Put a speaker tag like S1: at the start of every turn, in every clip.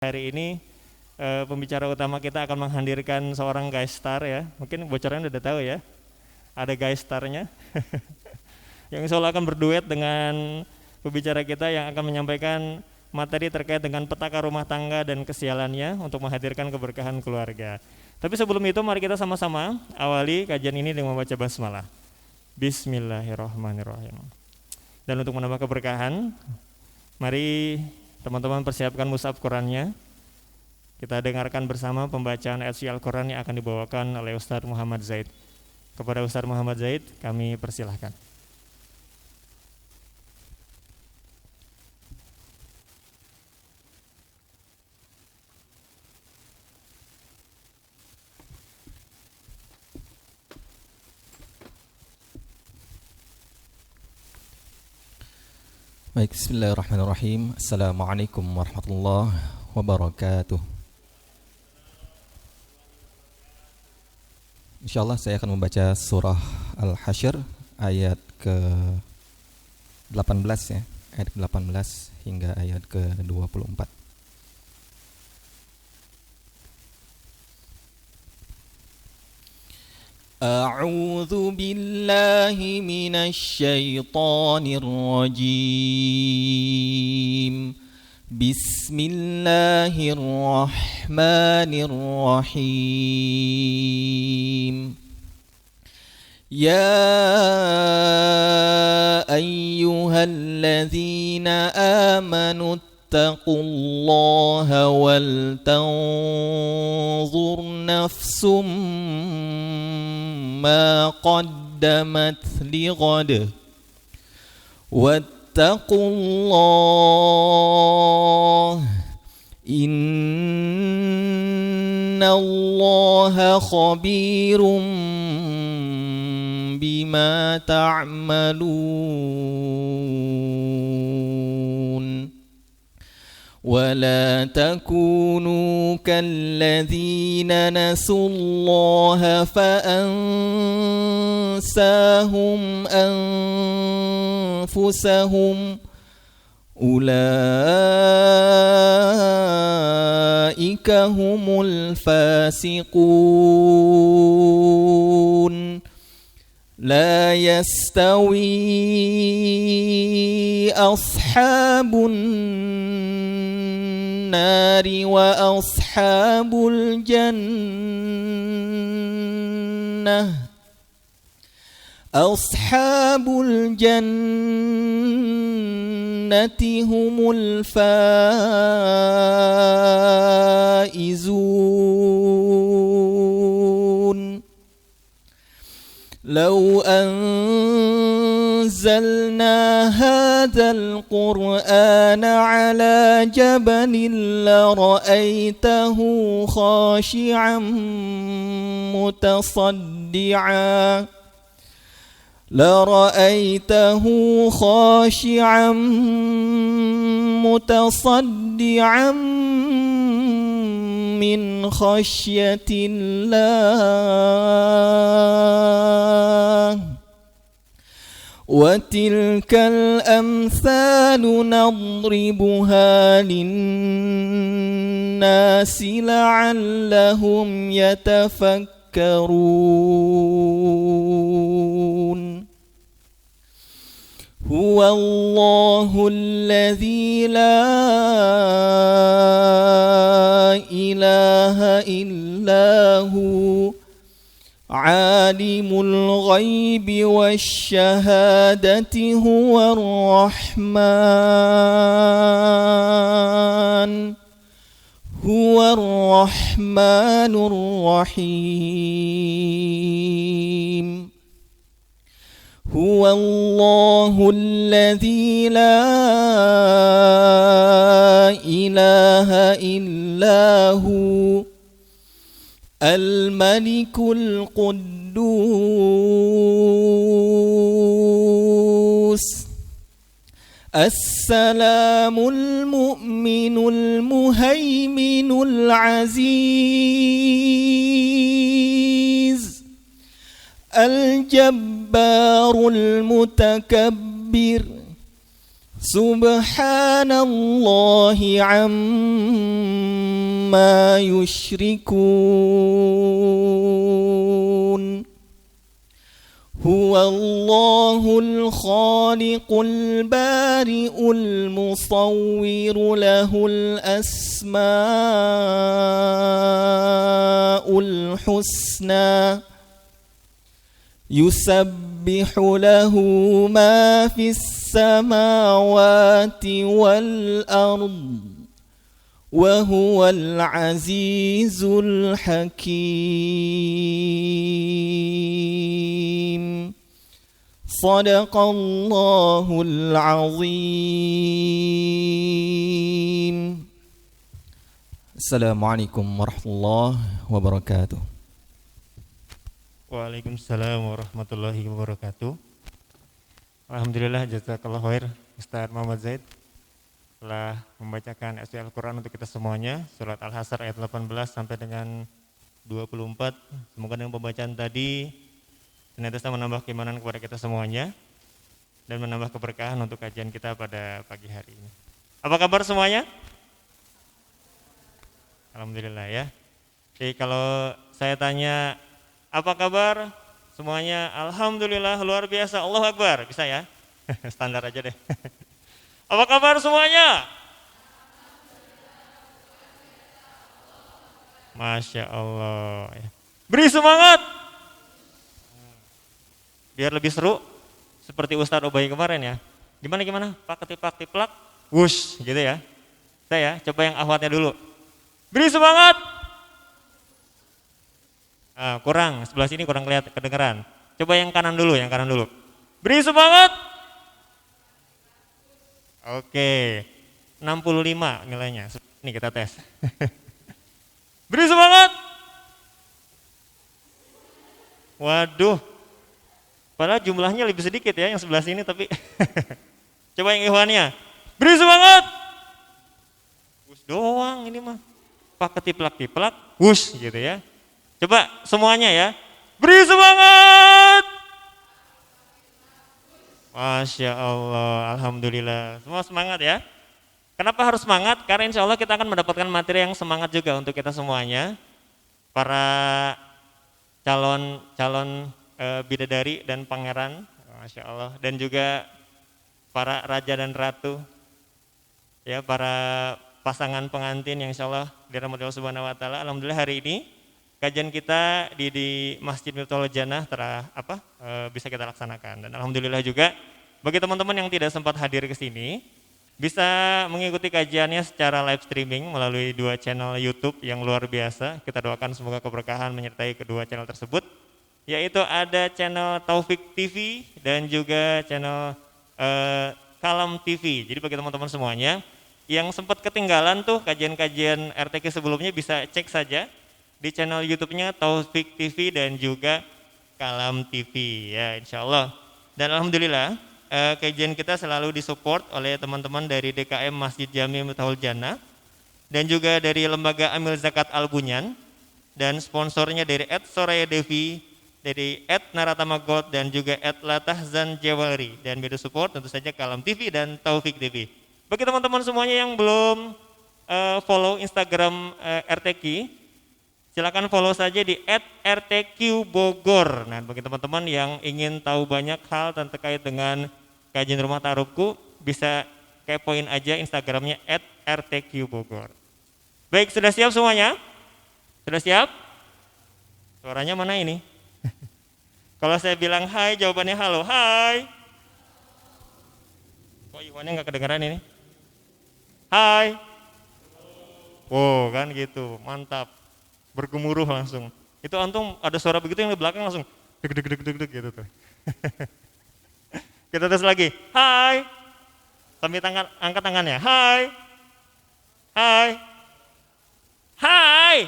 S1: Hari ini pembicara utama kita akan menghadirkan seorang guest star ya. Mungkin bocorannya udah tahu ya. Ada guest starnya yang insya Allah akan berduet dengan pembicara kita yang akan menyampaikan materi terkait dengan petaka rumah tangga dan kesialannya untuk menghadirkan keberkahan keluarga. Tapi sebelum itu mari kita sama-sama awali kajian ini dengan membaca basmalah. Bismillahirrahmanirrahim. Dan untuk menambah keberkahan, mari teman-teman persiapkan mushaf Qurannya. Kita dengarkan bersama pembacaan ayat suci Al-Quran yang akan dibawakan oleh Ustadz Muhammad Zaid. Kepada Ustadz Muhammad Zaid kami persilahkan.
S2: Baik, bismillahirrahmanirrahim. Assalamualaikum warahmatullahi wabarakatuh. Insyaallah saya akan membaca surah Al-Hasyr ayat ke-18 ya, ayat ke-18 hingga ayat ke-24. أعوذ بالله من الشيطان الرجيم بسم الله الرحمن الرحيم يا أيها الذين آمنوا اتقوا الله ولتنظر نفس ما قدمت لغد واتقوا الله إن الله خبير بما تعملون ولا تكونوا كالذين نسوا الله فأنساهم أنفسهم أولئك هم الفاسقون لا يستوي أصحاب النار وأصحاب الجنة أصحاب الجنة هم الفائزون لو أنزلنا هذا القرآن على جبل لرأيته خاشعا متصدعا متصدعا من خشية الله وتلك الأمثال نضربها للناس لعلهم يتفكرون هو الله الذي لا إله إلا هو عالم الغيب والشهادة هو الرحمن الرحيم هو الله الذي لا إله إلا هو الملك القدوس السلام المؤمن المهيمن العزيز الجبار المتكبر Subhanallahi amma yushrikun. Huwallahul khaliqul bari'ul musawwiru lahul asma'ul husna. Yusabbihu lahu ma fis samawati wal ard wa huwal azizul hakim. Sadaqallahul azim. Assalamualaikum warahmatullahi wabarakatuh.
S1: Waalaikumsalam warahmatullahi wabarakatuh. Alhamdulillah, jazakallah khair Ustaz Muhammad Zaid telah membacakan ayat Al-Quran untuk kita semuanya, surat Al-Hasr ayat 18 sampai dengan 24. Semoga dengan pembacaan tadi senantiasa menambah keimanan kepada kita semuanya dan menambah keberkahan untuk kajian kita pada pagi hari ini. Apa kabar semuanya? Alhamdulillah ya. Jadi kalau saya tanya apa kabar? Semuanya alhamdulillah, luar biasa, Allahu Akbar. Bisa ya? Standar aja deh. Apa kabar semuanya? Masya Allah. Beri semangat. Biar lebih seru seperti Ustadz Ubay kemarin ya. Gimana? Pak ketipak-tiplak, wush gitu ya. Saya coba yang ahwatnya dulu. Beri semangat. Kurang, sebelah sini kurang kedengeran. Coba yang kanan dulu. Beri semangat. Oke, 65 nilainya. Ini kita tes. Beri semangat. Waduh, padahal jumlahnya lebih sedikit ya yang sebelah sini tapi. Coba yang ikhwannya. Beri semangat. Wush doang ini mah. Pak ketiplak-tiplak, wush gitu ya. Coba semuanya ya, beri semangat. Masya Allah, alhamdulillah, semua semangat ya. Kenapa harus semangat? Karena insya Allah kita akan mendapatkan materi yang semangat juga untuk kita semuanya. Para calon bidadari dan pangeran, Masya Allah. Dan juga para raja dan ratu, ya para pasangan pengantin yang insya Allah dirahmati Allah Subhanahu Wa Taala. Alhamdulillah hari ini kajian kita di Masjid Miftahul Jannah bisa kita laksanakan, dan alhamdulillah juga bagi teman-teman yang tidak sempat hadir ke sini bisa mengikuti kajiannya secara live streaming melalui 2 channel YouTube yang luar biasa. Kita doakan semoga keberkahan menyertai kedua channel tersebut, yaitu ada channel Taufik TV dan juga channel Kalam TV. Jadi bagi teman-teman semuanya yang sempat ketinggalan tuh kajian-kajian RTQ sebelumnya bisa cek saja di channel YouTube-nya Taufik TV dan juga Kalam TV ya insyaallah. Dan alhamdulillah kajian kita selalu disupport oleh teman-teman dari DKM Masjid Jami Miftahul Jannah dan juga dari Lembaga Amil Zakat Al Bunyan, dan sponsornya dari @Soraya Devi, dari @Naratama Gold dan juga @Latahzan Jewelry, dan media support tentu saja Kalam TV dan Taufik TV. Bagi teman-teman semuanya yang belum follow Instagram RTQ, silakan follow saja di @rtqbogor. Nah, bagi teman-teman yang ingin tahu banyak hal terkait dengan kajian rumah taarufku, bisa kepoin aja Instagramnya @rtqbogor. Baik, sudah siap semuanya? Sudah siap? Suaranya mana ini? Kalau saya bilang hai, jawabannya halo, hai. Kok ikhwannya nggak kedengeran ini? Hai. Wow, kan gitu, mantap. Bergemuruh langsung. Itu antum ada suara begitu yang di belakang langsung deg deg deg deg deg gitu tuh. Kita tes lagi. Hai. Sambil angkat tangannya. Hai. Hai. Hai.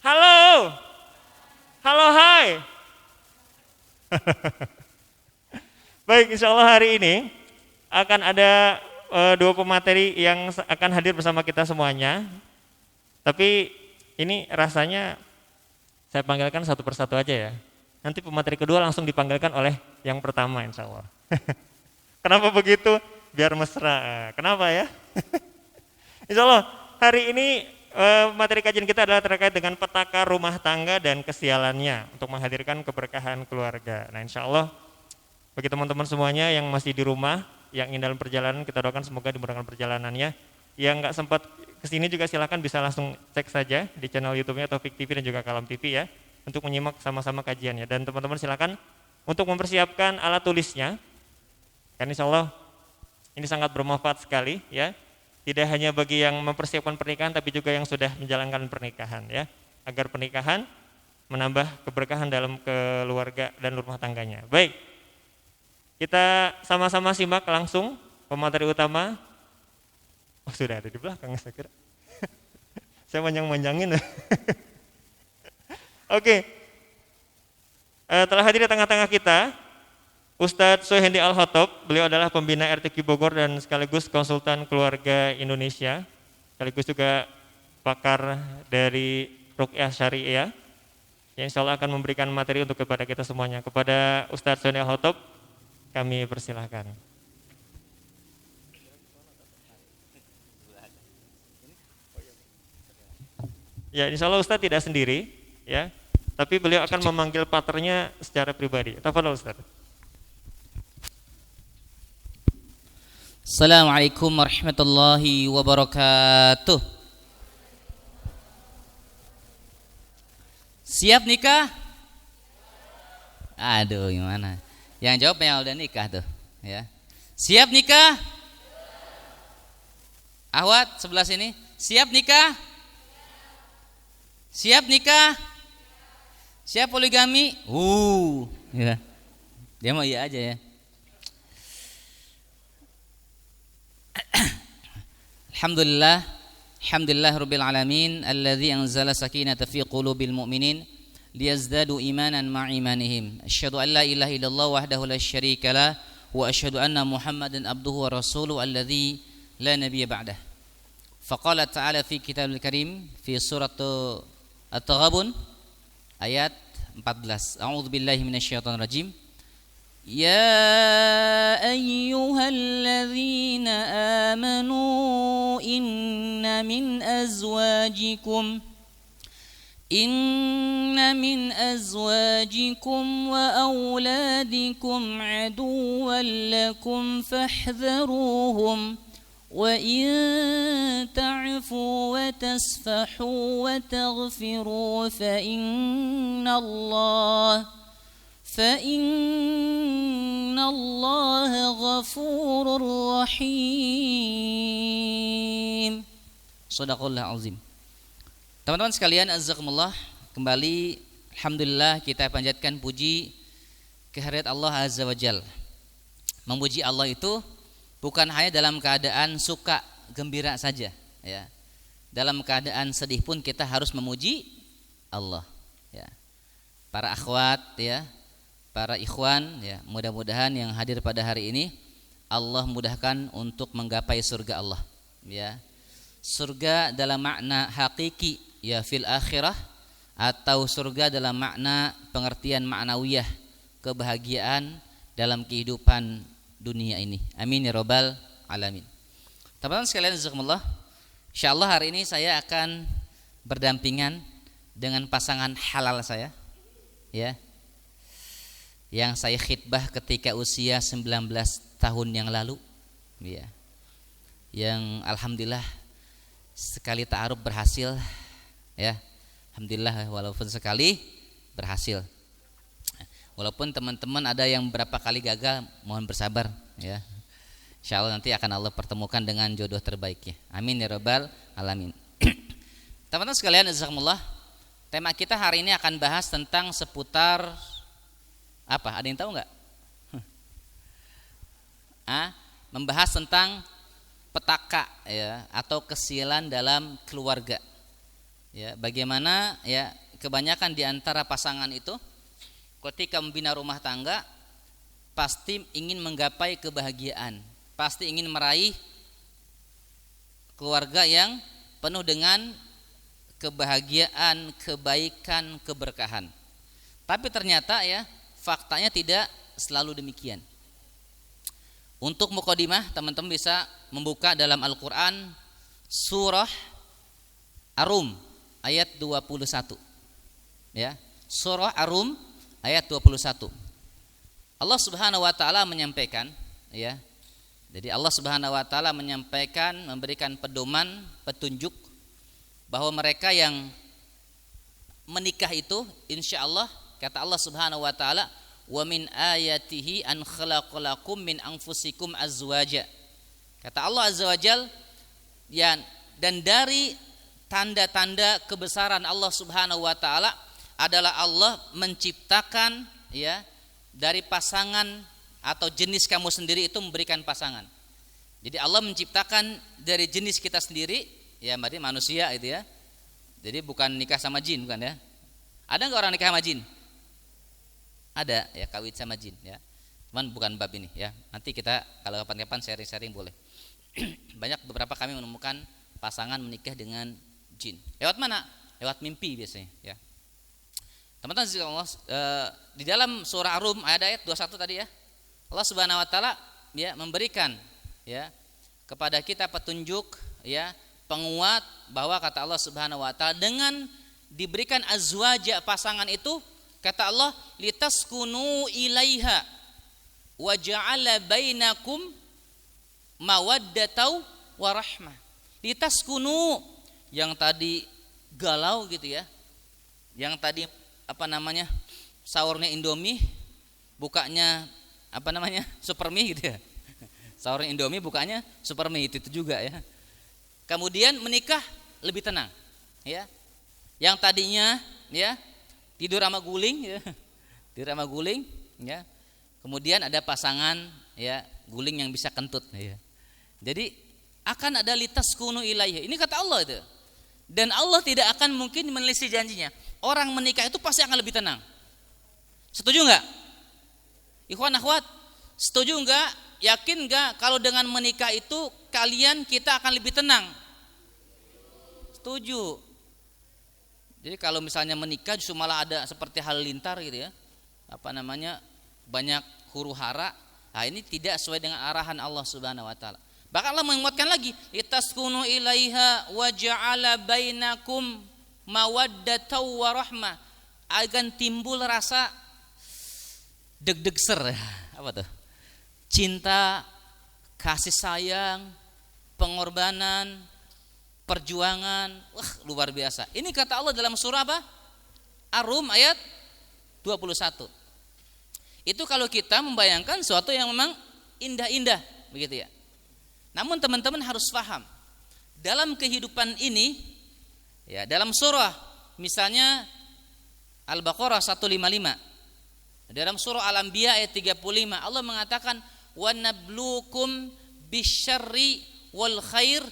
S1: Halo. Halo, hai. Baik, insya Allah hari ini akan ada 2 pemateri yang akan hadir bersama kita semuanya. Tapi ini rasanya saya panggilkan satu persatu aja ya. Nanti pemateri kedua langsung dipanggilkan oleh yang pertama insya Allah. Kenapa begitu? biar mesra. Kenapa ya? Insya Allah hari ini materi kajian kita adalah terkait dengan petaka rumah tangga dan kesialannya untuk menghadirkan keberkahan keluarga. Nah insya Allah bagi teman-teman semuanya yang masih di rumah, yang ingin dalam perjalanan, kita doakan semoga dimudahkan perjalanannya. Yang nggak sempat kesini juga silahkan bisa langsung cek saja di channel YouTube-nya Taufik TV dan juga Kalam TV ya, untuk menyimak sama-sama kajiannya. Dan teman-teman silahkan untuk mempersiapkan alat tulisnya, kan insya Allah ini sangat bermanfaat sekali ya. Tidak hanya bagi yang mempersiapkan pernikahan, tapi juga yang sudah menjalankan pernikahan ya, agar pernikahan menambah keberkahan dalam keluarga dan rumah tangganya. Baik, kita sama-sama simak langsung pemateri utama. Oh sudah ada di belakang saya kira. Saya manjang-manjangin. Oke, telah hadir di tengah-tengah kita Ustadz Suhendi Al-Khotob. Beliau adalah pembina RTQ Bogor dan sekaligus konsultan keluarga Indonesia, sekaligus juga pakar dari Ruqyah Syariah yang insya Allah akan memberikan materi untuk kepada kita semuanya. Kepada Ustadz Suhendi Al-Khotob kami persilahkan. Ya insya Allah Ustadz tidak sendiri ya, tapi beliau akan memanggil partnernya secara pribadi. Tafadhol Ustadz.
S3: Assalamualaikum warahmatullahi wabarakatuh. Siap nikah? Aduh gimana? Yang jawab yang udah nikah tuh ya. Siap nikah? Ahwat sebelah sini, siap nikah? Siap nikah? Siap poligami? Ya. Dia mau iya aja ya. Alhamdulillah, alhamdulillah rabbil alamin alladzi anzala sakinata fi qulubil mu'minin liyazdadu imanan ma'a imanihim. Asyhadu an la ilaha illallah wahdahu la syarika lah wa asyhadu anna Muhammadan abduhu wa rasuluhu alladzi la nabiyya ba'dah. Faqala ta'ala fi kitabil karim fi surat At-Taghabun ayat 14. A'udzu billahi minasyaitonir rajim. يا أيها الذين آمنوا إن من أزواجكم وأولادكم عدوا لكم فاحذروهم وإن تعفوا وتصفحوا وتغفروا فإن الله غفور رحيم. Shadaqallahu azim. Teman-teman sekalian, azzakumullah, kembali alhamdulillah kita panjatkan puji kehadirat Allah azza wajal. Memuji Allah itu bukan hanya dalam keadaan suka gembira saja ya. Dalam keadaan sedih pun kita harus memuji Allah ya. Para akhwat ya, para ikhwan ya, mudah-mudahan yang hadir pada hari ini Allah mudahkan untuk menggapai surga Allah ya. Surga dalam makna hakiki ya fil akhirah, atau surga dalam makna pengertian ma'nawiyah, kebahagiaan dalam kehidupan dunia ini. Amin ya rabbal alamin. Teman-teman sekalian jazakumullah, insyaallah hari ini saya akan berdampingan dengan pasangan halal saya ya, yang saya khitbah ketika usia 19 tahun yang lalu ya, yang alhamdulillah sekali ta'aruf berhasil ya, alhamdulillah walaupun sekali berhasil, walaupun teman-teman ada yang berapa kali gagal, mohon bersabar ya, insyaallah nanti akan Allah pertemukan dengan jodoh terbaiknya. Amin ya rabbal alamin. Teman-teman sekalian jazakumullah, tema kita hari ini akan bahas tentang seputar apa? Ada yang tahu nggak? Membahas tentang petaka ya, atau kesialan dalam keluarga. Ya, bagaimana ya kebanyakan di antara pasangan itu ketika membina rumah tangga pasti ingin menggapai kebahagiaan, pasti ingin meraih keluarga yang penuh dengan kebahagiaan, kebaikan, keberkahan. Tapi ternyata ya faktanya tidak selalu demikian. Untuk mukadimah teman-teman bisa membuka dalam Al-Qur'an surah Ar-Rum ayat 21. Ya, surah Ar-Rum ayat 21. Allah Subhanahu wa taala menyampaikan, ya. Jadi Allah Subhanahu wa taala menyampaikan, memberikan pedoman, petunjuk bahwa mereka yang menikah itu insyaallah, kata Allah Subhanahu wa taala, wa min ayatihi an khalaqalakum min anfusikum azwaja. Kata Allah Azza wa Jal, ya, dan dari tanda-tanda kebesaran Allah Subhanahu wa taala adalah Allah menciptakan, ya, dari pasangan atau jenis kamu sendiri itu memberikan pasangan. Jadi Allah menciptakan dari jenis kita sendiri, ya, berarti manusia itu, ya. Jadi bukan nikah sama jin, bukan, ya. Ada enggak orang nikah sama jin? Ada, ya, kawin sama jin, ya. Cuman bukan bab ini, ya. Nanti kita kalau kapan-kapan sharing-sharing boleh. Banyak beberapa kami menemukan pasangan menikah dengan jin. Lewat mana? Lewat mimpi biasanya, ya. Teman-teman, di dalam surah Ar-Rum ayat 21 tadi, ya. Allah Subhanahu wa taala, ya, memberikan, ya, kepada kita petunjuk, ya, penguat bahwa kata Allah Subhanahu wa taala dengan diberikan azwaja pasangan itu, kata Allah, litaskunu ilaiha wa ja'ala bainakum mawaddatau warahmah. Litaskunu, yang tadi galau gitu, ya. Yang tadi sahurnya Indomie, bukanya Supermie gitu, ya. Sahurnya Indomie, bukanya Supermie, itu juga, ya. Kemudian menikah lebih tenang, ya. Yang tadinya, ya, tidur sama guling, ya. Tidur sama guling, ya. Kemudian ada pasangan, ya, guling yang bisa kentut, ya. Jadi akan ada litaskunu ilaihi. Ini kata Allah itu. Dan Allah tidak akan mungkin menelisih janjinya. Orang menikah itu pasti akan lebih tenang. Setuju enggak? Ikhwan akhwat, setuju enggak? Yakin enggak kalau dengan menikah itu kita akan lebih tenang? Setuju. Jadi kalau misalnya menikah justru malah ada seperti halilintar gitu, ya. Banyak huru-hara. Nah, ini tidak sesuai dengan arahan Allah Subhanahu wa taala. Bahkan Allah menguatkan lagi, litaskunu ilaiha wa ja'ala bainakum mawaddatan wa rahmah. Akan timbul rasa deg-deg-ser. Apa tuh? Cinta, kasih sayang, pengorbanan, perjuangan. Wah, luar biasa. Ini kata Allah dalam surah apa? Ar-Rum ayat 21. Itu kalau kita membayangkan sesuatu yang memang indah-indah, begitu, ya. Namun teman-teman harus paham, dalam kehidupan ini, ya, dalam surah misalnya Al-Baqarah 155, dalam surah Al-Anbiya ayat 35, Allah mengatakan wa nabluukum bisyarri wal khair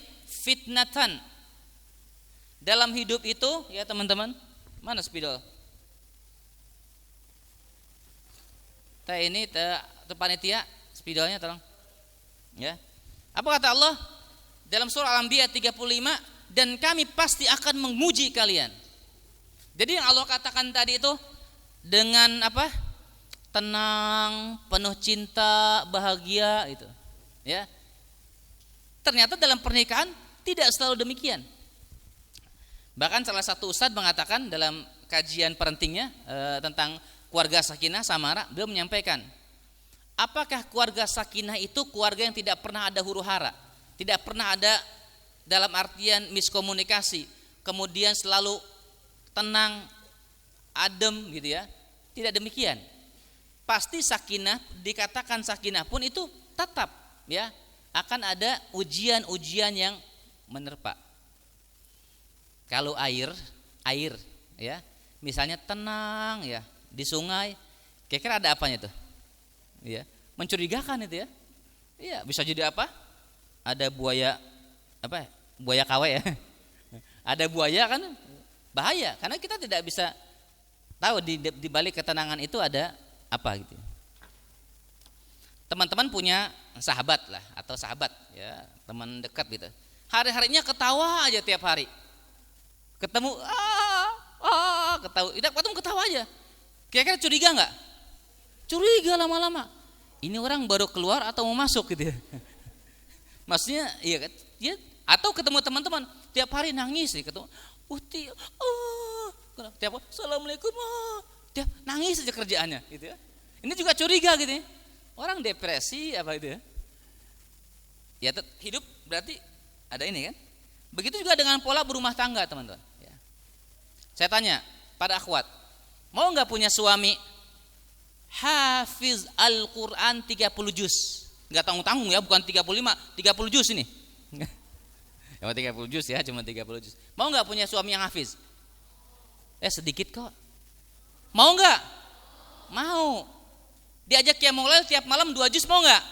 S3: fitnatan. Dalam hidup itu, ya teman-teman, mana spidol? Ini panitia, spidolnya tolong. Ya. Apa kata Allah dalam surah Al-Anbiya 35? Dan kami pasti akan menguji kalian. Jadi yang Allah katakan tadi itu dengan apa? Tenang, penuh cinta, bahagia itu, ya. Ternyata dalam pernikahan tidak selalu demikian. Bahkan salah satu ustadz mengatakan dalam kajian parentingnya tentang keluarga sakinah samara, beliau menyampaikan, apakah keluarga sakinah itu keluarga yang tidak pernah ada huru-hara, tidak pernah ada dalam artian miskomunikasi, kemudian selalu tenang, adem gitu, ya. Tidak demikian. Pasti sakinah, dikatakan sakinah pun itu tetap, ya, akan ada ujian-ujian yang menerpa. Kalau air, ya, misalnya tenang, ya, di sungai, kira-kira ada apanya tuh? Ya, mencurigakan itu, ya. Iya, bisa jadi apa? Ada buaya, buaya kawe, ya. Ada buaya kan bahaya, karena kita tidak bisa tahu di balik ketenangan itu ada apa gitu. Teman-teman punya sahabat lah, atau sahabat, ya, teman dekat gitu. Hari-harinya ketawa aja tiap hari. Ketemu ketawa, ketemu ketawa aja. Kira-kira curiga enggak? Curiga lama-lama. ini orang baru keluar atau mau masuk gitu ya. Maksudnya iya kan? Ya, atau ketemu teman-teman tiap hari nangis ya, ketemu Uhti, tiap Assalamualaikum, tiap nangis saja kerjaannya gitu ya. Ini juga curiga gitu ya. Orang depresi apa itu ya? Ya hidup berarti ada ini kan? Begitu juga dengan pola berumah tangga teman-teman ya. Saya tanya pada akhwat, mau nggak punya suami hafiz Al-Quran 30 juz? Nggak tanggung-tanggung ya, bukan 35, 30 juz ini. Cuma 30 juz ya, cuma 30 juz. Mau nggak punya suami yang hafiz? Sedikit kok. Mau nggak? Mau. Diajak qiyamul lail tiap malam 2 juz, mau nggak?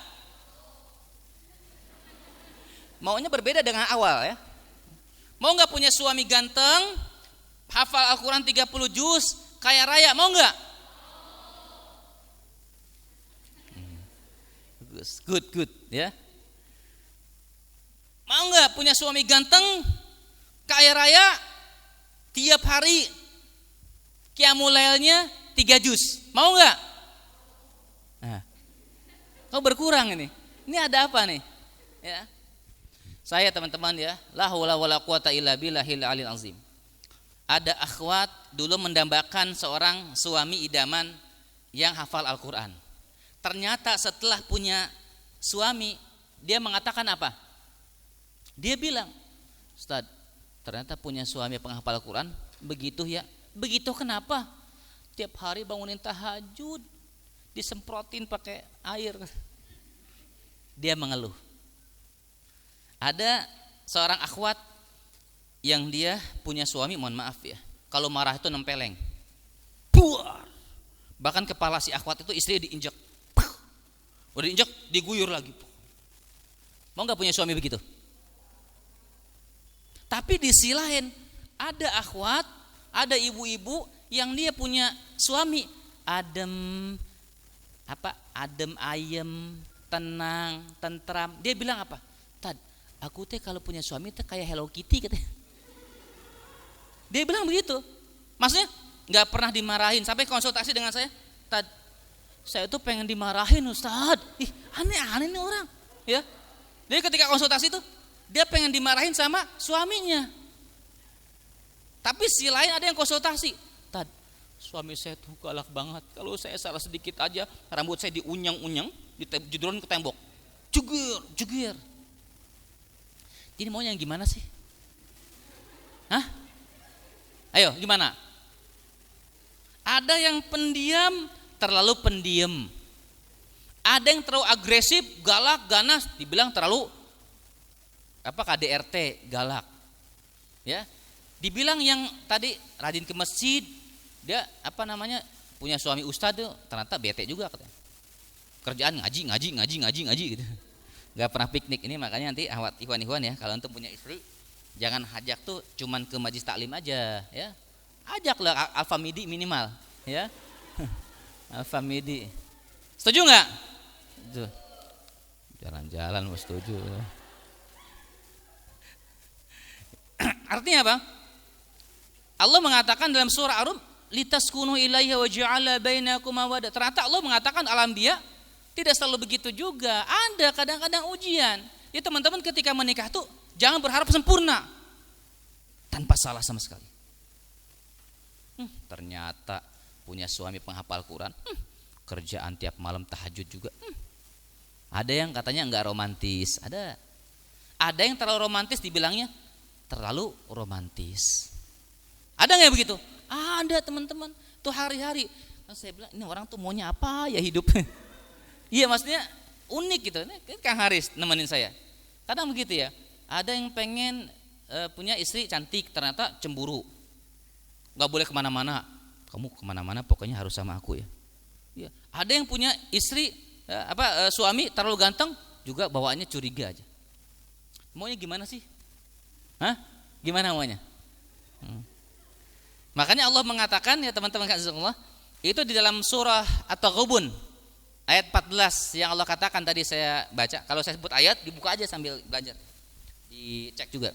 S3: Maunya berbeda dengan awal ya. Mau nggak punya suami ganteng, hafal Al-Quran 30 juz, kaya raya, mau nggak? Good ya. Mau nggak punya suami ganteng, kaya raya, tiap hari qiyamul lailnya 3 juz, mau nggak? Nah, kok berkurang ini? Ini ada apa nih? Ya. Saya teman-teman ya, la haula wala quwata illa billahil aliyil azim. Ada akhwat dulu mendambakan seorang suami idaman yang hafal Al-Quran. Ternyata setelah punya suami, dia mengatakan apa? Dia bilang, Ustaz, ternyata punya suami penghafal Al-Quran, begitu ya. Begitu kenapa? Tiap hari bangunin tahajud, disemprotin pakai air. Dia mengeluh. Ada seorang akhwat yang dia punya suami, mohon maaf ya, kalau marah itu nempeleng. Buar. Bahkan kepala si akhwat itu istri diinjak. Udah diinjak, diguyur lagi. Mau nggak punya suami begitu? Tapi di sisi lain ada akhwat, ada ibu-ibu yang dia punya suami adem, adem ayem, tenang, tentram. Dia bilang apa? Tad, aku teh kalau punya suami teh kayak Hello Kitty katanya. Dia bilang begitu. Maksudnya nggak pernah dimarahin. Sampai konsultasi dengan saya, Tad, saya tuh pengen dimarahin Ustaz. Ih, aneh-aneh nih orang, ya. Jadi ketika konsultasi tuh dia pengen dimarahin sama suaminya. Tapi si lain ada yang konsultasi, Tad, suami saya tuh galak banget. Kalau saya salah sedikit aja, rambut saya diunyang-unyang, dijedron ke tembok. Jugir. Jadi mau yang gimana sih? Hah? Ayo, gimana? Ada yang pendiam, terlalu pendiam. Ada yang terlalu agresif, galak, ganas, dibilang terlalu KDRT, galak. Ya. Dibilang yang tadi rajin ke masjid, dia punya suami ustadz tuh ternyata bete juga katanya. Kerjaan ngaji gitu. Gak pernah piknik. Ini makanya nanti awat ikhwan ya, kalau untuk punya istri jangan hajak tuh cuman ke majlis taklim aja ya. Ajaklah Alfamidi minimal ya. Alfamidi. Setuju nggak? Tuh. Jalan-jalan mau setuju. Artinya apa? Allah mengatakan dalam surah Ar-Rum, litaskunu ilaiha wa ja'ala bainakum mawaddah. Ternyata Allah mengatakan al-anbiya tidak selalu begitu juga. Ada kadang-kadang ujian. Ya teman-teman, ketika menikah tuh jangan berharap sempurna tanpa salah sama sekali. Ternyata punya suami penghafal Quran, kerjaan tiap malam tahajud juga. Ada yang katanya enggak romantis, ada yang terlalu romantis, dibilangnya terlalu romantis. Ada nggak begitu? Ada teman-teman. Tuh hari-hari. Saya bilang ini orang tuh maunya apa ya hidup? Iya maksudnya unik gitu. Ini Kang Haris nemenin saya. Kadang begitu ya. Ada yang pengen punya istri cantik, ternyata cemburu. Nggak boleh kemana-mana. Kamu kemana-mana pokoknya harus sama aku ya. Iya. Ada yang punya istri suami terlalu ganteng, juga bawaannya curiga aja. Maunya gimana sih? Hah? Gimana maunya? Makanya Allah mengatakan ya teman-teman Allah, itu di dalam surah At-Taghabun ayat 14 yang Allah katakan tadi saya baca. Kalau saya sebut ayat dibuka aja sambil belajar. Dicek juga.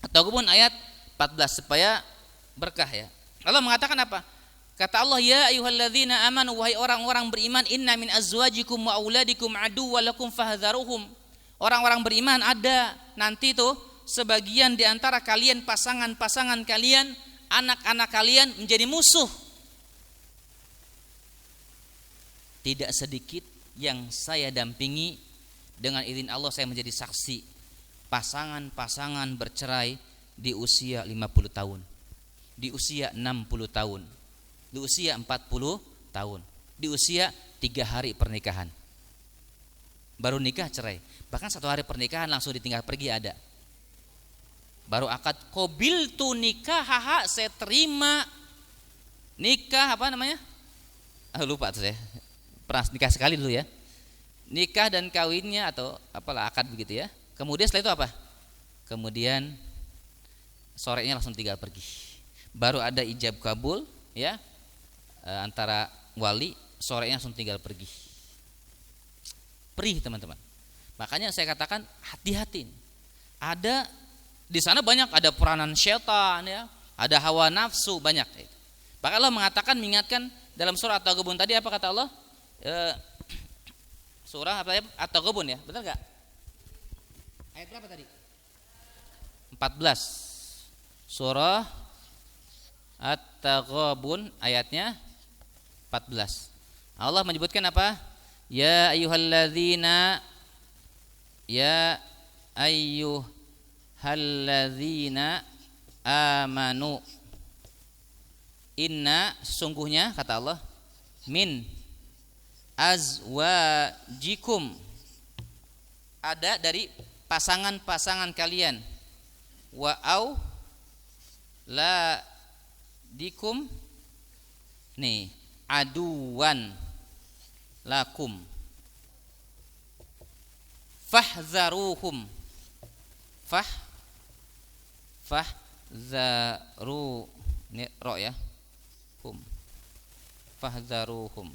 S3: At-Taghabun ayat 14 supaya berkah ya. Allah mengatakan apa? Kata Allah, ya ayyuhalladzina amanu, wahai orang-orang beriman, inna min azwajikum wa auladikum aduwwan lakum fahdharuhum. Orang-orang beriman ada nanti tuh sebagian di antara kalian, pasangan-pasangan kalian, anak-anak kalian menjadi musuh. Tidak sedikit yang saya dampingi, dengan izin Allah saya menjadi saksi pasangan-pasangan bercerai di usia 50 tahun, di usia 60 tahun, di usia 40 tahun, di usia 3 hari pernikahan. Baru nikah cerai. Bahkan 1 hari pernikahan langsung ditinggal pergi ada. Baru akad qabil tu nikah, haha saya terima nikah, apa namanya? Lupa tuh saya. Pernah nikah sekali dulu ya. Nikah dan kawinnya atau apalah akad begitu ya. Kemudian setelah itu apa? Kemudian sorenya langsung tinggal pergi. Baru ada ijab kabul ya, antara wali, sorenya langsung tinggal pergi. Perih teman-teman. Makanya saya katakan hati-hati. Ada di sana banyak, ada peranan syaitan ya, ada hawa nafsu banyak. Bahkan Allah mengatakan, mengingatkan dalam surah At-Taghabun tadi, apa kata Allah? Surah apa ya? At-Taghabun ya, betul enggak? Ayat berapa tadi? 14. Surah At-Taghabun ayatnya 14. Allah menyebutkan apa? Ya ayyuhalladzina amanu, inna sungguhnya kata Allah, min azwajikum, ada dari pasangan-pasangan kalian, wa auladikum, nih aduwan lakum fahzaruhum, fahzaru, ini ro ya, hum, fahzaruhum.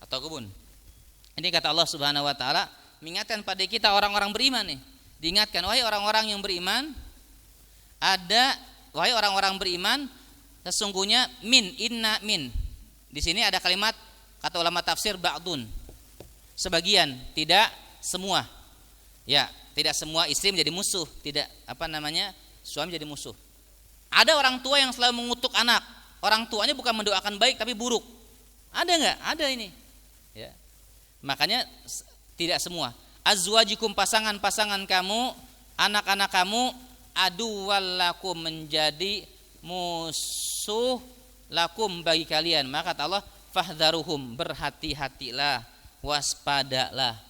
S3: Atau kebun. Ini kata Allah Subhanahu wa taala mengingatkan pada kita orang-orang beriman nih. Diingatkan, wahai orang-orang yang beriman, wahai orang-orang beriman, sesungguhnya inna min. Di sini ada kalimat, kata ulama tafsir, ba'dun. Sebagian, tidak semua. Ya, tidak semua istri menjadi musuh, tidak suami jadi musuh. Ada orang tua yang selalu mengutuk anak. Orang tuanya bukan mendoakan baik tapi buruk. Ada enggak? Ada ini. Ya. Makanya tidak semua. Azwajikum, pasangan-pasangan kamu, anak-anak kamu, aduwallakum, menjadi musuh lakum, bagi kalian. Maka kata Allah, fahdharuhum, berhati-hatilah, waspadalah.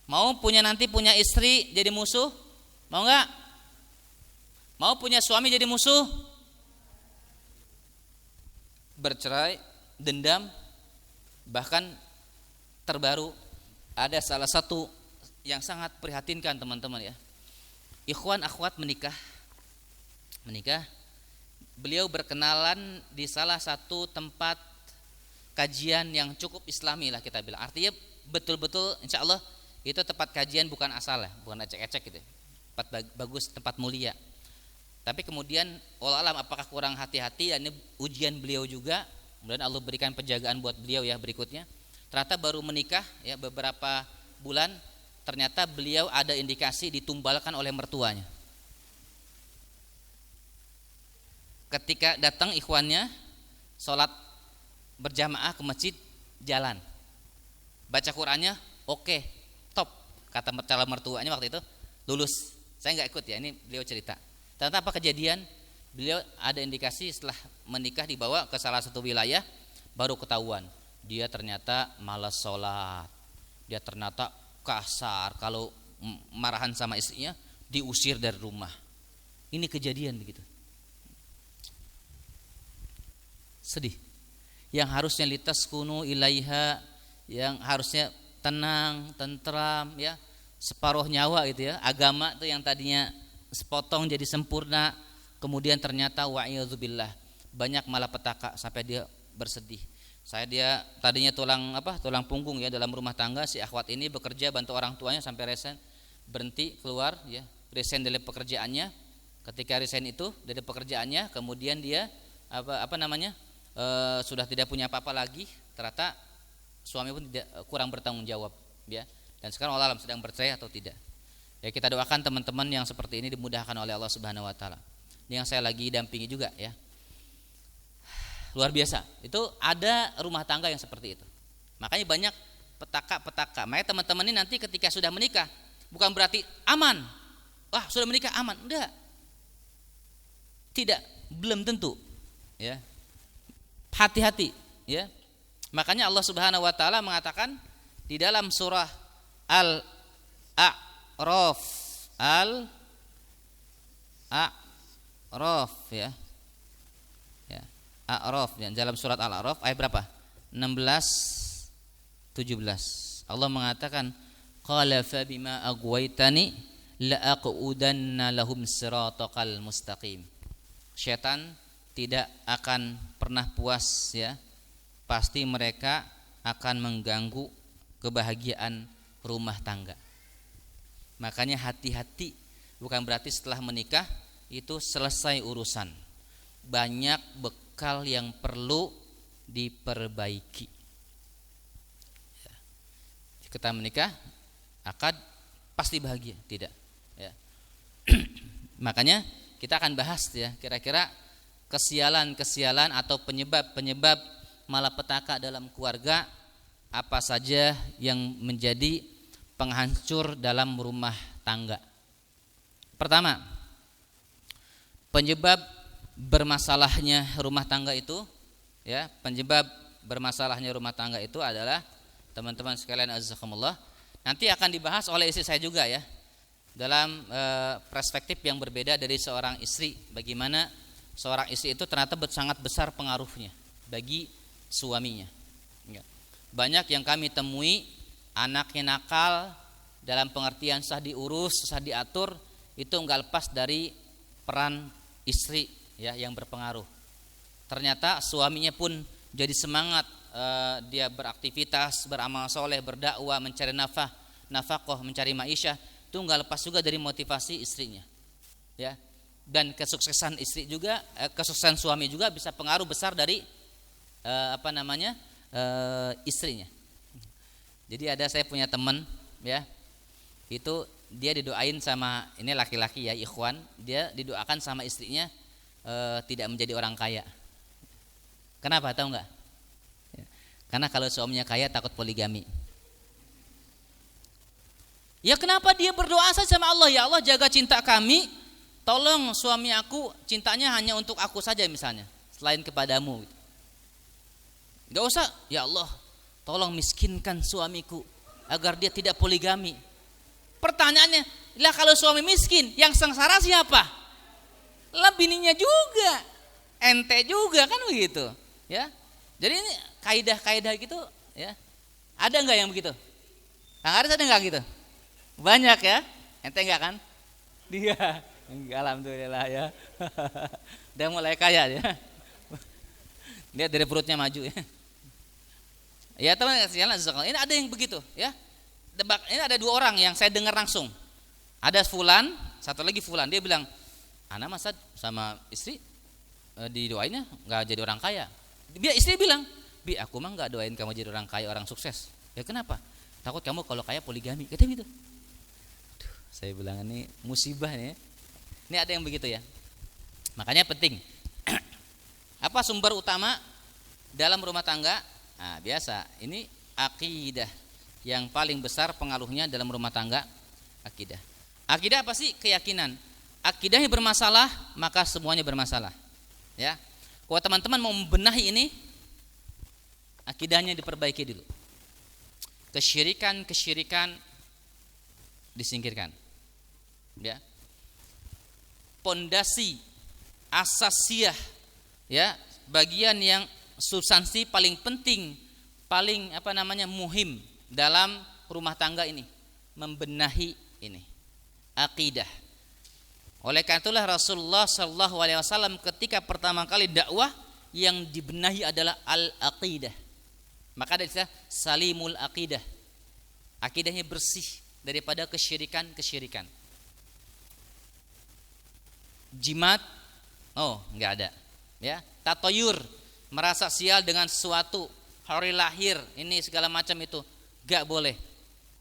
S3: Mau nanti punya istri jadi musuh? Mau enggak? Mau punya suami jadi musuh? Bercerai, dendam, bahkan terbaru ada salah satu yang sangat prihatinkan teman-teman ya. Ikhwan akhwat menikah. Beliau berkenalan di salah satu tempat kajian yang cukup islami lah kita bilang. Artinya betul-betul insya Allah itu tempat kajian bukan asal ya, bukan ecek-ecek gitu. Tempat bagus, tempat mulia. Tapi kemudian wallah alam apakah kurang hati-hati, dan ini ujian beliau juga. Kemudian Allah berikan penjagaan buat beliau ya berikutnya. Ternyata baru menikah ya beberapa bulan, ternyata beliau ada indikasi ditumbalkan oleh mertuanya. Ketika datang ikhwannya sholat berjamaah ke masjid, jalan, baca Qur'annya oke, top, kata calon mertuanya waktu itu, lulus. Saya nggak ikut ya, ini beliau cerita. Ternyata apa kejadian? Beliau ada indikasi setelah menikah dibawa ke salah satu wilayah, baru ketahuan dia ternyata malas sholat, dia ternyata kasar, kalau marahan sama istrinya diusir dari rumah. Ini kejadian begitu. Sedih. Yang harusnya litaskunu ilaiha, yang harusnya tenang, tentram ya, separuh nyawa gitu ya. Agama itu yang tadinya sepotong jadi sempurna, kemudian ternyata wa'iyadzubillah banyak malapetaka sampai dia bersedih. Dia tadinya tulang punggung ya dalam rumah tangga, si akhwat ini bekerja bantu orang tuanya sampai resign, berhenti, keluar ya, resign dari pekerjaannya. Ketika resign itu dari pekerjaannya, kemudian dia apa namanya sudah tidak punya apa-apa lagi, ternyata suami pun tidak kurang bertanggung jawab, ya. Dan sekarang Allah alam sedang bercerai atau tidak. Ya, kita doakan teman-teman yang seperti ini dimudahkan oleh Allah Subhanahu wa taala. Ini yang saya lagi dampingi juga, ya. Luar biasa. Itu ada rumah tangga yang seperti itu. Makanya banyak petaka-petaka. Makanya teman-teman ini nanti ketika sudah menikah bukan berarti aman. Wah, sudah menikah aman. Enggak. Tidak, belum tentu. Ya. Hati-hati, ya. Makanya Allah Subhanahu wa taala mengatakan di dalam surah Al-A'raf ya. Ya. A'raf ya, dalam surat Al-A'raf ayat berapa? 16 17. Allah mengatakan qala fa bima aghwaytani la aqudanna lahum siratal mustaqim. Syaitan tidak akan pernah puas, ya. Pasti mereka akan mengganggu kebahagiaan rumah tangga. Makanya hati-hati, bukan berarti setelah menikah itu selesai urusan. Banyak bekal yang perlu diperbaiki. Ya. Kita menikah, akad pasti bahagia, tidak. Ya. Makanya kita akan bahas, ya, kira-kira kesialan-kesialan atau penyebab-penyebab malapetaka dalam keluarga apa saja yang menjadi penghancur dalam rumah tangga. Pertama, penyebab bermasalahnya rumah tangga itu, ya, penyebab bermasalahnya rumah tangga itu adalah, teman-teman sekalian azakumullah, nanti akan dibahas oleh istri saya juga, ya, dalam perspektif yang berbeda dari seorang istri. Bagaimana seorang istri itu ternyata sangat besar pengaruhnya bagi suaminya. Banyak yang kami temui anaknya nakal, dalam pengertian sah diurus, sah diatur, itu enggak lepas dari peran istri, ya, yang berpengaruh. Ternyata suaminya pun jadi semangat, dia beraktivitas, beramal soleh, berdakwah, mencari nafkah, mencari maisha, itu enggak lepas juga dari motivasi istrinya, ya. Dan kesuksesan istri juga, kesuksesan suami juga bisa pengaruh besar dari istrinya. Jadi saya punya teman, ya, itu dia didoain sama, ini laki-laki, ya, ikhwan, dia didoakan sama istrinya tidak menjadi orang kaya. Kenapa, tahu nggak? Ya. Karena kalau suaminya kaya takut poligami. Ya, kenapa dia berdoa saja sama Allah, ya Allah jaga cinta kami, tolong suami aku cintanya hanya untuk aku saja misalnya, selain kepadamu. Gak usah, ya Allah tolong miskinkan suamiku agar dia tidak poligami. Pertanyaannya, lah kalau suami miskin yang sengsara siapa? Lah bininya juga, ente juga, kan begitu, ya. Jadi ini kaidah-kaidah gitu, ya. Ada nggak yang begitu? Kang Aris ada nggak gitu? Banyak, ya. Ente nggak kan? Dia enggak, alhamdulillah, ya. Udah mulai kaya dia. Lihat dari perutnya maju, ya. Ya teman, ini ada yang begitu, ya. Ini ada dua orang yang saya dengar langsung. Ada fulan, satu lagi fulan. Dia bilang, ana masa sama istri didoainnya nggak jadi orang kaya. Dia istri bilang, bi aku mah nggak doain kamu jadi orang kaya, orang sukses. Ya kenapa? Takut kamu kalau kaya poligami. Kata gitu. Aduh, saya bilang ini musibah nih. Ini ada yang begitu, ya. Makanya penting. Apa sumber utama dalam rumah tangga? Nah, biasa, ini akidah yang paling besar pengaruhnya dalam rumah tangga, akidah. Akidah apa sih? Keyakinan. Akidahnya bermasalah, maka semuanya bermasalah. Ya, kalau teman-teman mau membenahi ini, akidahnya diperbaiki dulu. Kesyirikan disingkirkan. Ya, pondasi asasiyah, ya, bagian yang substansi paling penting, paling muhim dalam rumah tangga ini, membenahi ini akidah. Oleh karena itulah Rasulullah Shallallahu Alaihi Wasallam ketika pertama kali dakwah yang dibenahi adalah al-aqidah. Maka ada istilah salimul aqidah, akidahnya bersih daripada kesyirikan. Jimat, oh nggak ada. ya, tatoyur, merasa sial dengan sesuatu, hari lahir, ini segala macam itu gak boleh.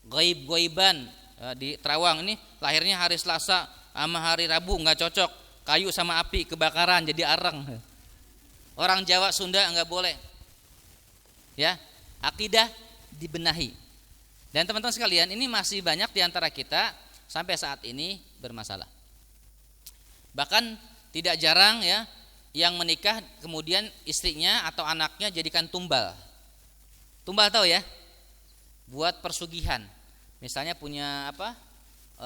S3: Goib-goiban di Terawang ini lahirnya hari Selasa sama hari Rabu nggak cocok, kayu sama api kebakaran jadi arang. Orang Jawa Sunda nggak boleh. Ya, akidah dibenahi. Dan teman-teman sekalian, ini masih banyak di antara kita sampai saat ini bermasalah. Bahkan tidak jarang ya yang menikah kemudian istrinya atau anaknya jadikan tumbal. Tumbal tahu ya? Buat persugihan. Misalnya punya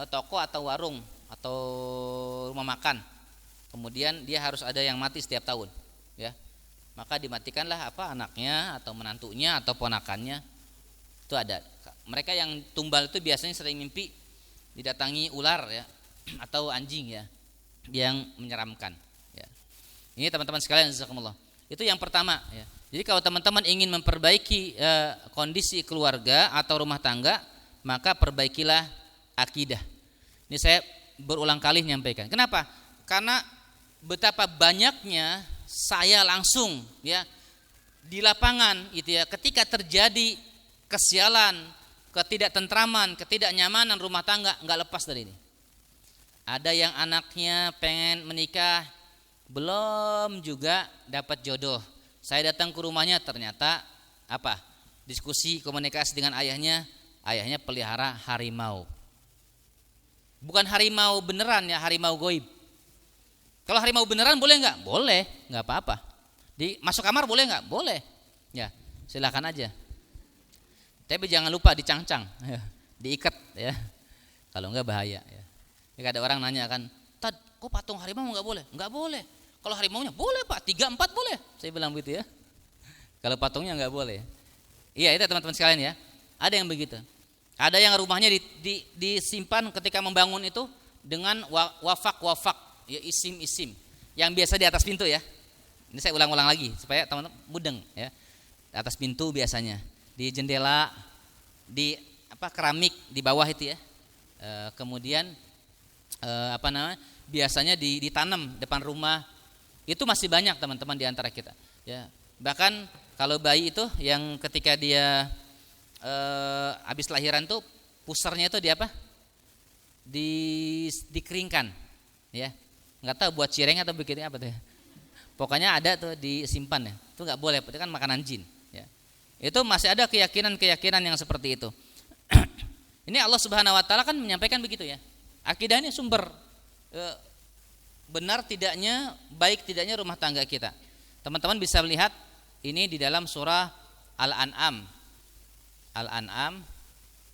S3: toko atau warung atau rumah makan. Kemudian dia harus ada yang mati setiap tahun, ya. Maka dimatikanlah anaknya atau menantunya atau ponakannya. Itu ada. Mereka yang tumbal itu biasanya sering mimpi didatangi ular ya atau anjing ya yang menyeramkan ya. Ini teman-teman sekalian, jazakumullah. Itu yang pertama ya. Jadi kalau teman-teman ingin memperbaiki kondisi keluarga atau rumah tangga, maka perbaikilah akidah. Ini saya berulang kali menyampaikan. Kenapa? Karena betapa banyaknya saya langsung ya di lapangan itu ya, ketika terjadi kesialan, ketidaktentraman, ketidaknyamanan rumah tangga, nggak lepas dari ini. Ada yang anaknya pengen menikah, belum juga dapat jodoh. Saya datang ke rumahnya, ternyata diskusi komunikasi dengan ayahnya pelihara harimau. Bukan harimau beneran ya, harimau goib. Kalau harimau beneran boleh nggak? Boleh, nggak apa-apa. Masuk kamar boleh nggak? Boleh. Ya, silakan aja. Tapi jangan lupa dicangcang, ya, diikat ya. Kalau nggak bahaya ya. Jika ada orang nanya kan, "Tad, kok patung harimau nggak boleh?" Nggak boleh. Kalau harimaunya boleh Pak, 3-4 boleh. Saya bilang begitu ya. Kalau patungnya nggak boleh. Iya itu teman-teman sekalian ya. Ada yang begitu. Ada yang rumahnya disimpan ketika membangun itu dengan wafak ya, isim yang biasa di atas pintu ya. Ini saya ulang-ulang lagi supaya teman-teman mudeng ya. Di atas pintu biasanya, di jendela, di keramik di bawah itu ya. Kemudian biasanya ditanam depan rumah. Itu masih banyak teman-teman di antara kita ya. Bahkan kalau bayi itu yang ketika dia habis lahiran tuh pusarnya itu dikeringkan ya. Nggak tahu buat cireng atau begitu apa tuh ya. Pokoknya ada tuh disimpan ya. Itu nggak boleh, itu kan makanan jin ya. Itu masih ada keyakinan yang seperti itu. Ini Allah Subhanahu wa taala kan menyampaikan begitu ya. Akidah ini sumber benar tidaknya, baik tidaknya rumah tangga kita. Teman-teman bisa melihat ini di dalam surah Al-An'am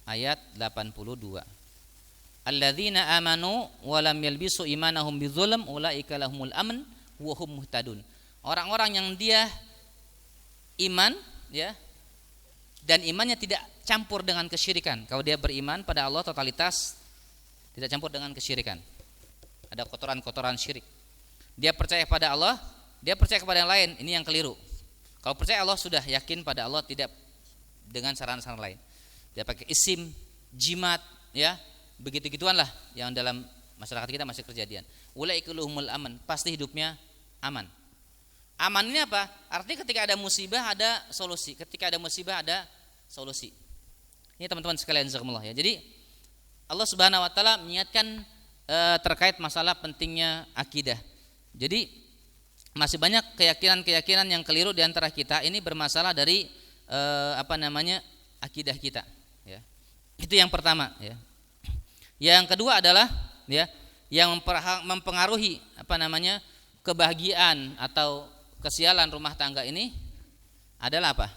S3: ayat 82. Alladzina amanu wa lam yalbisu imanahum bidzulm ulaika lahumul amn wa hum muhtadun. Orang-orang yang dia iman ya dan imannya tidak campur dengan kesyirikan. Kalau dia beriman pada Allah totalitas, tidak campur dengan kesyirikan. Ada kotoran-kotoran syirik. Dia percaya pada Allah, dia percaya kepada yang lain, ini yang keliru. Kalau percaya Allah sudah yakin pada Allah, tidak dengan saran-saran lain. Dia pakai isim, jimat, ya, begitu-gituan lah yang dalam masyarakat kita masih kejadian. Ulaikuluhumul aman, pasti hidupnya aman. Aman ini apa? Artinya ketika ada musibah ada solusi, ketika ada musibah ada solusi. Ini teman-teman sekalian jazakumullah ya. Jadi Allah Subhanahu wa taala mengingatkan terkait masalah pentingnya akidah. Jadi masih banyak keyakinan-keyakinan yang keliru di antara kita ini bermasalah dari akidah kita ya. Itu yang pertama ya. Yang kedua adalah ya yang mempengaruhi kebahagiaan atau kesialan rumah tangga ini adalah apa?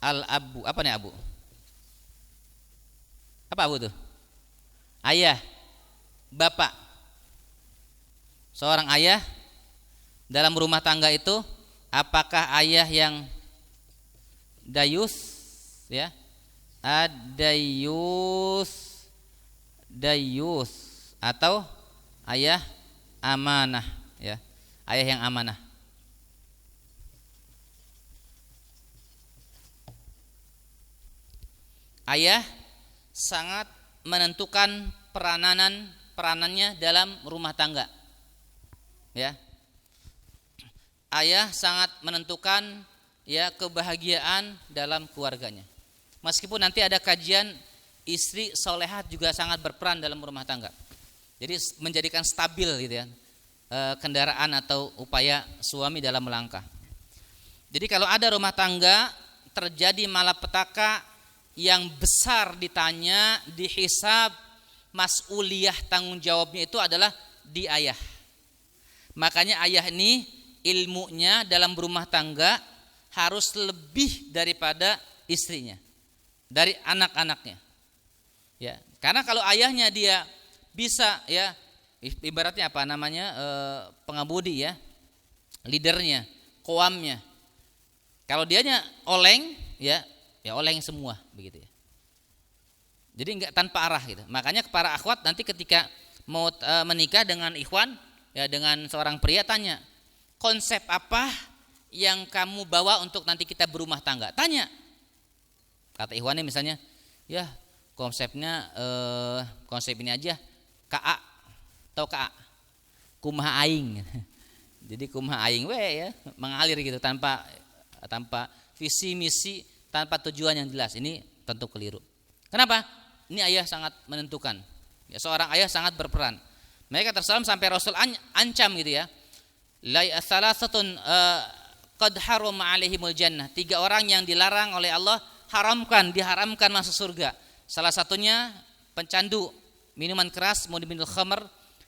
S3: Al-abu, apa nih abu? Apa abu tuh? Ayah, bapak. Seorang ayah dalam rumah tangga itu apakah ayah yang dayus ya? Dayus atau ayah amanah ya. Ayah yang amanah. Ayah sangat menentukan peranannya dalam rumah tangga. Ya. Ayah sangat menentukan ya kebahagiaan dalam keluarganya. Meskipun nanti ada kajian istri solehat juga sangat berperan dalam rumah tangga. Jadi menjadikan stabil gitu ya kendaraan atau upaya suami dalam melangkah. Jadi kalau ada rumah tangga terjadi malapetaka yang besar ditanya, dihisab, mas'uliyah tanggung jawabnya itu adalah di ayah. Makanya ayah ini ilmunya dalam berumah tangga harus lebih daripada istrinya, dari anak-anaknya. Ya, karena kalau ayahnya dia bisa ya ibaratnya apa namanya pengemudi ya, leadernya, koamnya. Kalau dianya oleng ya oleng semua begitu ya. Jadi enggak tanpa arah gitu. Makanya para akhwat nanti ketika mau menikah dengan ikhwan ya dengan seorang pria tanya, konsep apa yang kamu bawa untuk nanti kita berumah tangga? Tanya. Kata ikhwannya misalnya, ya konsepnya konsep ini aja, KA atau KA, kumaha aing. Jadi kumaha aing we ya, mengalir gitu tanpa visi misi, tanpa tujuan yang jelas. Ini tentu keliru. Kenapa? Ini ayah sangat menentukan. Ya, seorang ayah sangat berperan. Mereka tersalam sampai Rasul ancam gitu ya. La salasatun qad harama alaihimul jannah. 3 orang yang dilarang oleh Allah diharamkan masuk surga. Salah satunya pencandu minuman keras, mudminul khamr.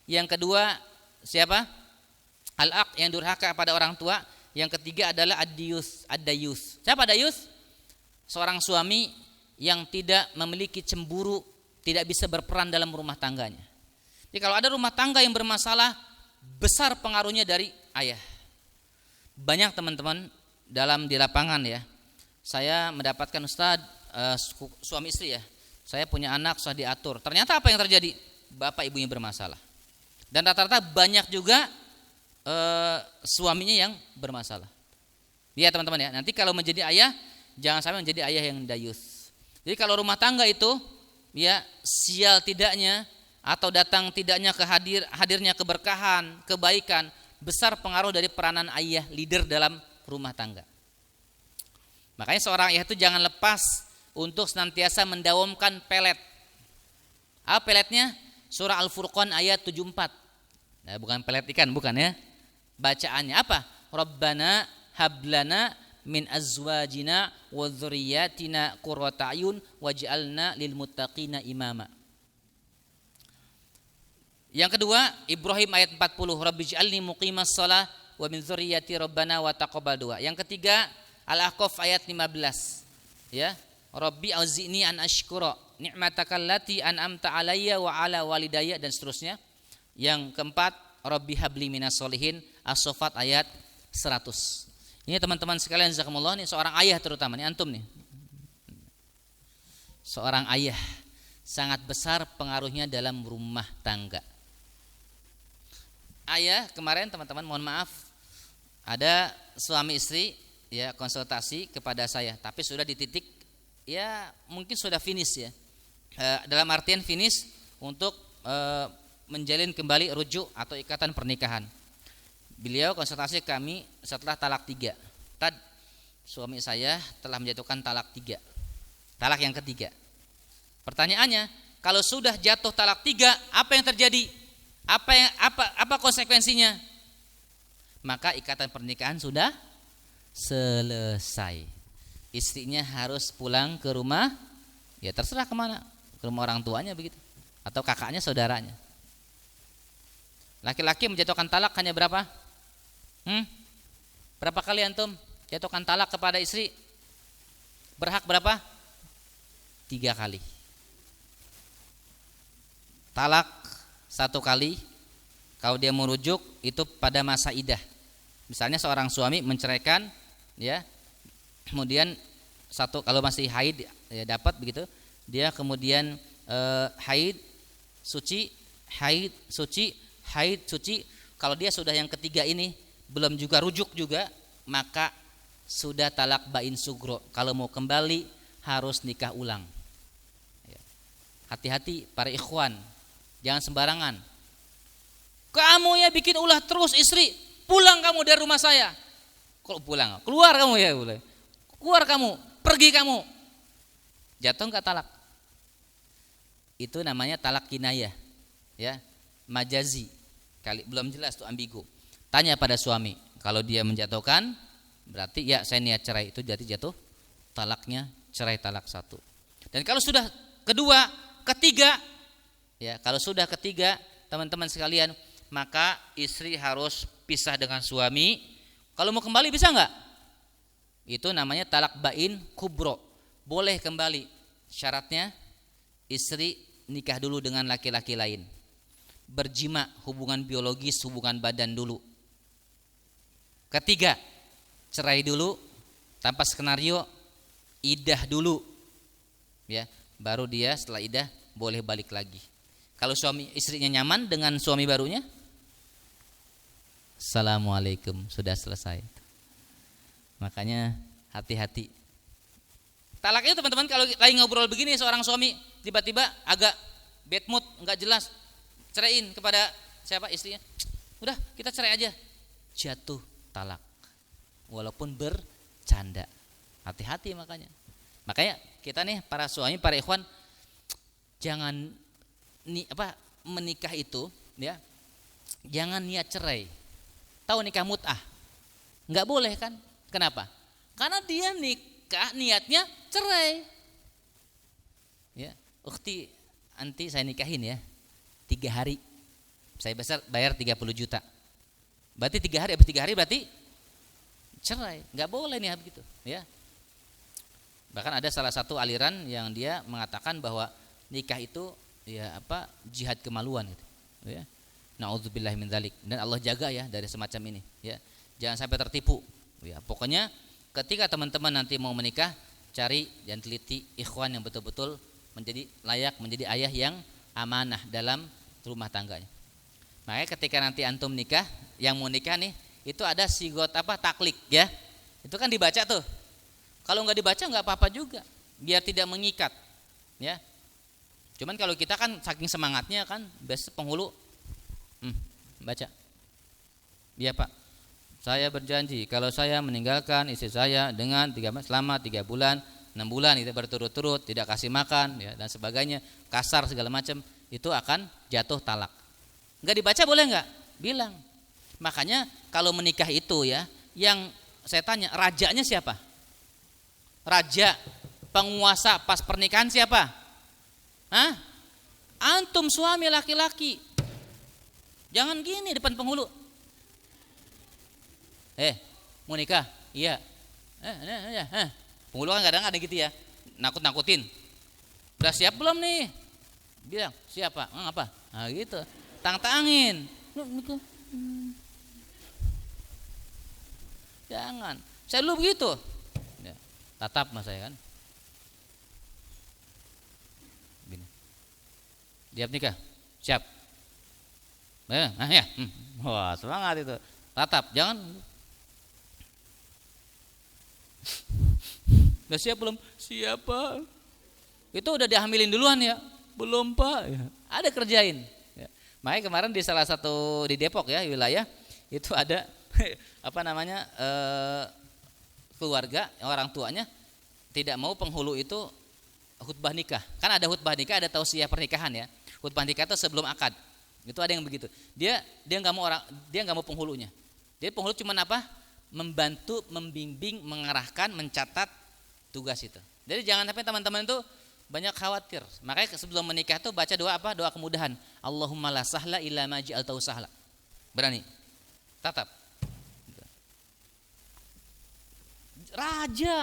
S3: Yang kedua siapa? Al-aq, yang durhaka pada orang tua. Yang ketiga adalah ad-dayus. Siapa dayus? Seorang suami yang tidak memiliki cemburu, tidak bisa berperan dalam rumah tangganya. Jadi kalau ada rumah tangga yang bermasalah, besar pengaruhnya dari ayah. Banyak teman-teman di lapangan ya, saya mendapatkan Ustadz suami istri ya, saya punya anak sudah diatur. Ternyata apa yang terjadi? Bapak ibunya bermasalah. Dan rata-rata banyak juga suaminya yang bermasalah. Iya teman-teman ya, nanti kalau menjadi ayah jangan sampai menjadi ayah yang dayus. Jadi kalau rumah tangga itu ya sial tidaknya atau datang tidaknya hadirnya keberkahan, kebaikan, besar pengaruh dari peranan ayah leader dalam rumah tangga. Makanya seorang ayah itu jangan lepas untuk senantiasa mendawamkan pelet. Apa peletnya? Surah Al-Furqan ayat 74. Nah, bukan pelet ikan, bukan ya. Bacaannya apa? Rabbana hablana min azwajina wa dzurriyyatina qurrata ayun waj'alna lil muttaqina imama. Yang kedua, Ibrahim ayat 40, Rabbij'alni muqimas shalah wa min dzurriyyati rabbana wa taqabbal du'a. Yang ketiga, Al-Ahqaf ayat 15. Ya, Rabbi auzi'ni an ashkura ni'matakal lati an'amta alayya wa ala walidayya, dan seterusnya. Yang keempat, Rabbi habli minas sholihin, As-Saffat ayat 100. Ini teman-teman sekalian jazakumullah, ini seorang ayah terutama, ini antum nih. Seorang ayah sangat besar pengaruhnya dalam rumah tangga. Ayah kemarin teman-teman mohon maaf, ada suami istri ya konsultasi kepada saya, tapi sudah di titik ya mungkin sudah finish ya. Dalam artian finish untuk menjalin kembali rujuk atau ikatan pernikahan. Beliau konsultasi kami setelah talak 3. Suami saya telah menjatuhkan talak 3. Talak yang ketiga. Pertanyaannya, kalau sudah jatuh talak 3, apa yang terjadi? Apa konsekuensinya? Maka ikatan pernikahan sudah selesai. Istrinya harus pulang ke rumah, ya terserah kemana, ke rumah orang tuanya begitu, atau kakaknya, saudaranya. Laki-laki menjatuhkan talak hanya berapa? Berapa kali antum jatuhkan talak kepada istri? Berhak berapa? 3 kali. Talak 1 kali kalau dia merujuk itu pada masa iddah. Misalnya seorang suami menceraikan ya, kemudian kalau masih haid ya, dapat begitu, dia kemudian haid suci, haid suci, haid suci. Kalau dia sudah yang ketiga ini belum juga rujuk juga, maka sudah talak bain sugro. Kalau mau kembali harus nikah ulang. Hati-hati para ikhwan, jangan sembarangan. Kamu ya bikin ulah terus istri, pulang kamu dari rumah saya. Kalau pulang, keluar kamu ya, boleh. Keluar kamu, pergi kamu. Jatuh enggak talak? Itu namanya talak kinayah, ya, majazi. Kali belum jelas tuh, ambigu. Tanya pada suami, kalau dia menjatuhkan, berarti ya saya niat cerai, itu jadi jatuh talaknya cerai talak 1. Dan kalau sudah kedua, ketiga, ya kalau sudah ketiga, teman-teman sekalian, maka istri harus pisah dengan suami. Kalau mau kembali bisa enggak? Itu namanya talak bain kubro. Boleh kembali. Syaratnya istri nikah dulu dengan laki-laki lain. Berjima, hubungan biologis, hubungan badan dulu. Ketiga, cerai dulu tanpa skenario, idah dulu. Ya, baru dia setelah idah boleh balik lagi. Kalau suami istrinya nyaman dengan suami barunya, assalamualaikum, sudah selesai. Makanya hati-hati. Talak itu teman-teman, kalau lagi ngobrol begini seorang suami tiba-tiba agak bad mood, enggak jelas, ceraiin kepada siapa, istrinya. Udah, kita cerai aja. Jatuh talak. Walaupun bercanda. Hati-hati makanya. Makanya kita nih para suami, para ikhwan, jangan menikah itu ya. Jangan niat cerai. Tahu nikah mut'ah? Enggak boleh kan? Kenapa? Karena dia nikah niatnya cerai. Ya, ukhti, anti saya nikahin ya. 3 hari. Saya bayar 30 juta. Berarti 3 hari, habis 3 hari berarti cerai. Enggak boleh nih begitu, ya. Bahkan ada salah satu aliran yang dia mengatakan bahwa nikah itu ya jihad kemaluan gitu, ya. Na'udzubillahi min dzalik. Dan Allah jaga ya dari semacam ini, ya. Jangan sampai tertipu. Ya, pokoknya ketika teman-teman nanti mau menikah, cari dan teliti ikhwan yang betul-betul menjadi layak menjadi ayah yang amanah dalam rumah tangganya. Makanya ketika nanti antum nikah, yang mau nikah nih, itu ada sigot taklik ya. Itu kan dibaca tuh. Kalau nggak dibaca nggak apa-apa juga, biar tidak mengikat, ya. Cuman kalau kita kan saking semangatnya kan, biasa penghulu baca. Iya Pak, saya berjanji kalau saya meninggalkan istri saya dengan selama 3 bulan, 6 bulan itu berturut-turut, tidak kasih makan ya, dan sebagainya, kasar segala macam, itu akan jatuh talak. Enggak dibaca boleh enggak? Bilang. Makanya kalau menikah itu ya, yang saya tanya, rajanya siapa? Raja, penguasa pas pernikahan siapa? Hah? Antum suami laki-laki. Jangan gini depan penghulu. Mau nikah? Iya. Penghulu kan kadang ada gitu ya, nakut-nakutin. Udah siap belum nih? Bilang, siap Pak. Apa? Nah gitu. Tang-tangin. Jangan. Saya dulu begitu. Ya, tatap mas saya kan. Gini. Siap nikah? Siap. Ya. Wah, semangat itu. Tatap, jangan. Udah siap belum? Siap Pak. Itu udah dihamilin duluan ya? Belum Pak. Ya. Ada kerjain. Ya. Makanya kemarin di salah satu di Depok ya wilayah itu ada keluarga orang tuanya tidak mau penghulu itu khutbah nikah. Kan ada khutbah nikah, ada tausiah pernikahan ya. Khutbah nikah itu sebelum akad. Itu ada yang begitu. Dia nggak mau penghulunya. Jadi penghulu cuma membantu, membimbing, mengarahkan, mencatat tugas itu. Jadi jangan sampai teman-teman itu banyak khawatir. Makanya sebelum menikah tuh baca doa doa kemudahan. Allahumma la sahla illa ma ja'altahu sahla. Berani. Tatap. Raja.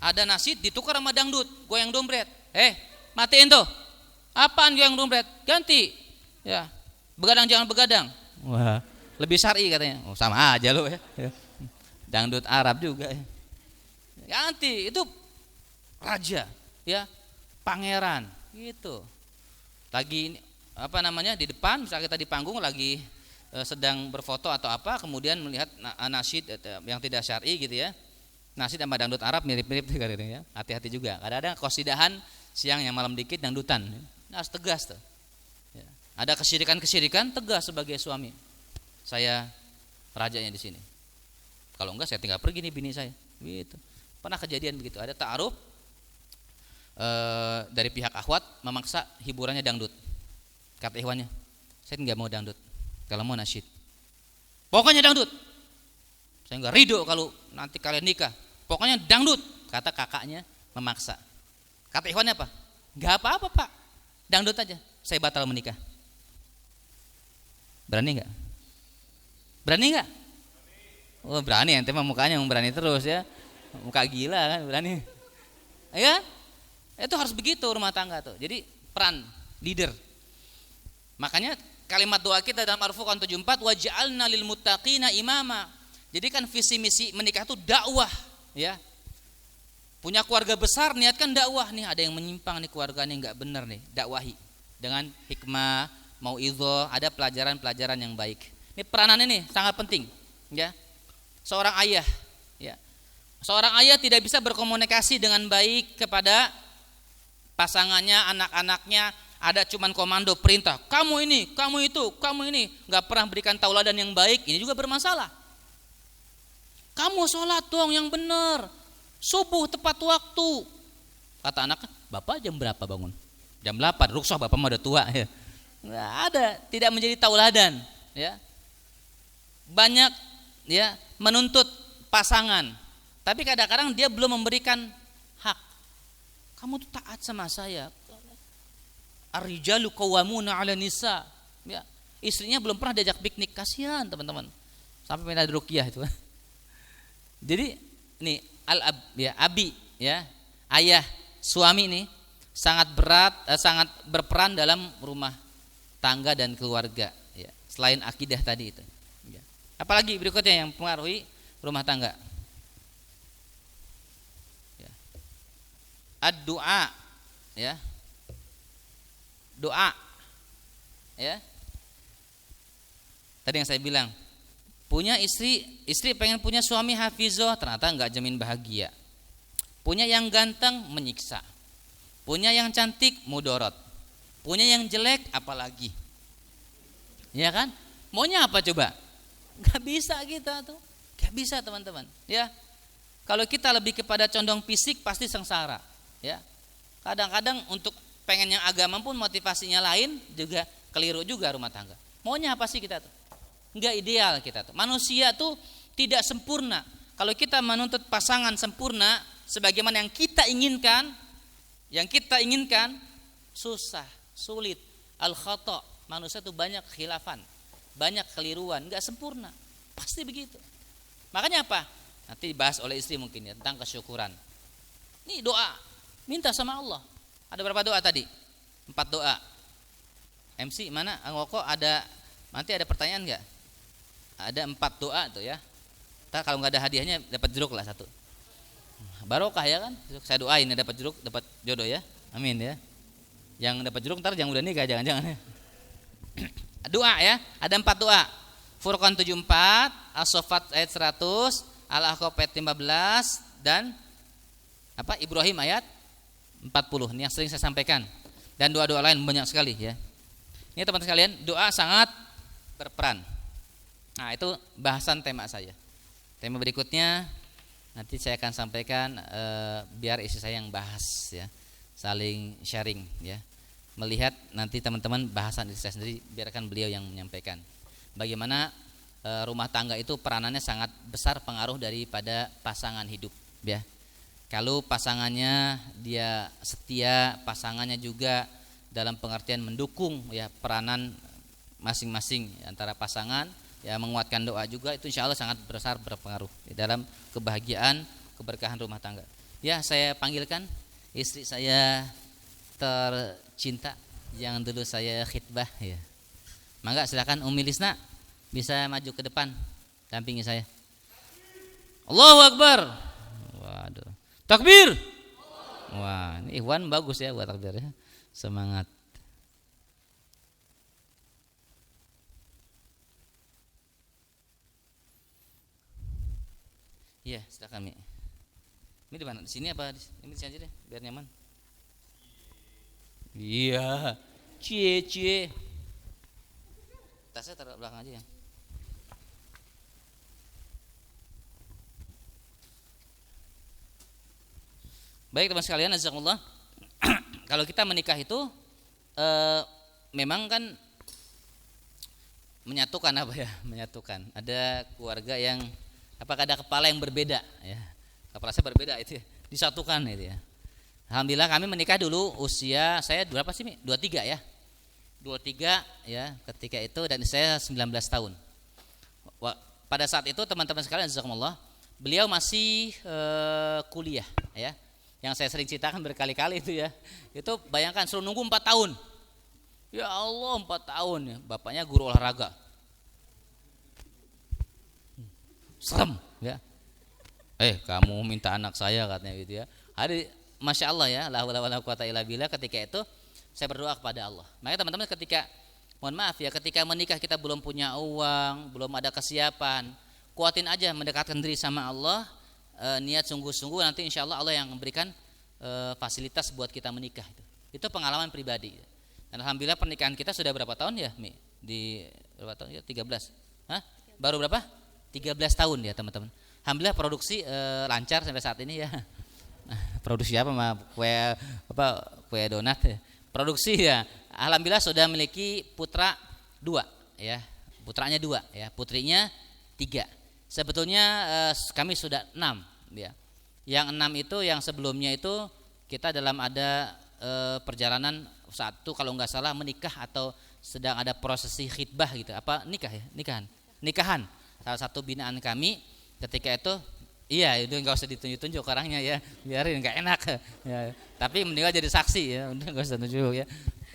S3: Ada nasi ditukar sama dangdut, goyang dompet. Matiin tuh. Apaan goyang dompet? Ganti. Ya. Begadang jangan begadang. Wah, lebih syar'i katanya. Oh, sama aja lo ya. Dangdut Arab juga ya. Ganti, itu raja, ya. Pangeran, gitu. Lagi di depan, misalnya kita di panggung lagi sedang berfoto atau apa, kemudian melihat nasyid yang tidak syar'i gitu ya. Nasyid sama dangdut Arab mirip-mirip ya. Hati-hati juga. Kadang-kadang qasidahan siang yang malam dikit dangdutan. Harus tegas tuh. Ya. Ada kesyirikan-kesyirikan, tegas sebagai suami. Saya rajanya di sini. Kalau enggak saya tinggal pergi nih bini saya. Gitu. Pernah kejadian begitu. Ada ta'aruf dari pihak akhwat memaksa hiburannya dangdut. Kata ikhwannya, saya enggak mau dangdut. Kalau mau nasyid. Pokoknya dangdut. Saya enggak ridho kalau nanti kalian nikah. Pokoknya dangdut. Kata kakaknya memaksa. Kata ikhwannya apa? Enggak apa-apa, Pak. Dangdut aja. Saya batal menikah. Berani enggak? Berani enggak? Oh, berani, ente mah mukanya berani terus ya. Muka gila kan, berani. Ya? Itu harus begitu rumah tangga tuh. Jadi peran leader. Makanya kalimat doa kita dalam Al-Furqan 74, waj'alna lil muttaqina imama. Jadi kan visi misi menikah itu dakwah, ya. Punya keluarga besar, niatkan dakwah nih. Ada yang menyimpang nih keluarga nih enggak benar nih, dakwahi dengan hikmah, mauidhah, ada pelajaran-pelajaran yang baik. Ini peranan ini sangat penting, ya. Seorang ayah, ya. Seorang ayah tidak bisa berkomunikasi dengan baik kepada pasangannya, anak-anaknya, ada cuman komando perintah, kamu ini, kamu itu, kamu ini, nggak pernah berikan tauladan yang baik, ini juga bermasalah. Kamu sholat dong yang benar, subuh tepat waktu. Kata anak, bapak jam berapa bangun? Jam 8, rukshoh bapak mah udah tua ya. Nggak ada, tidak menjadi tauladan, ya. Banyak ya menuntut pasangan, tapi kadang-kadang dia belum memberikan hak. Kamu tuh taat sama saya. Ar-rijalu qawwamuna 'ala nisa. Ya, istrinya belum pernah diajak piknik, kasihan teman-teman. Sampai minta ruqyah itu. Jadi ini al-ab ya, abi ya, ayah, suami ini sangat berat, sangat berperan dalam rumah tangga dan keluarga ya. Selain akidah tadi itu. Ya. Apalagi berikutnya yang mempengaruhi rumah tangga. Ad-du'a ya. Doa ya. Tadi yang saya bilang, punya istri pengen punya suami hafizah, ternyata enggak jamin bahagia. Punya yang ganteng menyiksa. Punya yang cantik mudorot. Punya yang jelek apalagi. Ya kan? Maunya apa coba? Enggak bisa kita tuh. Enggak bisa teman-teman, ya. Kalau kita lebih kepada condong fisik pasti sengsara. Ya, kadang-kadang untuk pengen yang agama pun motivasinya lain, juga keliru juga rumah tangga. Maunya apa sih kita tuh? Enggak ideal kita tuh. Manusia tuh tidak sempurna. Kalau kita menuntut pasangan sempurna sebagaimana yang kita inginkan, susah, sulit. Al-khata, manusia tuh banyak khilafan, banyak keliruan, enggak sempurna. Pasti begitu. Makanya apa? Nanti dibahas oleh istri mungkin ya tentang kesyukuran. Ini doa. Minta sama Allah. Ada berapa doa tadi? 4 doa. MC mana? Anggoko ada, nanti ada pertanyaan enggak? Ada 4 doa tuh ya. Ntar kalau nggak ada hadiahnya dapat jeruk lah 1. Barokah ya kan? Saya doain ya dapat jeruk, dapat jodoh ya. Amin ya. Yang dapat jeruk ntar yang udah nikah jangan-jangan ya. Doa ya, ada 4 doa. Furqan 74, As-Saffat ayat 100, Al-Ahqaf ayat 15 dan apa? Ibrahim ayat 40. Ini yang sering saya sampaikan. Dan doa-doa lain banyak sekali ya. Ini teman-teman sekalian, doa sangat berperan. Nah, itu bahasan tema saya. Tema berikutnya nanti saya akan sampaikan biar istri saya yang bahas ya. Saling sharing ya. Melihat nanti teman-teman bahasan istri saya sendiri, biarkan beliau yang menyampaikan. Bagaimana rumah tangga itu peranannya sangat besar, pengaruh daripada pasangan hidup ya. Kalau pasangannya dia setia, pasangannya juga dalam pengertian mendukung ya peranan masing-masing antara pasangan ya, menguatkan doa juga, itu insya Allah sangat besar berpengaruh dalam kebahagiaan, keberkahan rumah tangga. Ya, saya panggilkan istri saya tercinta yang dulu saya khitbah ya. Mangga silakan Umi Lisna bisa maju ke depan dampingi saya. Allahu Akbar. Waduh. Takbir. Wah, ini Ikhwan bagus ya buat takbir ya. Semangat. Iya, silakan Mi. Ini di mana? Di sini apa? Ini di sini aja deh, biar nyaman. Iya. Cie. Tasnya taruh belakang aja ya. Baik teman sekalian, jazakumullah. Kalau kita menikah itu memang kan menyatukan apa ya? Menyatukan. Ada keluarga yang apakah ada kepala yang berbeda ya? Kepala saya berbeda itu ya. Disatukan itu ya. Alhamdulillah kami menikah dulu usia saya berapa sih Mi? 23 ya. 23 ya ketika itu dan saya 19 tahun. Pada saat itu teman-teman sekalian jazakumullah, beliau masih kuliah ya. Yang saya sering ceritakan berkali-kali itu ya. Itu bayangkan suruh nunggu 4 tahun. Ya Allah 4 tahun ya. Bapaknya guru olahraga. Serem ya. Kamu minta anak saya katanya gitu ya. Masya Allah ya, la haula wala quwata illa billah. Ketika itu saya berdoa kepada Allah. Makanya teman-teman ketika mohon maaf ya, ketika menikah kita belum punya uang, belum ada kesiapan, kuatin aja mendekatkan diri sama Allah, niat sungguh-sungguh, nanti insya Allah Allah yang memberikan fasilitas buat kita menikah. Itu pengalaman pribadi. Dan alhamdulillah pernikahan kita sudah berapa tahun ya Mi? Di berapa tahun ya? 13. Hah? Baru berapa? 13 tahun ya teman-teman. Alhamdulillah produksi lancar sampai saat ini ya. Produksi apa mah kue donat ya. Produksi ya. Alhamdulillah sudah memiliki putra 2 ya. Putranya 2 ya, putrinya 3. Sebetulnya kami sudah 6 ya. Yang 6 itu yang sebelumnya itu kita dalam ada perjalanan satu kalau nggak salah menikah atau sedang ada prosesi khitbah gitu. Apa nikah ya? Nikahan. Salah satu binaan kami ketika itu iya itu nggak usah ditunjuk-tunjuk orangnya ya, biarin nggak enak ya. Tapi mendingan jadi saksi ya, udah nggak usah tunjuk ya.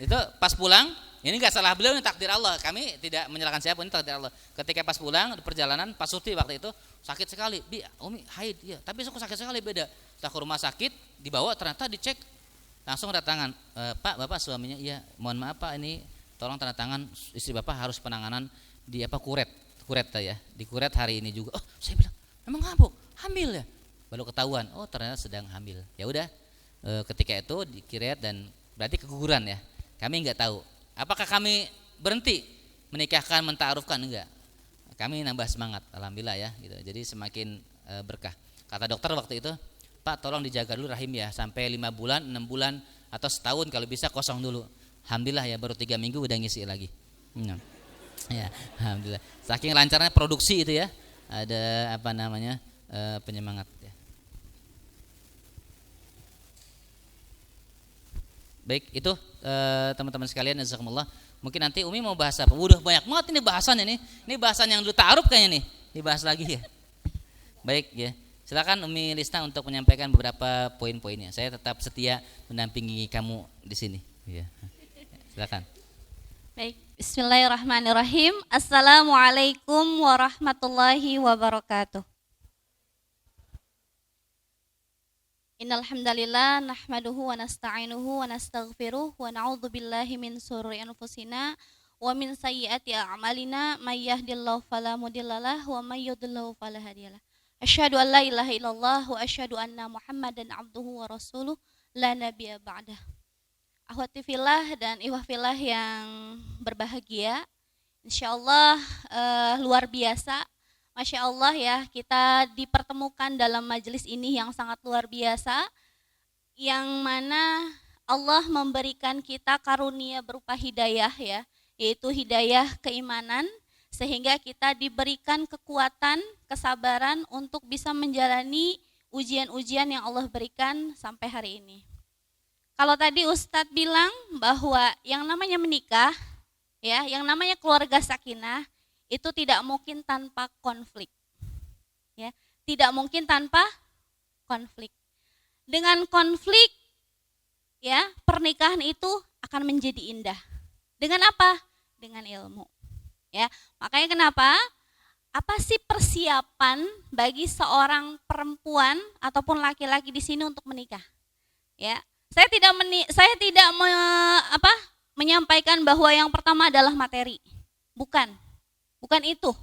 S3: Itu pas pulang, ini nggak salah beliau, ini takdir Allah. Kami tidak menyalahkan siapa, ini takdir Allah. Ketika pas pulang di perjalanan, Pak Suti waktu itu sakit sekali. Umi haid ya, tapi kok sakit sekali beda. Kita ke rumah sakit, dibawa ternyata dicek, langsung tanda tangan. Pak, bapak suaminya, iya, mohon maaf Pak, ini tolong tanda tangan istri bapak harus penanganan di kuret ya, di kuret hari ini juga. Oh, saya bilang, memang kamu hamil ya? Baru ketahuan, oh ternyata sedang hamil. Ya udah, ketika itu dikiret dan berarti keguguran ya. Kami nggak tahu. Apakah kami berhenti menikahkan, menta'arufkan? Enggak. Kami nambah semangat, alhamdulillah ya. Gitu. Jadi semakin berkah. Kata dokter waktu itu, Pak tolong dijaga dulu rahim ya, sampai 5 bulan, 6 bulan atau setahun kalau bisa kosong dulu. Alhamdulillah ya, baru 3 minggu udah ngisi lagi. Ya, alhamdulillah. Saking lancarnya produksi itu ya, ada penyemangat ya. Baik, itu teman-teman sekalian jazakumullah. Mungkin nanti Umi mau bahas apa? Udah banyak banget ini bahasan ini. Ini bahasan yang dulu ta'aruf kayaknya nih. Dibahas lagi ya. Baik ya. Silakan Umi Lisna untuk menyampaikan beberapa poin-poinnya. Saya tetap setia mendampingi kamu di sini. Ya. Silakan.
S4: Baik, bismillahirrahmanirrahim. Assalamualaikum warahmatullahi wabarakatuh. Innal hamdalillah nahmaduhu wa nasta'inuhu wa nastaghfiruh wa na'udzu billahi min shururi anfusina wa min sayyiati a'malina may yahdihillahu fala mudhillalah wa may yudhlil fala hadiyalah. Asyhadu an la ilaha illallah wa asyhadu anna Muhammadan abduhu wa rasuluh la nabiyya ba'dah. Akhwati fillah dan ikhwah fillah yang berbahagia, insyaallah luar biasa. Masya Allah ya, kita dipertemukan dalam majelis ini yang sangat luar biasa, yang mana Allah memberikan kita karunia berupa hidayah ya, yaitu hidayah keimanan, sehingga kita diberikan kekuatan, kesabaran untuk bisa menjalani ujian-ujian yang Allah berikan sampai hari ini. Kalau tadi Ustadz bilang bahwa yang namanya menikah, ya, yang namanya keluarga sakinah, itu tidak mungkin tanpa konflik, ya, tidak mungkin tanpa konflik. Dengan konflik, ya, pernikahan itu akan menjadi indah. Dengan apa? Dengan ilmu, ya. Makanya kenapa? Apa sih persiapan bagi seorang perempuan ataupun laki-laki di sini untuk menikah? Ya, saya tidak menyampaikan bahwa yang pertama adalah materi, bukan itu,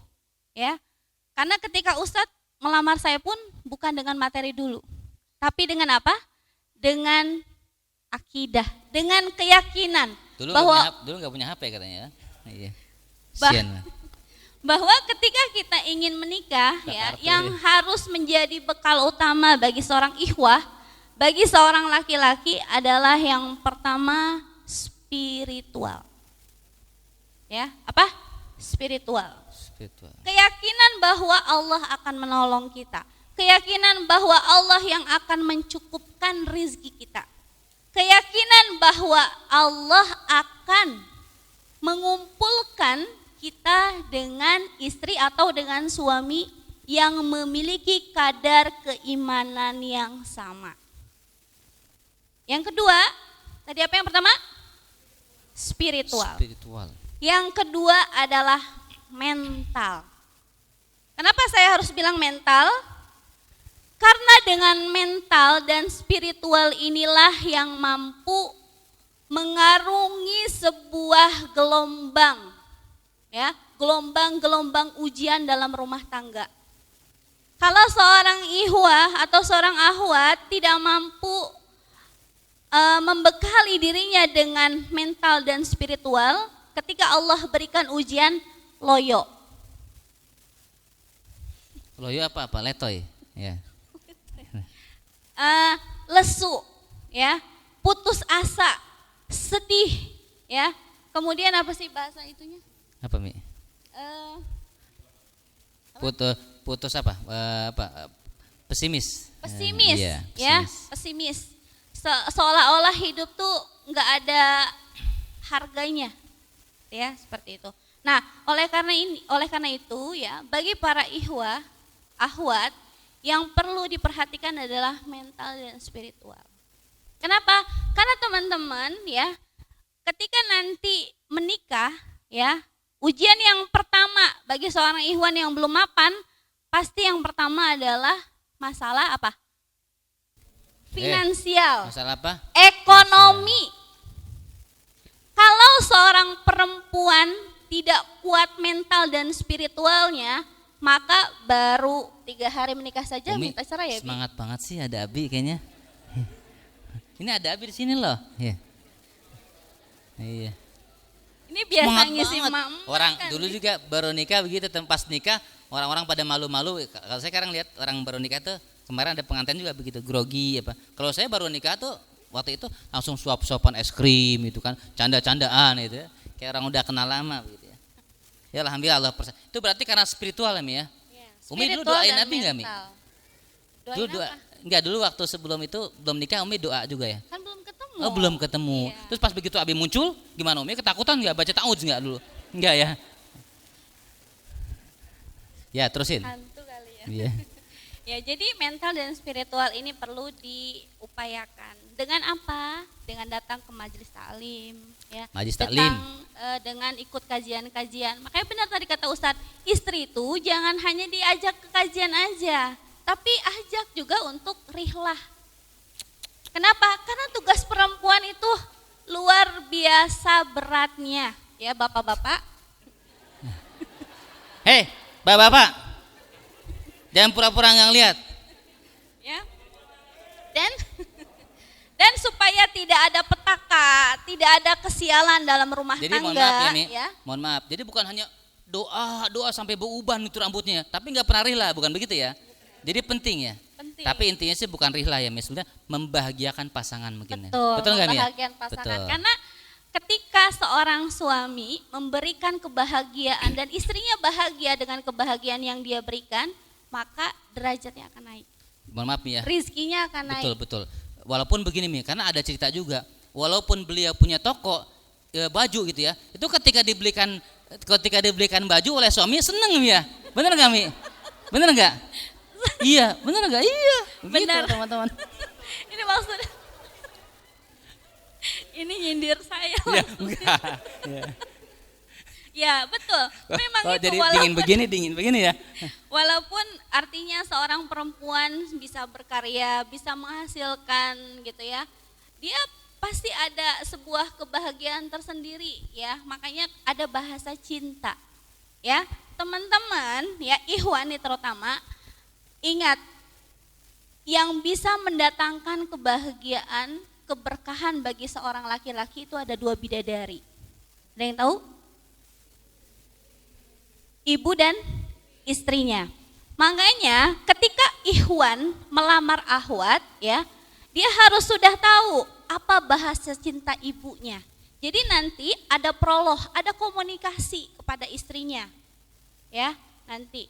S4: ya. Karena ketika Ustadz melamar saya pun bukan dengan materi dulu, tapi dengan apa? Dengan akidah, dengan keyakinan
S3: Dulu
S4: bahwa
S3: dulu nggak punya HP katanya. Iya.
S4: Bah-
S3: Sian.
S4: bahwa ketika kita ingin menikah ya, yang harus menjadi bekal utama bagi seorang ikhwah, bagi seorang laki-laki adalah yang pertama spiritual. Ya, apa? Spiritual.
S3: Spiritual.
S4: Keyakinan bahwa Allah akan menolong kita. Keyakinan bahwa Allah yang akan mencukupkan rizki kita. Keyakinan bahwa Allah akan mengumpulkan kita dengan istri atau dengan suami yang memiliki kadar keimanan yang sama. Yang kedua, tadi apa yang pertama? Spiritual.
S3: Spiritual.
S4: Yang kedua adalah mental. Kenapa saya harus bilang mental? Karena dengan mental dan spiritual inilah yang mampu mengarungi sebuah gelombang, ya, gelombang-gelombang ujian dalam rumah tangga. Kalau seorang ikhwah atau seorang akhwat tidak mampu membekali dirinya dengan mental dan spiritual, ketika Allah berikan ujian, loyo.
S3: Loyo apa? Letoy. Ya.
S4: Lesu, ya, putus asa, sedih, ya. Kemudian apa sih bahasa itunya?
S3: Apa, Mi? Putus apa? Pesimis.
S4: Pesimis,
S3: Iya,
S4: ya, pesimis. Seolah-olah hidup tuh nggak ada harganya, ya, seperti itu. Nah, oleh karena itu ya, bagi para ikhwah, akhwat, yang perlu diperhatikan adalah mental dan spiritual. Kenapa? Karena teman-teman ya, ketika nanti menikah ya, ujian yang pertama bagi seorang ikhwan yang belum mapan, pasti yang pertama adalah masalah apa? Finansial.
S3: Masalah apa?
S4: Ekonomi. Kalau seorang perempuan tidak kuat mental dan spiritualnya, maka baru 3 hari menikah saja
S3: Umi,
S4: minta cerai ya, Bi?
S3: semangat banget sih, ada Abi kayaknya. Ini ada Abi di sini loh. Iya. Iya.
S4: Ini biasa
S3: Semangat
S4: ngisi
S3: banget.
S4: emak
S3: Orang
S4: kan.
S3: dulu juga baru nikah begitu, pas nikah orang-orang pada malu-malu. Kalau saya sekarang lihat orang baru nikah tuh, kemarin ada pengantin juga begitu, grogi apa. Kalau saya baru nikah tuh waktu itu langsung suap-suapan es krim itu kan, canda-candaan itu ya. Kayak orang udah kenal lama begitu ya. Ya alhamdulillah Allah itu berarti karena spiritual ya, Mi ya.
S4: Ya,
S3: Umi dulu
S4: spiritual
S3: doain
S4: dan
S3: Nabi enggak, Mi?
S4: mental. Doain
S3: Dulu doa.
S4: apa?
S3: Enggak, dulu waktu sebelum itu belum nikah Umi doa juga ya.
S4: Kan belum ketemu.
S3: Oh belum ketemu.
S4: Iya.
S3: Terus pas begitu Abi muncul, gimana Umi? Ketakutan nggak? Baca ta'awudz nggak dulu? Enggak ya? Ya terusin.
S4: Hantu kali ya.
S3: Iya.
S4: Ya, jadi mental dan spiritual ini perlu diupayakan. Dengan apa? Dengan datang ke majelis taklim, ya.
S3: Majelis
S4: Datang,
S3: taklim.
S4: dengan ikut kajian-kajian. Makanya benar tadi kata Ustadz, istri itu jangan hanya diajak ke kajian aja, tapi ajak juga untuk rihlah. Kenapa? Karena tugas perempuan itu luar biasa beratnya, ya bapak-bapak.
S3: Hei, bapak-bapak, jangan pura-pura nggak lihat.
S4: Ya. Dan supaya tidak ada petaka, tidak ada kesialan dalam rumah
S3: Jadi
S4: tangga,
S3: mohon maaf ya, Mi.
S4: ya.
S3: Mohon maaf. Jadi bukan hanya doa sampai beruban itu rambutnya, tapi nggak pernah rihlah, bukan begitu ya? Jadi penting ya.
S4: Penting.
S3: Tapi intinya sih bukan rihlah ya, Mi. Sebenarnya membahagiakan pasangan mungkin.
S4: Betul,
S3: Betul nggak, Mi? ya?
S4: membahagiakan pasangan.
S3: Betul.
S4: Karena ketika seorang suami memberikan kebahagiaan dan istrinya bahagia dengan kebahagiaan yang dia berikan, maka derajatnya akan naik.
S3: Mohon maaf, Mi ya.
S4: Rizkinya akan naik.
S3: Betul. Walaupun begini, Mi, karena ada cerita juga. Walaupun beliau punya toko baju gitu ya, itu ketika dibelikan baju oleh suami seneng, Mi ya. Bener nggak, Mi? Bener nggak? Iya, bener nggak? Iya.
S4: Benar.
S3: Begitu, teman-teman.
S4: Ini maksudnya ini nyindir saya.
S3: Ya, enggak. Ya.
S4: Ya, betul. Memang
S3: Oh,
S4: itu
S3: jadi
S4: walaupun
S3: dingin begini ya.
S4: walaupun artinya seorang perempuan bisa berkarya, bisa menghasilkan gitu ya. Dia pasti ada sebuah kebahagiaan tersendiri ya. Makanya ada bahasa cinta. Ya, teman-teman ya, ikhwan nih terutama, ingat yang bisa mendatangkan kebahagiaan, keberkahan bagi seorang laki-laki itu ada 2 bidadari. Ada yang tahu? ibu dan istrinya. Makanya ketika Ikhwan melamar Akhwat ya, dia harus sudah tahu apa bahasa cinta ibunya. Jadi nanti ada prolog, ada komunikasi kepada istrinya. Ya, nanti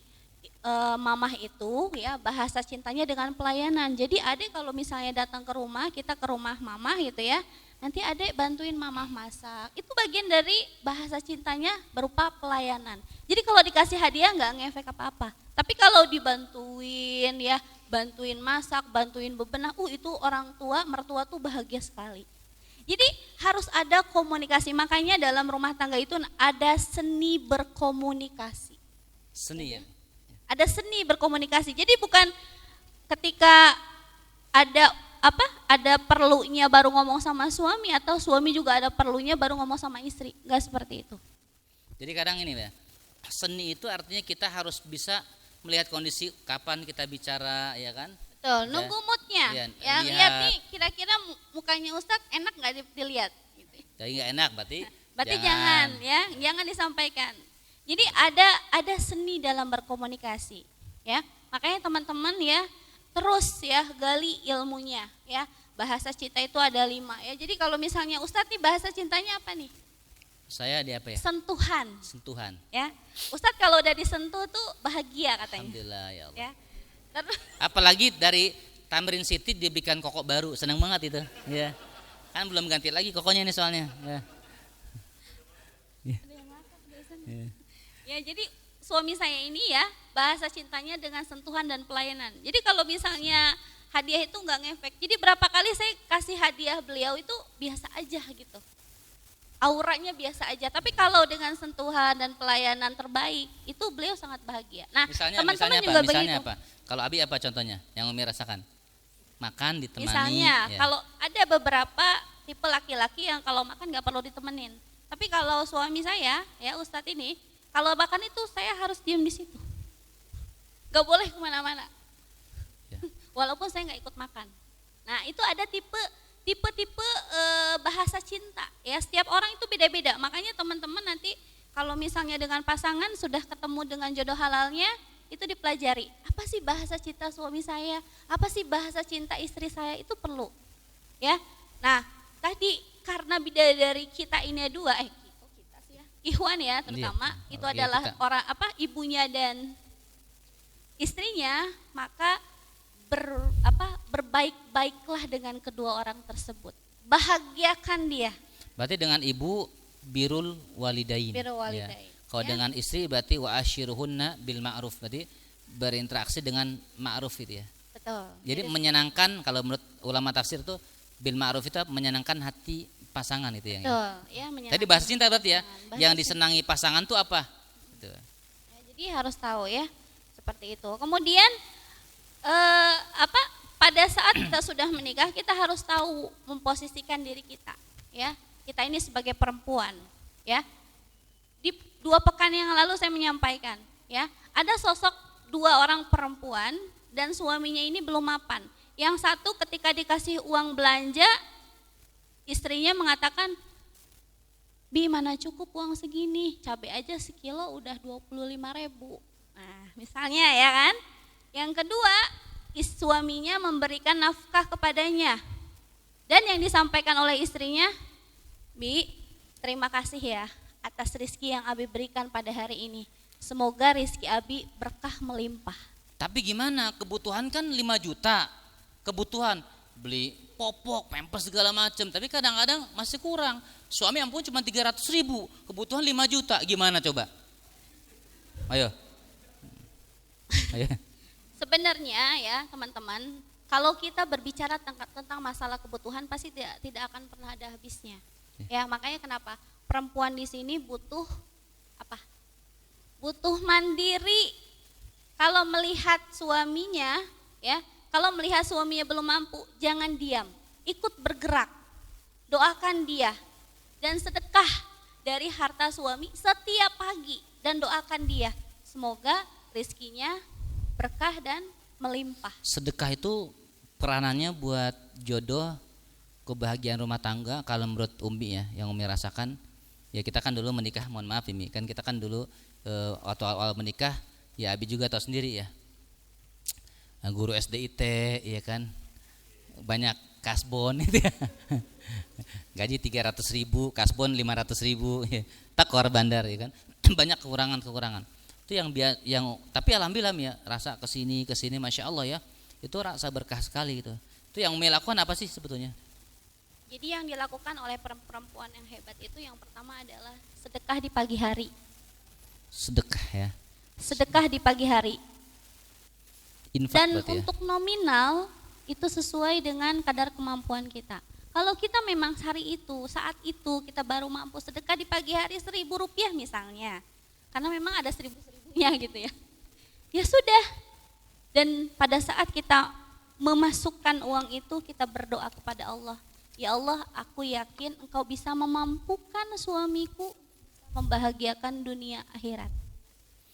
S4: mamah itu ya bahasa cintanya dengan pelayanan. Jadi adek kalau misalnya datang ke rumah, kita ke rumah mamah gitu ya, nanti adek bantuin mamah masak. Itu bagian dari bahasa cintanya berupa pelayanan. Jadi kalau dikasih hadiah nggak ngefek apa-apa. Tapi kalau dibantuin ya, bantuin masak, bantuin bebenah, itu orang tua, mertua tuh bahagia sekali. Jadi harus ada komunikasi. Makanya dalam rumah tangga itu ada seni berkomunikasi.
S3: Seni ya.
S4: Ada seni berkomunikasi. Jadi bukan ketika ada perlunya baru ngomong sama suami, atau suami juga ada perlunya baru ngomong sama istri. Enggak seperti itu.
S3: Jadi kadang ini ya, seni itu artinya kita harus bisa melihat kondisi kapan kita bicara, ya kan?
S4: Betul,
S3: Ya.
S4: nunggu moodnya.
S3: Ya,
S4: Ya, lihat nih kira-kira mukanya Ustadz enak nggak dilihat? Gitu.
S3: Jadi nggak enak berarti.
S4: Berarti jangan disampaikan. Jadi ada seni dalam berkomunikasi, ya. Makanya teman-teman ya terus ya gali ilmunya, ya. Bahasa cinta itu ada 5 ya. Jadi kalau misalnya Ustadz nih bahasa cintanya apa nih?
S3: Saya di apa ya?
S4: Sentuhan.
S3: Sentuhan.
S4: Ya, Ustadz kalau udah disentuh tuh bahagia katanya.
S3: Alhamdulillah ya Allah.
S4: Ya. Terus
S3: Apalagi dari Tamrin City diberikan kokok baru, senang banget itu. Ya. Kan belum ganti lagi kokoknya ini soalnya. Ya.
S4: ya jadi suami saya ini ya bahasa cintanya dengan sentuhan dan pelayanan. Jadi kalau misalnya hadiah itu nggak ngefek. Jadi berapa kali saya kasih hadiah beliau itu biasa aja gitu. Auranya biasa aja, tapi kalau dengan sentuhan dan pelayanan terbaik itu beliau sangat bahagia. Nah, teman-teman juga
S3: misalnya
S4: begitu.
S3: apa? Kalau Abi apa contohnya yang Umi rasakan? Makan ditemani.
S4: Misalnya,
S3: ya.
S4: kalau ada beberapa tipe laki-laki yang kalau makan nggak perlu ditemenin. Tapi kalau suami saya, ya Ustadz ini, kalau makan itu saya harus diam di situ, nggak boleh kemana-mana.
S3: Ya.
S4: Walaupun saya nggak ikut makan. Nah, itu ada tipe bahasa cinta ya, setiap orang itu beda-beda. Makanya teman-teman nanti kalau misalnya dengan pasangan sudah ketemu dengan jodoh halalnya, itu dipelajari apa sih bahasa cinta suami saya, apa sih bahasa cinta istri saya, itu perlu ya. Nah tadi karena bidadari kita ini dua kita sih ya, Ikhwan ya terutama
S3: iya.
S4: itu
S3: Iya,
S4: adalah
S3: kita.
S4: orang ibunya dan istrinya, maka berbaik-baiklah dengan kedua orang tersebut, bahagiakan dia.
S3: Berarti dengan ibu birrul walidain.
S4: Birrul
S3: Ya.
S4: walidain.
S3: Kalau
S4: Ya.
S3: dengan istri berarti wa ashiruhunna bil ma'ruf, berarti berinteraksi dengan ma'ruf itu ya.
S4: Betul.
S3: Jadi menyenangkan, kalau menurut ulama tafsir itu bil ma'ruf itu menyenangkan hati pasangan itu yang.
S4: betul ya, menyenangkan.
S3: Tadi bahasa cinta berarti ya.
S4: Bahasa
S3: Yang
S4: cinta.
S3: disenangi pasangan tuh apa? Gitu.
S4: Ya, jadi harus tahu ya seperti itu. Kemudian pada saat kita sudah menikah, kita harus tahu memposisikan diri kita ya. Kita ini sebagai perempuan ya. Di 2 pekan yang lalu saya menyampaikan ya, ada sosok 2 orang perempuan dan suaminya ini belum mapan. Yang satu ketika dikasih uang belanja, istrinya mengatakan, "Bi, mana cukup uang segini, cabai aja sekilo udah 25.000." Nah misalnya ya kan. Yang kedua, suaminya memberikan nafkah kepadanya. Dan yang disampaikan oleh istrinya, "Bi, terima kasih ya atas rizki yang Abi berikan pada hari ini. Semoga rizki Abi berkah melimpah."
S3: Tapi gimana? Kebutuhan kan 5 juta. Kebutuhan beli popok, pampers segala macam. Tapi kadang-kadang masih kurang. Suami ampun cuma 300.000, kebutuhan 5 juta. Gimana coba? Ayo. Ayo.
S4: Sebenarnya ya teman-teman, kalau kita berbicara tentang masalah kebutuhan pasti tidak akan pernah ada habisnya. Ya, makanya kenapa perempuan di sini butuh apa? Butuh mandiri. Kalau melihat suaminya, ya, kalau melihat suaminya belum mampu, jangan diam, ikut bergerak, doakan dia, dan sedekah dari harta suami setiap pagi dan doakan dia, semoga rezekinya berkah dan melimpah.
S3: Sedekah itu peranannya buat jodoh, kebahagiaan rumah tangga. Kalau menurut Umi ya, yang Umi rasakan, Ya kita kan dulu menikah, mohon maaf ini kan kita kan dulu waktu awal menikah ya Abi juga tahu sendiri ya. Guru SDIT ya kan. Banyak kasbon itu ya. Gaji 300.000, kasbon 500.000 ya. Takor bandar ya kan. Banyak kekurangan. Itu yang tapi alhamdulillah ya rasa kesini Masya Allah ya. Itu rasa berkah sekali gitu. Itu yang Umi lakukan apa sih sebetulnya?
S4: Jadi yang dilakukan oleh perempuan yang hebat itu yang pertama adalah sedekah di pagi hari.
S3: Sedekah ya.
S4: Sedekah di pagi hari.
S3: Infak
S4: Dan
S3: berarti ya.
S4: untuk nominal itu sesuai dengan kadar kemampuan kita. Kalau kita memang hari itu, saat itu kita baru mampu sedekah di pagi hari Rp1.000 misalnya. Karena memang ada 1.000-1.000-nya gitu ya. Ya sudah. Dan pada saat kita memasukkan uang itu kita berdoa kepada Allah. Ya Allah, aku yakin Engkau bisa memampukan suamiku membahagiakan dunia akhirat.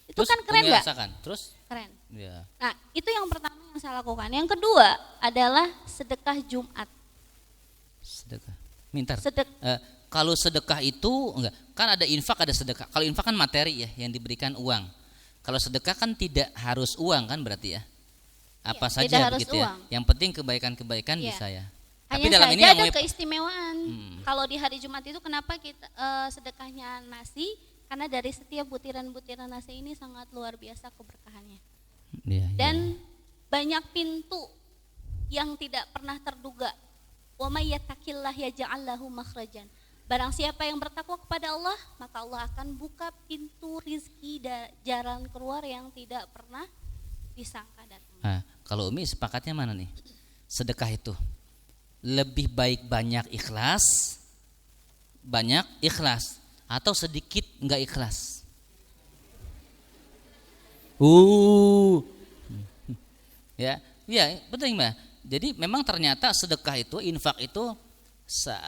S4: Itu
S3: Terus,
S4: kan keren
S3: Umi
S4: nggak?
S3: rasakan. Terus?
S4: Keren.
S3: Ya.
S4: Nah, itu yang pertama yang saya lakukan. Yang kedua adalah sedekah Jumat.
S3: Sedekah. Mintar.
S4: Kalau
S3: Kalau sedekah itu enggak, kan ada infak ada sedekah. Kalau infak kan materi ya yang diberikan uang. Kalau sedekah kan tidak harus uang kan berarti ya. Apa
S4: Iya, tidak
S3: saja
S4: harus
S3: begitu ya.
S4: uang.
S3: Yang penting kebaikan-kebaikan
S4: Iya.
S3: bisa ya.
S4: hanya
S3: Tapi dalam
S4: saja
S3: ini yang
S4: ada
S3: Umi-
S4: keistimewaan. Kalau di hari Jumat itu kenapa kita sedekahnya nasi? Karena dari setiap butiran-butiran nasi ini sangat luar biasa keberkahannya.
S3: Iya, iya.
S4: Dan banyak pintu yang tidak pernah terduga. Wa may yattaqillah yaj'al lahu makhrajan. Barang siapa yang bertakwa kepada Allah, maka Allah akan buka pintu rizki jalan keluar yang tidak pernah disangka datang.
S3: Nah, kalau Umi sepakatnya mana nih? Sedekah itu lebih baik banyak ikhlas atau sedikit enggak ikhlas? Ya, betul Mbak. Jadi memang ternyata sedekah itu, infak itu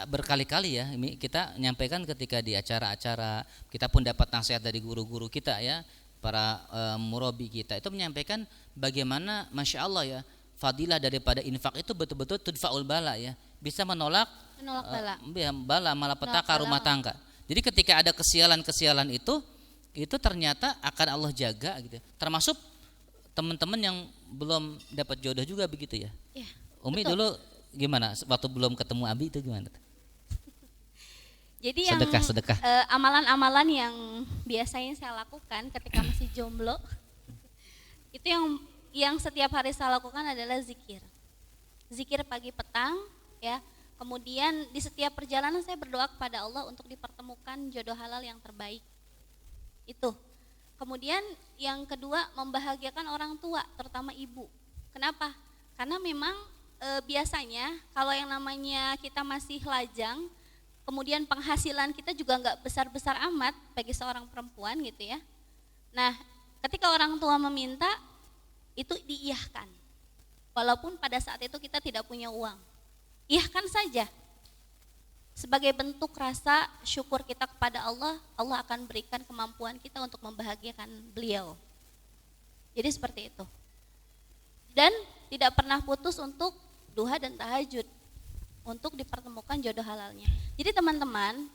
S3: berkali-kali ya ini kita nyampaikan ketika di acara-acara, kita pun dapat nasihat dari guru-guru kita ya, para murabi kita itu menyampaikan bagaimana Masya Allah ya, fadilah daripada infak itu betul-betul tudfaul bala ya, bisa menolak
S4: Bala.
S3: bala malapetaka
S4: Bala.
S3: rumah tangga. Jadi ketika ada kesialan-kesialan itu ternyata akan Allah jaga gitu. Termasuk teman-teman yang belum dapat jodoh juga begitu ya.
S4: Ya,
S3: Umi
S4: betul.
S3: dulu gimana waktu belum ketemu Abi itu gimana?
S4: Jadi
S3: Sedekah.
S4: amalan-amalan yang biasanya saya lakukan ketika masih jomblo itu yang setiap hari saya lakukan adalah zikir pagi petang ya. Kemudian di setiap perjalanan saya berdoa kepada Allah untuk dipertemukan jodoh halal yang terbaik itu. Kemudian yang kedua, membahagiakan orang tua, terutama ibu. Kenapa? Karena memang biasanya kalau yang namanya kita masih lajang, kemudian penghasilan kita juga enggak besar-besar amat bagi seorang perempuan gitu ya. Nah, ketika orang tua meminta, itu diiyahkan. Walaupun pada saat itu kita tidak punya uang. Iyahkan saja. Sebagai bentuk rasa syukur kita kepada Allah, Allah akan berikan kemampuan kita untuk membahagiakan beliau. Jadi seperti itu. Dan tidak pernah putus untuk duha dan tahajud untuk dipertemukan jodoh halalnya. Jadi teman-teman,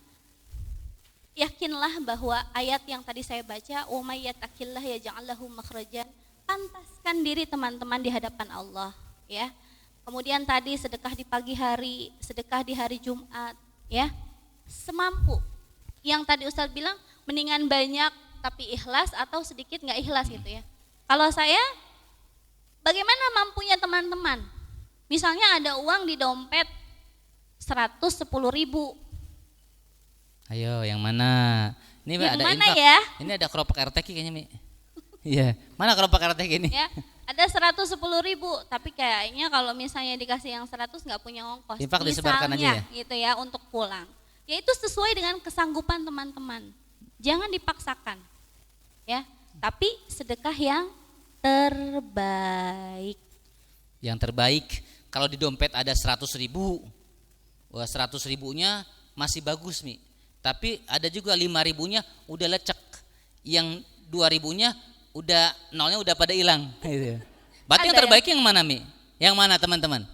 S4: yakinlah bahwa ayat yang tadi saya baca, "Wa may yattaqillah yaj'al lahu makhrajan", pantaskan diri teman-teman di hadapan Allah, ya. Kemudian tadi sedekah di pagi hari, sedekah di hari Jumat, ya. Semampu. Yang tadi Ustadz bilang, mendingan banyak tapi ikhlas atau sedikit nggak ikhlas gitu ya. Kalau saya, bagaimana mampunya teman-teman? Misalnya ada uang di dompet 110.000.
S3: Ayo yang mana? Ini Mbak,
S4: Yang
S3: ada
S4: mana
S3: infak.
S4: ya?
S3: Ini ada keropok RTQ kayaknya Mi. Iya, mana keropok RTQ ini?
S4: Ya, ada 110.000, tapi kayaknya kalau misalnya dikasih yang 100 nggak punya ongkos.
S3: Infak disebarkan aja ya?
S4: Gitu ya untuk pulang. Ya itu sesuai dengan kesanggupan teman-teman. Jangan dipaksakan, ya. Tapi sedekah yang terbaik.
S3: Yang terbaik kalau di dompet ada 100.000, wah 100.000-nya masih bagus Mi. Tapi ada juga 5.000-nya udah lecek, yang 2.000-nya udah nolnya udah pada hilang. Gitu. Berarti yang
S4: Ada
S3: terbaik yang mana Mi? Yang mana teman-teman?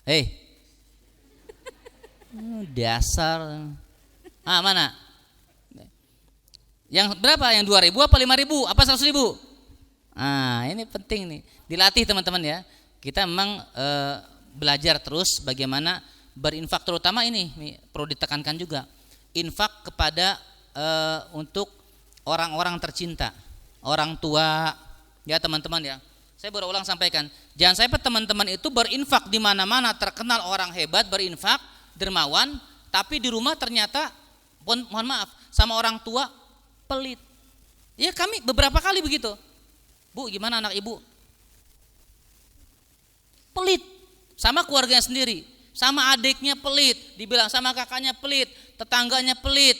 S3: Hei, dasar. Mana? Yang berapa? Yang 2.000 apa 5.000 apa 100.000? Nah, ini penting nih, dilatih teman-teman ya. Kita memang belajar terus bagaimana berinfak, terutama ini perlu ditekankan juga, infak kepada untuk orang-orang tercinta, orang tua ya teman-teman ya. Saya berulang sampaikan, jangan sampai teman-teman itu berinfak di mana-mana, terkenal orang hebat berinfak, dermawan, tapi di rumah ternyata mohon maaf sama orang tua pelit. Ya kami beberapa kali begitu. Bu, gimana anak ibu? Pelit sama keluarganya sendiri, sama adiknya pelit, dibilang sama kakaknya pelit, tetangganya pelit,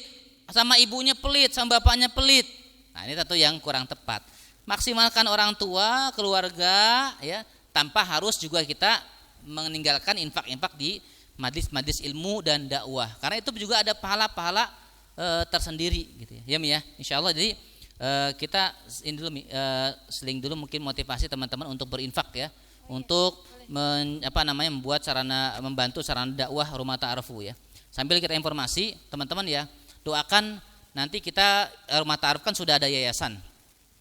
S3: sama ibunya pelit, sama bapaknya pelit. Nah, ini tentu yang kurang tepat. Maksimalkan orang tua, keluarga ya, tanpa harus juga kita meninggalkan infak-infak di majlis-majlis ilmu dan dakwah. Karena itu juga ada pahala-pahala tersendiri gitu ya. Ya Mi ya, insyaallah. Jadi kita ini dulu seling dulu mungkin motivasi teman-teman untuk berinfak ya, untuk membuat membantu sarana dakwah Rumah Ta'arufu ya. Sambil kita informasi teman-teman ya, doakan nanti kita Rumah Ta'aruf kan sudah ada yayasan.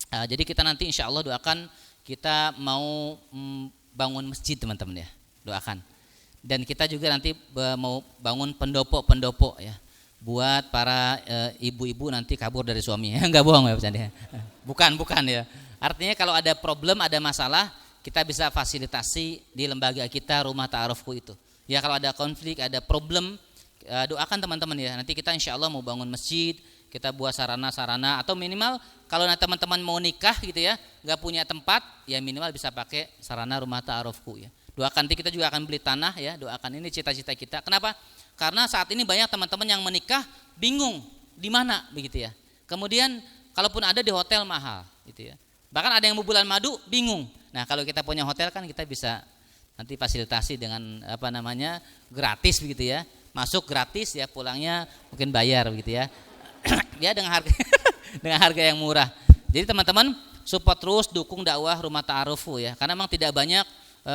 S3: Jadi kita nanti insya Allah doakan kita mau bangun masjid teman-teman ya, doakan. Dan kita juga nanti mau bangun pendopo ya, buat para ibu-ibu nanti kabur dari suami. Enggak bohong ya bercanda. Bukan ya. Artinya kalau ada problem, ada masalah, kita bisa fasilitasi di lembaga kita Rumah Ta'arufku itu. Ya kalau ada konflik, ada problem, doakan teman-teman ya. Nanti kita insya Allah mau bangun masjid, kita buat sarana-sarana, atau minimal kalau teman-teman mau nikah gitu ya, nggak punya tempat, ya minimal bisa pakai sarana Rumah Ta'arufku ya. Doakan, nanti kita juga akan beli tanah ya. Doakan, ini cita-cita kita. Kenapa? Karena saat ini banyak teman-teman yang menikah bingung di mana begitu ya. Kemudian kalaupun ada di hotel mahal gitu ya. Bahkan ada yang mau bulan madu bingung. Nah, kalau kita punya hotel kan kita bisa nanti fasilitasi dengan gratis begitu ya. Masuk gratis ya, pulangnya mungkin bayar begitu ya. Ya dengan harga dengan harga yang murah. Jadi teman-teman support terus, dukung dakwah Rumah Ta'arufu ya. Karena memang tidak banyak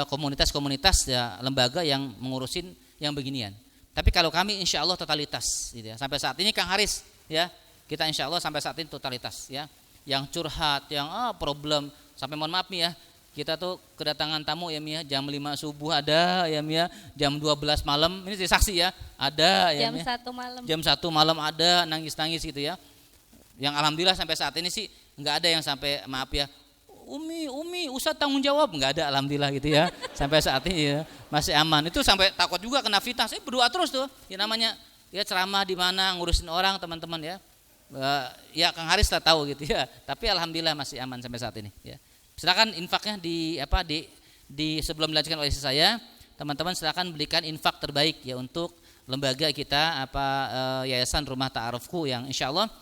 S3: komunitas-komunitas ya, lembaga yang mengurusin yang beginian. Tapi kalau kami insya Allah totalitas gitu ya. Sampai saat ini Kang Haris ya, kita insya Allah sampai saat ini totalitas ya. Yang curhat, yang problem, sampai mohon maaf nih ya, kita tuh kedatangan tamu ya Mi ya, jam 5 subuh ada ya Mi ya, jam 12 malam, ini jadi saksi ya, ada ya Mi ya. Jam 1 malam ada, nangis-nangis gitu ya. Yang alhamdulillah sampai saat ini sih enggak ada yang sampai maaf ya, Umi, Ustadz tanggung jawab, enggak ada, alhamdulillah gitu ya. Sampai saat ini ya masih aman. Itu sampai takut juga kena fitnah. Saya berdoa terus tuh. Ya namanya ya ceramah di mana ngurusin orang teman-teman ya. Ya Kang Haris lah tahu gitu ya. Tapi alhamdulillah masih aman sampai saat ini ya. Silakan infaknya di sebelum dilanjutkan oleh saya, teman-teman silakan berikan infak terbaik ya untuk lembaga kita Yayasan Rumah Ta'arufku yang insyaallah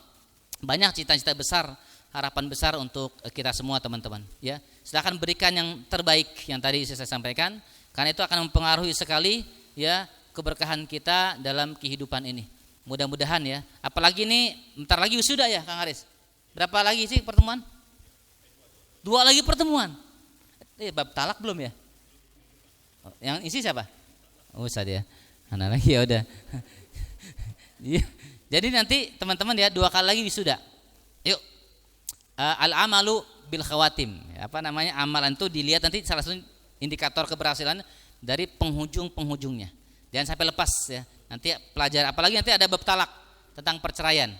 S3: banyak cita-cita besar, harapan besar untuk kita semua teman-teman ya. Silakan berikan yang terbaik yang tadi saya sampaikan, karena itu akan mempengaruhi sekali ya keberkahan kita dalam kehidupan ini. Mudah-mudahan ya. Apalagi ini bentar lagi wisuda ya Kang Haris. Berapa lagi sih pertemuan? 2 lagi pertemuan. Bab talak belum ya? Yang isi siapa? Ustaz ya. Anak lagi ya udah. Jadi nanti teman-teman ya 2 kali lagi wisuda. Yuk. Al-amalu bil khawatim. Amalan itu dilihat nanti salah satu indikator keberhasilan dari penghujung-penghujungnya. Jangan sampai lepas ya. Nanti pelajar, apalagi nanti ada bab talak tentang perceraian.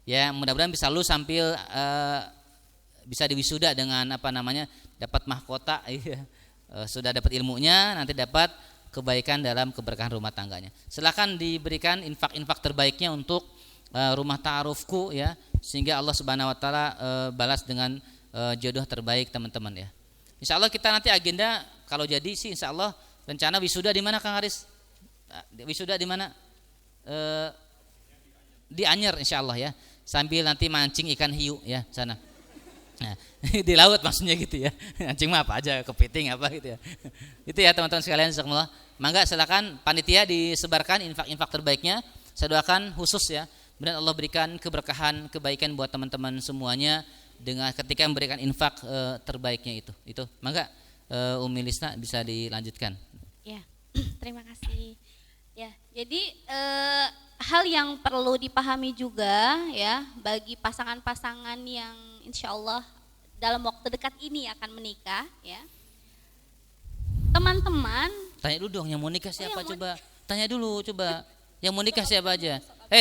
S3: Ya, mudah-mudahan bisa lu sambil bisa diwisuda dengan dapat mahkota ya. Sudah dapat ilmunya, nanti dapat kebaikan dalam keberkahan rumah tangganya. Silakan diberikan infak-infak terbaiknya untuk Rumah Ta'arufku ya, sehingga Allah Subhanahu wa taala balas dengan jodoh terbaik teman-teman ya. Insyaallah kita nanti agenda kalau jadi sih insyaallah rencana wisuda di mana Kang Haris? Wisuda di mana? Di Anyer insyaallah ya. Sambil nanti mancing ikan hiu ya sana. Nah, di laut maksudnya gitu ya. Mancing mah apa aja, kepiting apa gitu ya. Itu ya teman-teman sekalian, jazakumullah. Mangga silakan panitia disebarkan infak-infak terbaiknya. Saya doakan khusus ya. Kemudian Allah berikan keberkahan, kebaikan buat teman-teman semuanya dengan ketika memberikan infak terbaiknya itu. Itu. Mangga Umi Lisna bisa dilanjutkan.
S4: Ya. Terima kasih. Ya, jadi hal yang perlu dipahami juga ya bagi pasangan-pasangan yang insya Allah dalam waktu dekat ini akan menikah ya. Teman-teman,
S3: Tanya dulu dong yang mau nikah siapa
S4: yang mau
S3: coba. Tanya dulu coba. Yang mau nikah siapa aja?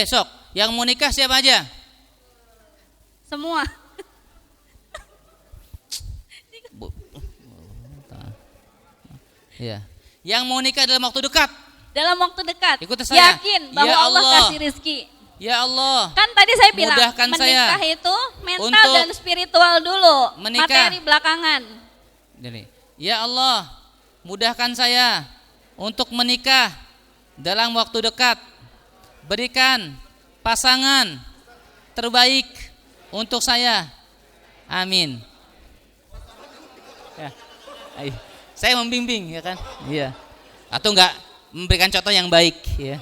S3: Sok, yang mau nikah siapa aja?
S4: semua
S3: Bu- Iya. Yang mau nikah dalam waktu dekat.
S4: dalam waktu dekat
S3: Ikuti saya.
S4: yakin bahwa
S3: Ya
S4: Allah
S3: Allah.
S4: kasih rizki.
S3: Ya Allah.
S4: Kan tadi saya bilang
S3: Mudahkan
S4: menikah
S3: saya
S4: itu mental
S3: untuk
S4: dan spiritual dulu,
S3: menikah.
S4: materi belakangan.
S3: Jadi, ya Allah, mudahkan saya untuk menikah dalam waktu dekat. Berikan pasangan terbaik untuk saya. Amin. Ya. Saya membimbing ya kan? Iya. Atau enggak memberikan contoh yang baik ya.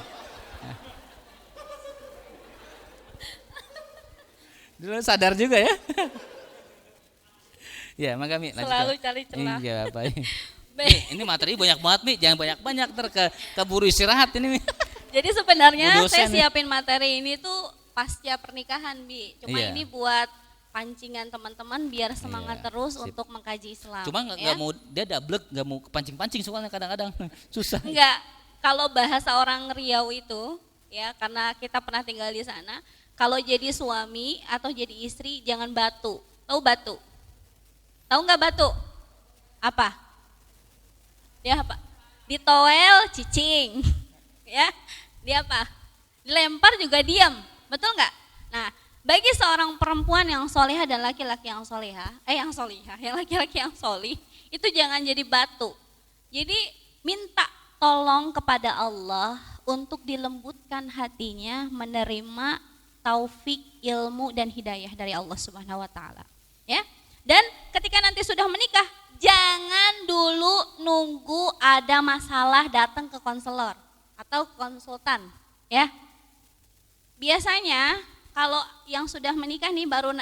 S3: Dulu sadar juga ya. Ya, maka Mi, lanjutkan.
S4: Selalu cari celah.
S3: Iya, baik. Ini materi banyak banget Mi, jangan banyak-banyak keburu istirahat ini Mi.
S4: Jadi sebenarnya
S3: Bu dosen
S4: saya
S3: nih.
S4: siapin materi ini tuh pasca pernikahan Bi. Cuma
S3: Iya.
S4: ini buat pancingan teman-teman biar semangat
S3: Iya,
S4: terus
S3: sip.
S4: untuk mengkaji Islam.
S3: Cuma nggak
S4: ya.
S3: mau dia dablek, nggak mau kepancing-pancing soalnya kadang-kadang susah.
S4: Enggak, kalau bahasa orang Riau itu ya karena kita pernah tinggal di sana, kalau jadi suami atau jadi istri jangan batu. Tahu batu? Tahu nggak batu? Apa? Dia apa? Ditowel cicing. Ya, dia apa? Dilempar juga diam. Betul nggak? Nah, bagi seorang perempuan yang solehah dan laki-laki yang solehah, yang solihah, yang laki-laki yang solih, itu jangan jadi batu. Jadi minta tolong kepada Allah untuk dilembutkan hatinya menerima taufik, ilmu dan hidayah dari Allah Subhanahu wa taala. Ya. Dan ketika nanti sudah menikah, jangan dulu nunggu ada masalah datang ke konselor atau konsultan, ya. Biasanya kalau yang sudah menikah nih baru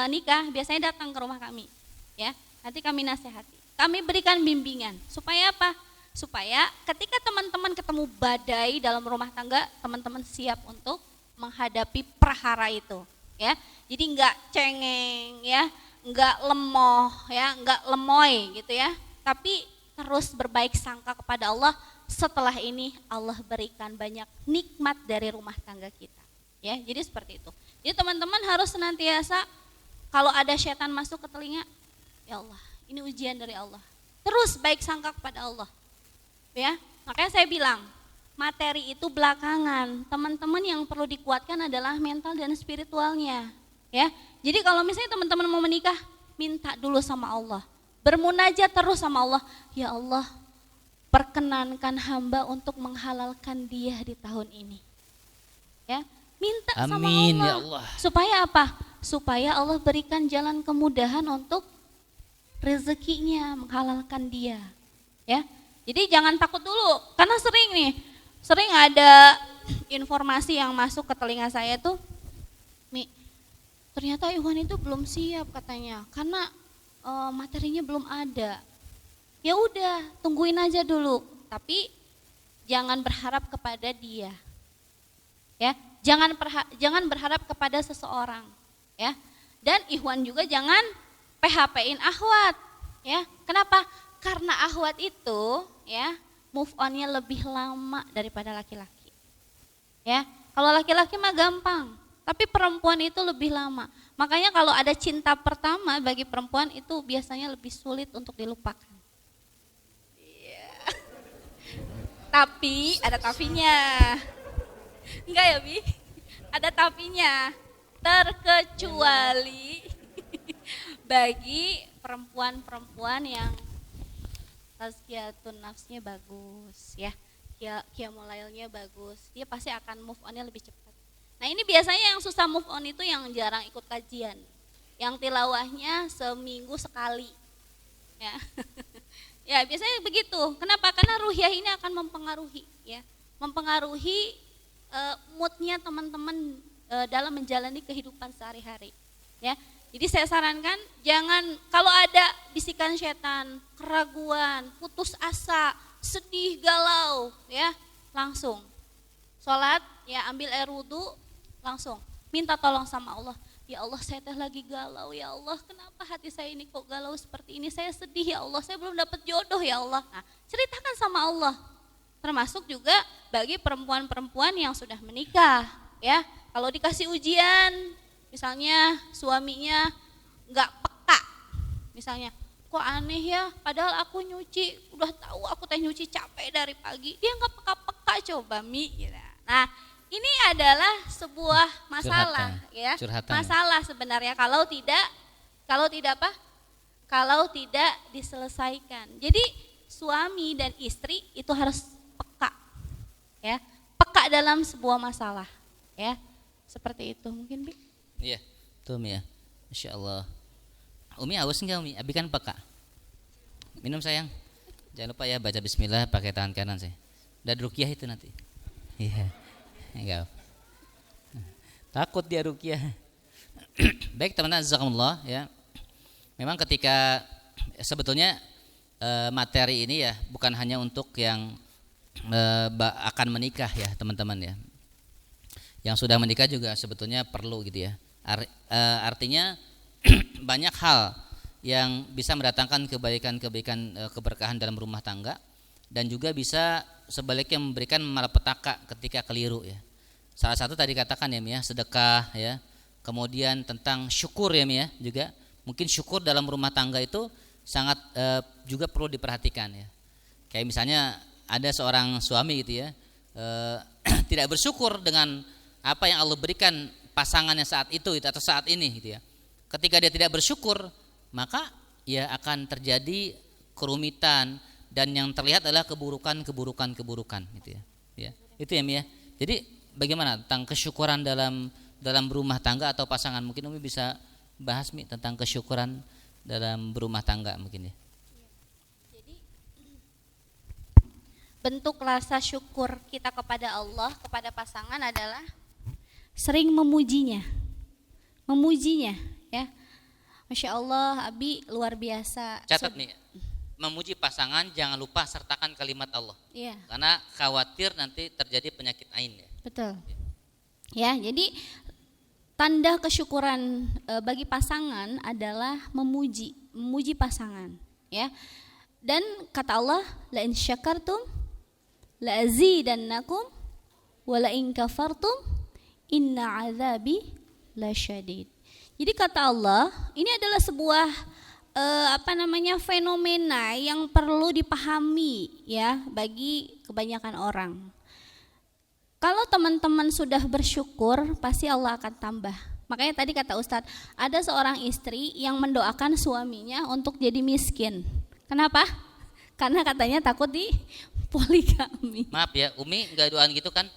S4: nikah, biasanya datang ke rumah kami, ya. Nanti kami nasihati, kami berikan bimbingan supaya apa? Supaya ketika teman-teman ketemu badai dalam rumah tangga, teman-teman siap untuk menghadapi perhara itu, ya. Jadi enggak cengeng, ya, enggak lemoh, ya, enggak lemoy gitu ya. Tapi terus berbaik sangka kepada Allah. Setelah ini Allah berikan banyak nikmat dari rumah tangga kita. Ya, jadi seperti itu. Jadi teman-teman harus senantiasa kalau ada setan masuk ke telinga, ya Allah, ini ujian dari Allah. Terus baik sangka kepada Allah. Ya, makanya saya bilang materi itu belakangan. Teman-teman yang perlu dikuatkan adalah mental dan spiritualnya. Ya, jadi kalau misalnya teman-teman mau menikah, minta dulu sama Allah, bermunajat terus sama Allah. Ya Allah, perkenankan hamba untuk menghalalkan dia di tahun ini. Ya, minta sama
S3: Amin
S4: Allah.
S3: ya Allah.
S4: Supaya apa? Supaya Allah berikan jalan kemudahan untuk rezekinya, menghalalkan dia. Ya, jadi jangan takut dulu, karena sering ada informasi yang masuk ke telinga saya tuh, Mi, ternyata Iwan itu belum siap katanya, karena materinya belum ada. Ya udah, tungguin aja dulu, tapi jangan berharap kepada dia. Ya, jangan berharap kepada seseorang, ya. Dan Ikhwan juga jangan PHP-in akhwat, ya. Kenapa? Karena akhwat itu, ya, move on-nya lebih lama daripada laki-laki. Ya, kalau laki-laki mah gampang, tapi perempuan itu lebih lama. Makanya kalau ada cinta pertama bagi perempuan itu biasanya lebih sulit untuk dilupakan. Tapi ada tapinya. Enggak ya, Bi? Ada tapinya. Terkecuali bagi perempuan-perempuan yang tazkiyatun nafsnya bagus, ya. Qiyamulailnya bagus. Dia pasti akan move on-nya lebih cepat. Nah, ini biasanya yang susah move on itu yang jarang ikut kajian. Yang tilawahnya seminggu sekali. Ya. Ya, biasanya begitu. Kenapa? Karena ruhiyah ini akan mempengaruhi, ya, mempengaruhi moodnya teman-teman dalam menjalani kehidupan sehari-hari. Ya, jadi saya sarankan jangan kalau ada bisikan setan, keraguan, putus asa, sedih, galau, ya, langsung sholat ya ambil air wudhu, langsung minta tolong sama Allah. Ya Allah, saya teh lagi galau, ya Allah, kenapa hati saya ini kok galau seperti ini, saya sedih ya Allah, saya belum dapat jodoh ya Allah. Nah, ceritakan sama Allah. Termasuk juga bagi perempuan-perempuan yang sudah menikah ya, kalau dikasih ujian misalnya suaminya nggak peka, misalnya kok aneh ya, padahal aku nyuci, udah tahu aku teh nyuci capek dari pagi, dia nggak peka-peka, coba Mi gitu. Nah, ini adalah sebuah masalah ya, masalah sebenarnya kalau tidak apa? Kalau tidak diselesaikan. Jadi suami dan istri itu harus peka ya, peka dalam sebuah masalah ya, seperti itu mungkin Bi.
S3: Iya, tuh Mi ya, Masya Allah. Umi haus enggak Umi? Abi kan peka. Minum sayang. Jangan lupa ya baca bismillah pakai tangan kanan saya. Udah ruqyah itu nanti. Iya. Enggak. Takut dia ruqyah. Baik teman-teman, jazakumullah ya. Memang ketika sebetulnya materi ini ya bukan hanya untuk yang akan menikah ya teman-teman ya. Yang sudah menikah juga sebetulnya perlu gitu ya. Artinya banyak hal yang bisa mendatangkan kebaikan-kebaikan, keberkahan dalam rumah tangga, dan juga bisa sebaliknya memberikan malapetaka ketika keliru ya. Salah satu tadi katakan ya Mi ya, sedekah ya. Kemudian tentang syukur ya Mi ya, juga mungkin syukur dalam rumah tangga itu sangat juga perlu diperhatikan ya. Kayak misalnya ada seorang suami gitu ya, tidak bersyukur dengan apa yang Allah berikan pasangannya saat itu atau saat ini gitu ya. Ketika dia tidak bersyukur, maka ya akan terjadi kerumitan, dan yang terlihat adalah keburukan gitu ya. Ya, itu ya Mi ya. Jadi bagaimana tentang kesyukuran dalam berumah tangga atau pasangan? Mungkin Umi bisa bahas Mi tentang kesyukuran dalam berumah tangga mungkin ya.
S4: Jadi bentuk rasa syukur kita kepada Allah, kepada pasangan adalah sering memujinya ya. Masya Allah, Abi luar biasa.
S3: Catat nih, memuji pasangan jangan lupa sertakan kalimat Allah.
S4: Iya.
S3: Karena khawatir nanti terjadi penyakit ain ya.
S4: Betul. Ya, jadi tanda kesyukuran bagi pasangan adalah memuji pasangan ya. Dan kata Allah, la in syakartum la azidannakum wa la in kafartum inna azabi lasyadid. Jadi kata Allah, ini adalah sebuah fenomena yang perlu dipahami ya bagi kebanyakan orang. Kalau teman-teman sudah bersyukur, pasti Allah akan tambah. Makanya tadi kata Ustadz, ada seorang istri yang mendoakan suaminya untuk jadi miskin. Kenapa? Karena katanya takut di poligami.
S3: Maaf ya, Umi enggak doan gitu kan?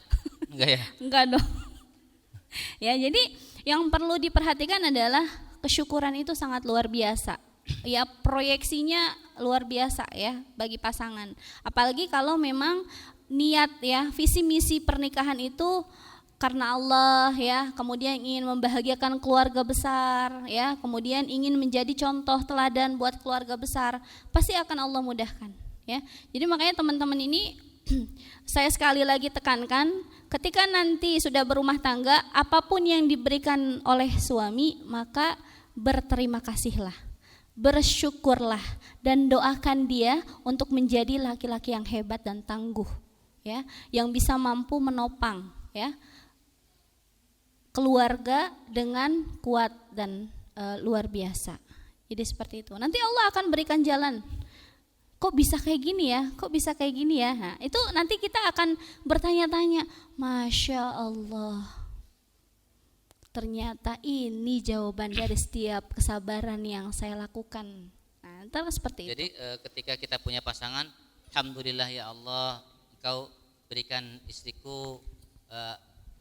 S3: Enggak ya?
S4: Enggak dong. Ya, jadi yang perlu diperhatikan adalah kesyukuran itu sangat luar biasa. Ya, proyeksinya luar biasa ya bagi pasangan. Apalagi kalau memang niat ya, visi misi pernikahan itu karena Allah ya, kemudian ingin membahagiakan keluarga besar ya, kemudian ingin menjadi contoh teladan buat keluarga besar, pasti akan Allah mudahkan ya. Jadi makanya teman-teman ini saya sekali lagi tekankan, ketika nanti sudah berumah tangga, apapun yang diberikan oleh suami, maka berterima kasihlah, bersyukurlah, dan doakan dia untuk menjadi laki-laki yang hebat dan tangguh ya, yang bisa mampu menopang ya keluarga dengan kuat dan luar biasa. Jadi seperti itu. Nanti Allah akan berikan jalan. Kok bisa kayak gini ya? Kok bisa kayak gini ya? Nah, itu nanti kita akan bertanya-tanya, Masya Allah, ternyata ini jawaban dari setiap kesabaran yang saya lakukan. Nah, ntar seperti
S3: Jadi,
S4: itu.
S3: ketika kita punya pasangan, alhamdulillah ya Allah, Engkau berikan istriku,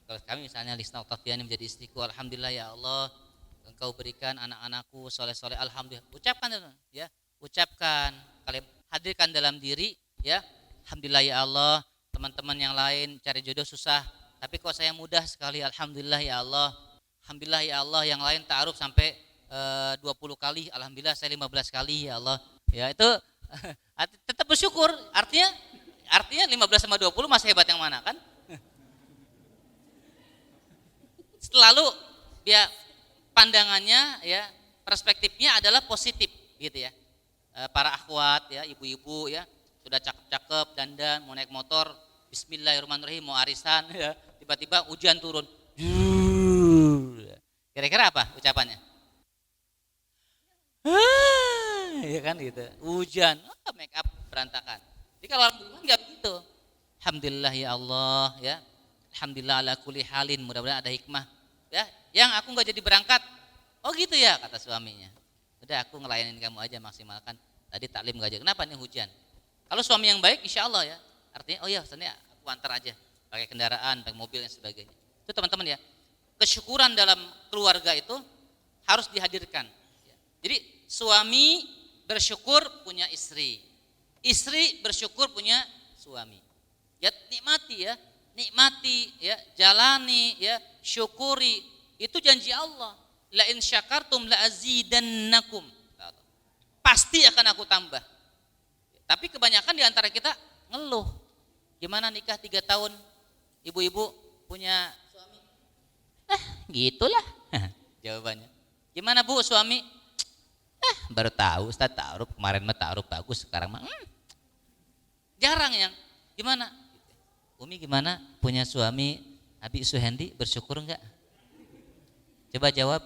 S3: kalau kami misalnya Lisna Oktaviani menjadi istriku, alhamdulillah ya Allah, Engkau berikan anak-anakku soleh-soleh, alhamdulillah. Ucapkan ya, ucapkan, kalian hadirkan dalam diri ya, alhamdulillah ya Allah. Teman-teman yang lain cari jodoh susah, tapi kok saya mudah sekali, alhamdulillah ya Allah. Alhamdulillah ya Allah, yang lain ta'aruf sampai 20 kali, alhamdulillah saya 15 kali ya Allah. Ya itu tetap bersyukur, artinya 15 sama 20 masih hebat yang mana kan? selalu ya pandangannya ya perspektifnya adalah positif gitu ya. Para akhwat ya, ibu-ibu ya, sudah cakep-cakep dandan mau naik motor, bismillahirrahmanirrahim mau arisan ya, tiba-tiba hujan turun. Kira-kira apa ucapannya? Ya kan gitu. Hujan, make up berantakan. Jadi kalau orang beriman enggak begitu. Alhamdulillah ya Allah ya. Alhamdulillah ala kulli halin, mudah-mudahan ada hikmah. Ya, yang aku enggak jadi berangkat. Oh gitu ya kata suaminya. Udah aku ngelayanin kamu aja maksimalkan. Tadi taklim enggak aja. Kenapa nih hujan? Kalau suami yang baik insya Allah ya. Artinya oh ya sebenarnya aku antar aja pakai kendaraan, pakai mobil dan sebagainya. Itu teman-teman ya. Kesyukuran dalam keluarga itu harus dihadirkan. Jadi suami bersyukur punya istri, istri bersyukur punya suami. Ya nikmati ya, jalani ya, syukuri. Itu janji Allah. La in syakartum la azidannakum. Pasti akan aku tambah. Tapi kebanyakan di antara kita ngeluh. Gimana nikah 3 tahun, ibu-ibu punya suami? Gitulah jawabannya. Gimana Bu suami? Baru tahu Ustaz ta'aruf, kemarin mah ta'aruf bagus, sekarang mah jarang yang gimana? Umi gimana punya suami Abi Suhendi, bersyukur enggak? Coba jawab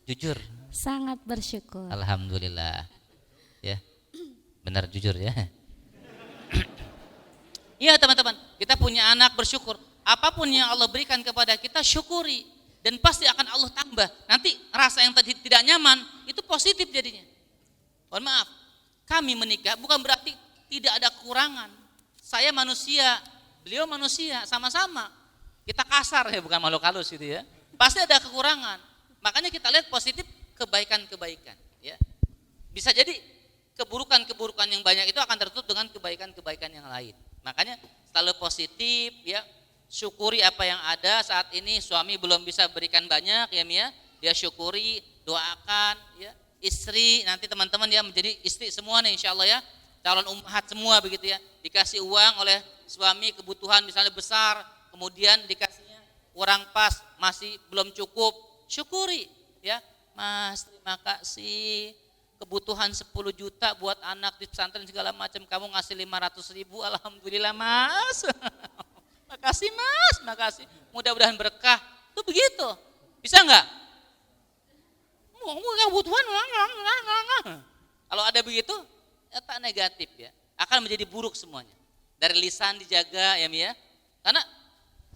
S3: jujur.
S4: Sangat bersyukur.
S3: Alhamdulillah. Ya. Benar jujur ya. Iya teman-teman, kita punya anak bersyukur. Apapun yang Allah berikan kepada kita syukuri. Dan pasti akan Allah tambah. Nanti rasa yang tadi tidak nyaman itu positif jadinya. Mohon maaf, kami menikah bukan berarti tidak ada kekurangan. Saya manusia, beliau manusia, sama-sama. Kita kasar ya, bukan makhluk halus gitu ya. Pasti ada kekurangan. Makanya kita lihat positif kebaikan-kebaikan. Ya. Bisa jadi keburukan-keburukan yang banyak itu akan tertutup dengan kebaikan-kebaikan yang lain. Makanya selalu positif ya. Syukuri apa yang ada saat ini. Suami belum bisa berikan banyak ya Mia, dia syukuri, doakan ya. Istri nanti teman-teman ya menjadi istri semua nih insya Allah ya, calon ummahat semua begitu ya. Dikasih uang oleh suami kebutuhan misalnya besar, kemudian dikasihnya kurang pas, masih belum cukup, syukuri ya. Mas terima kasih, kebutuhan 10 juta buat anak di pesantren segala macam, kamu ngasih 500.000, alhamdulillah Mas. Makasih Mas, makasih. Mudah-mudahan berkah. Itu begitu. Bisa enggak? Kebutuhan. Kalau ada begitu, ya tak negatif ya. Akan menjadi buruk semuanya. Dari lisan dijaga ya Mia. Karena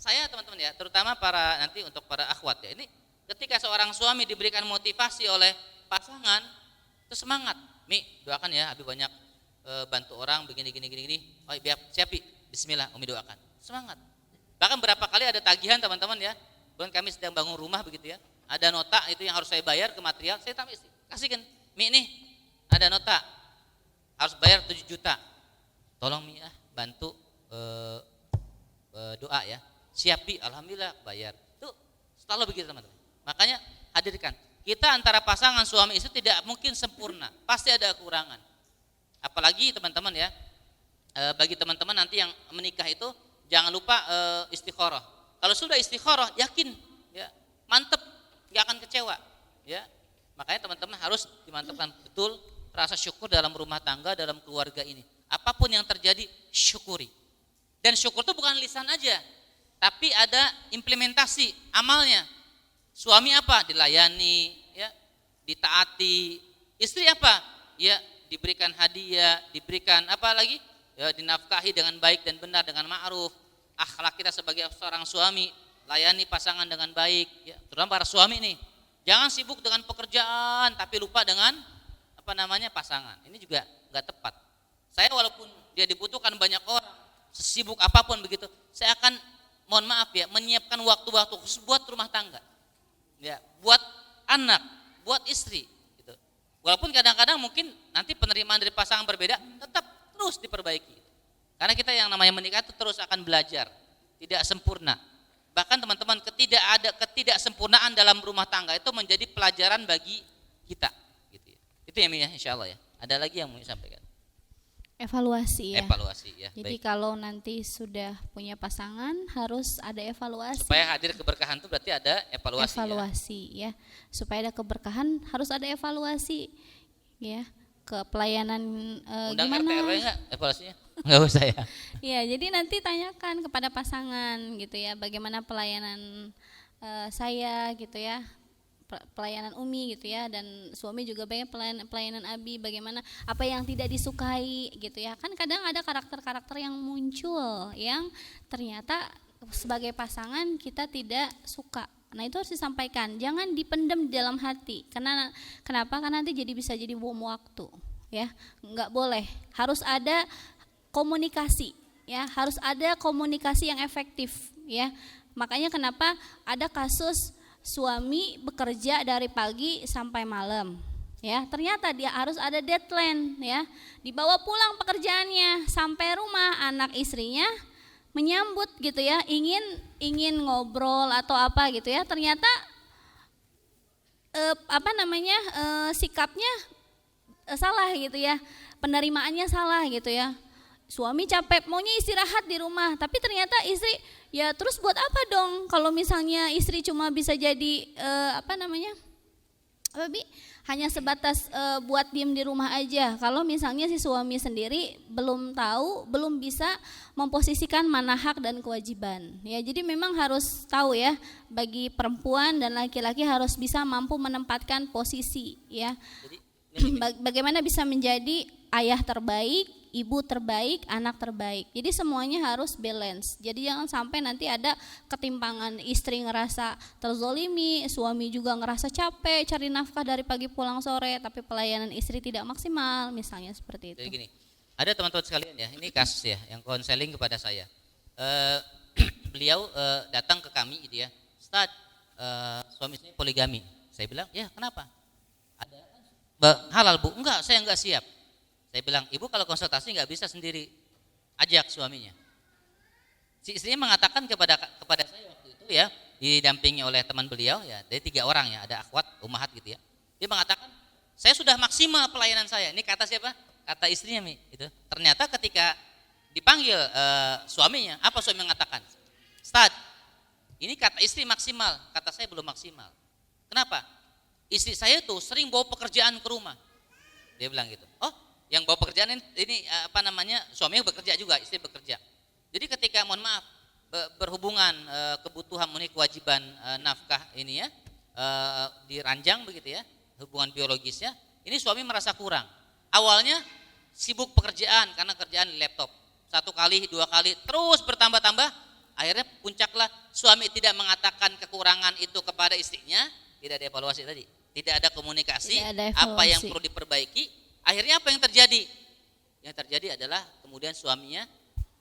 S3: saya teman-teman ya, terutama para nanti untuk para akhwat ya. Ini ketika seorang suami diberikan motivasi oleh pasangan, itu semangat. Mi, doakan ya, Abi banyak bantu orang begini. Oh biar siapi. Bismillah, Umi doakan. Semangat. Bahkan berapa kali ada tagihan teman-teman ya. Bukan kami sedang bangun rumah begitu ya. Ada nota itu yang harus saya bayar ke material, saya tambah istri. Kasihkan, Mi nih ada nota. Harus bayar 7 juta. Tolong Mi bantu doa ya. Siapi, alhamdulillah bayar. Itu selalu begitu teman-teman. Makanya hadirkan. Kita antara pasangan suami istri tidak mungkin sempurna. Pasti ada kekurangan. Apalagi teman-teman ya. Bagi teman-teman nanti yang menikah itu jangan lupa istikharah. Kalau sudah istikharah yakin ya, mantep, nggak akan kecewa ya. Makanya teman-teman harus dimantapkan betul rasa syukur dalam rumah tangga, dalam keluarga ini. Apapun yang terjadi syukuri. Dan syukur itu bukan lisan aja, tapi ada implementasi amalnya. Suami apa? Dilayani ya, ditaati. Istri apa? Ya diberikan hadiah, diberikan apa lagi? Ya, dinafkahi dengan baik dan benar, dengan ma'ruf. Akhlak kita sebagai seorang suami, layani pasangan dengan baik ya. Terutama para suami nih, jangan sibuk dengan pekerjaan tapi lupa dengan pasangan. Ini juga nggak tepat. Saya walaupun dia dibutuhkan banyak orang, sesibuk apapun begitu, saya akan mohon maaf ya, menyiapkan waktu-waktu khusus buat rumah tangga ya, buat anak, buat istri gitu. Walaupun kadang-kadang mungkin nanti penerimaan dari pasangan berbeda, tetap terus diperbaiki. Karena kita yang namanya menikah itu terus akan belajar, tidak sempurna. Bahkan teman-teman ketidaksempurnaan dalam rumah tangga itu menjadi pelajaran bagi kita. Gitu ya. Itu ya Mi ya, insya Allah ya. Ada lagi yang mau disampaikan?
S4: Evaluasi ya.
S3: Evaluasi ya.
S4: Jadi
S3: Baik.
S4: kalau nanti sudah punya pasangan harus ada evaluasi.
S3: Supaya hadir keberkahan itu berarti ada evaluasi.
S4: Evaluasi ya. Supaya ada keberkahan harus ada evaluasi ya. Ke pelayanan
S3: Undang
S4: gimana?
S3: RT RW enggak evaluasinya? Enggak usah ya.
S4: Ya, jadi nanti tanyakan kepada pasangan gitu ya, bagaimana pelayanan saya gitu ya, pelayanan Umi gitu ya, dan suami juga banyak pelayanan Abi, bagaimana apa yang tidak disukai gitu ya. Kan kadang ada karakter-karakter yang muncul yang ternyata sebagai pasangan kita tidak suka. Nah, itu harus disampaikan, jangan dipendam di dalam hati. Kenapa? Karena nanti bisa jadi bom waktu ya. Enggak boleh. Harus ada komunikasi ya, harus ada komunikasi yang efektif ya. Makanya kenapa ada kasus suami bekerja dari pagi sampai malam ya, ternyata dia harus ada deadline ya, dibawa pulang pekerjaannya sampai rumah, anak istrinya menyambut gitu ya, ingin ngobrol atau apa gitu ya, ternyata sikapnya salah gitu ya, penerimaannya salah gitu ya. Suami capek, maunya istirahat di rumah, tapi ternyata istri ya terus buat apa dong kalau misalnya istri cuma bisa jadi hanya sebatas buat diem di rumah aja. Kalau misalnya si suami sendiri belum tahu, belum bisa memposisikan mana hak dan kewajiban. Ya, jadi memang harus tahu ya, bagi perempuan dan laki-laki harus bisa mampu menempatkan posisi ya. Bagaimana bisa menjadi ayah terbaik, ibu terbaik, anak terbaik. Jadi semuanya harus balance. Jadi jangan sampai nanti ada ketimpangan, istri ngerasa terzolimi, suami juga ngerasa capek cari nafkah dari pagi pulang sore, tapi pelayanan istri tidak maksimal, misalnya seperti itu.
S3: Jadi gini, ada teman-teman sekalian ya, ini kasus ya yang konseling kepada saya. Beliau datang ke kami gitu ya, Ustaz, suami saya poligami. Saya bilang, ya kenapa? Ada halal Bu? Enggak, saya enggak siap. Saya bilang, ibu kalau konsultasi nggak bisa sendiri, ajak suaminya. Si istrinya mengatakan kepada saya waktu itu ya, didampingi oleh teman beliau ya, dari 3 orang ya, ada akhwat, umahat gitu ya. Dia mengatakan, saya sudah maksimal pelayanan saya. Ini kata siapa? Kata istrinya Mi. Itu. Ternyata ketika dipanggil suaminya, apa suami mengatakan? Ustaz, ini kata istri maksimal, kata saya belum maksimal. Kenapa? Istri saya tuh sering bawa pekerjaan ke rumah. Dia bilang gitu. Oh, yang bawa pekerjaan ini suaminya bekerja juga, istri bekerja. Jadi ketika mohon maaf berhubungan kebutuhan memenuhi kewajiban nafkah ini ya, diranjang begitu ya, hubungan biologisnya, ini suami merasa kurang. Awalnya sibuk pekerjaan karena kerjaan di laptop, 1 kali, 2 kali, terus bertambah-tambah, akhirnya puncaklah suami tidak mengatakan kekurangan itu kepada istrinya, tidak ada evaluasi tadi, tidak ada komunikasi, apa yang perlu diperbaiki. Akhirnya apa yang terjadi? Yang terjadi adalah kemudian suaminya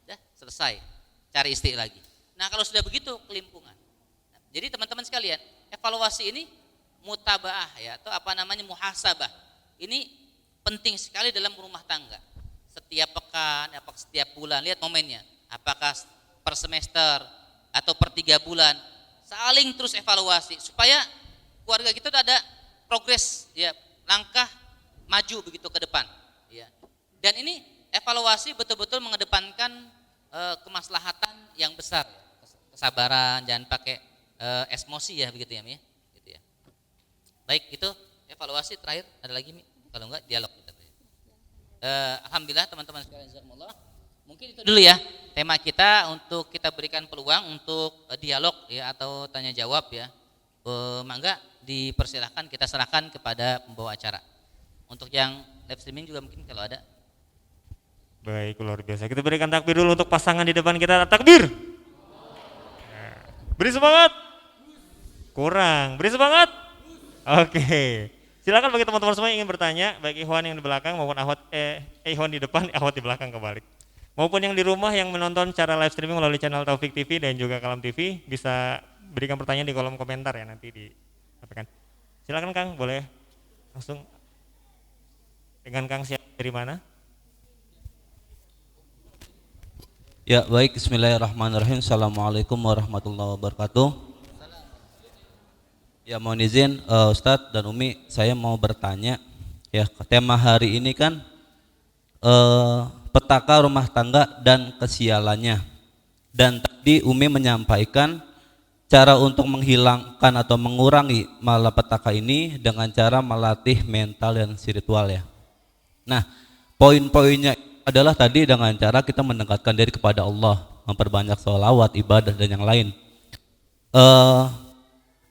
S3: sudah selesai cari istri lagi. Nah, kalau sudah begitu kelimpungan. Nah, jadi teman-teman sekalian, evaluasi ini mutabaah ya, atau muhasabah. Ini penting sekali dalam rumah tangga. Setiap pekan, setiap bulan, lihat momennya. Apakah per semester atau per 3 bulan, saling terus evaluasi supaya keluarga kita ada progres ya, langkah maju begitu ke depan ya. Dan ini evaluasi betul-betul mengedepankan kemaslahatan yang besar, kesabaran, jangan pakai emosi ya begitu ya Mi gitu ya. Baik, itu evaluasi. Terakhir ada lagi Mi? Kalau enggak dialog kita. Alhamdulillah teman-teman sekalian, jazakumullah. Mungkin itu dulu ya tema kita, untuk kita berikan peluang untuk dialog ya atau tanya jawab ya. Mangga dipersilahkan, kita serahkan kepada pembawa acara. Untuk yang live streaming juga mungkin kalau ada.
S1: Baik, luar biasa. Kita berikan takbir dulu untuk pasangan di depan kita. Takbir. Beri semangat. Kurang. Beri semangat. Oke. Silakan bagi teman-teman semua yang ingin bertanya, baik Ikhwan yang di belakang maupun Ikhwan di depan, Akhwat di belakang kebalik. Maupun yang di rumah yang menonton secara live streaming melalui channel Taufik TV dan juga Kalam TV, bisa berikan pertanyaan di kolom komentar ya, nanti disampaikan. Silakan Kang, boleh langsung. Dengan Kang siapa dari mana?
S5: Ya baik, bismillahirrahmanirrahim. Assalamualaikum warahmatullahi wabarakatuh. Ya mohon izin Ustadz dan Umi, saya mau bertanya ya, tema hari ini kan petaka rumah tangga dan kesialannya. Dan tadi Umi menyampaikan cara untuk menghilangkan atau mengurangi malapetaka ini dengan cara melatih mental dan spiritual ya. Nah, poin-poinnya adalah tadi dengan cara kita mendekatkan diri kepada Allah, memperbanyak sholawat, ibadah dan yang lain.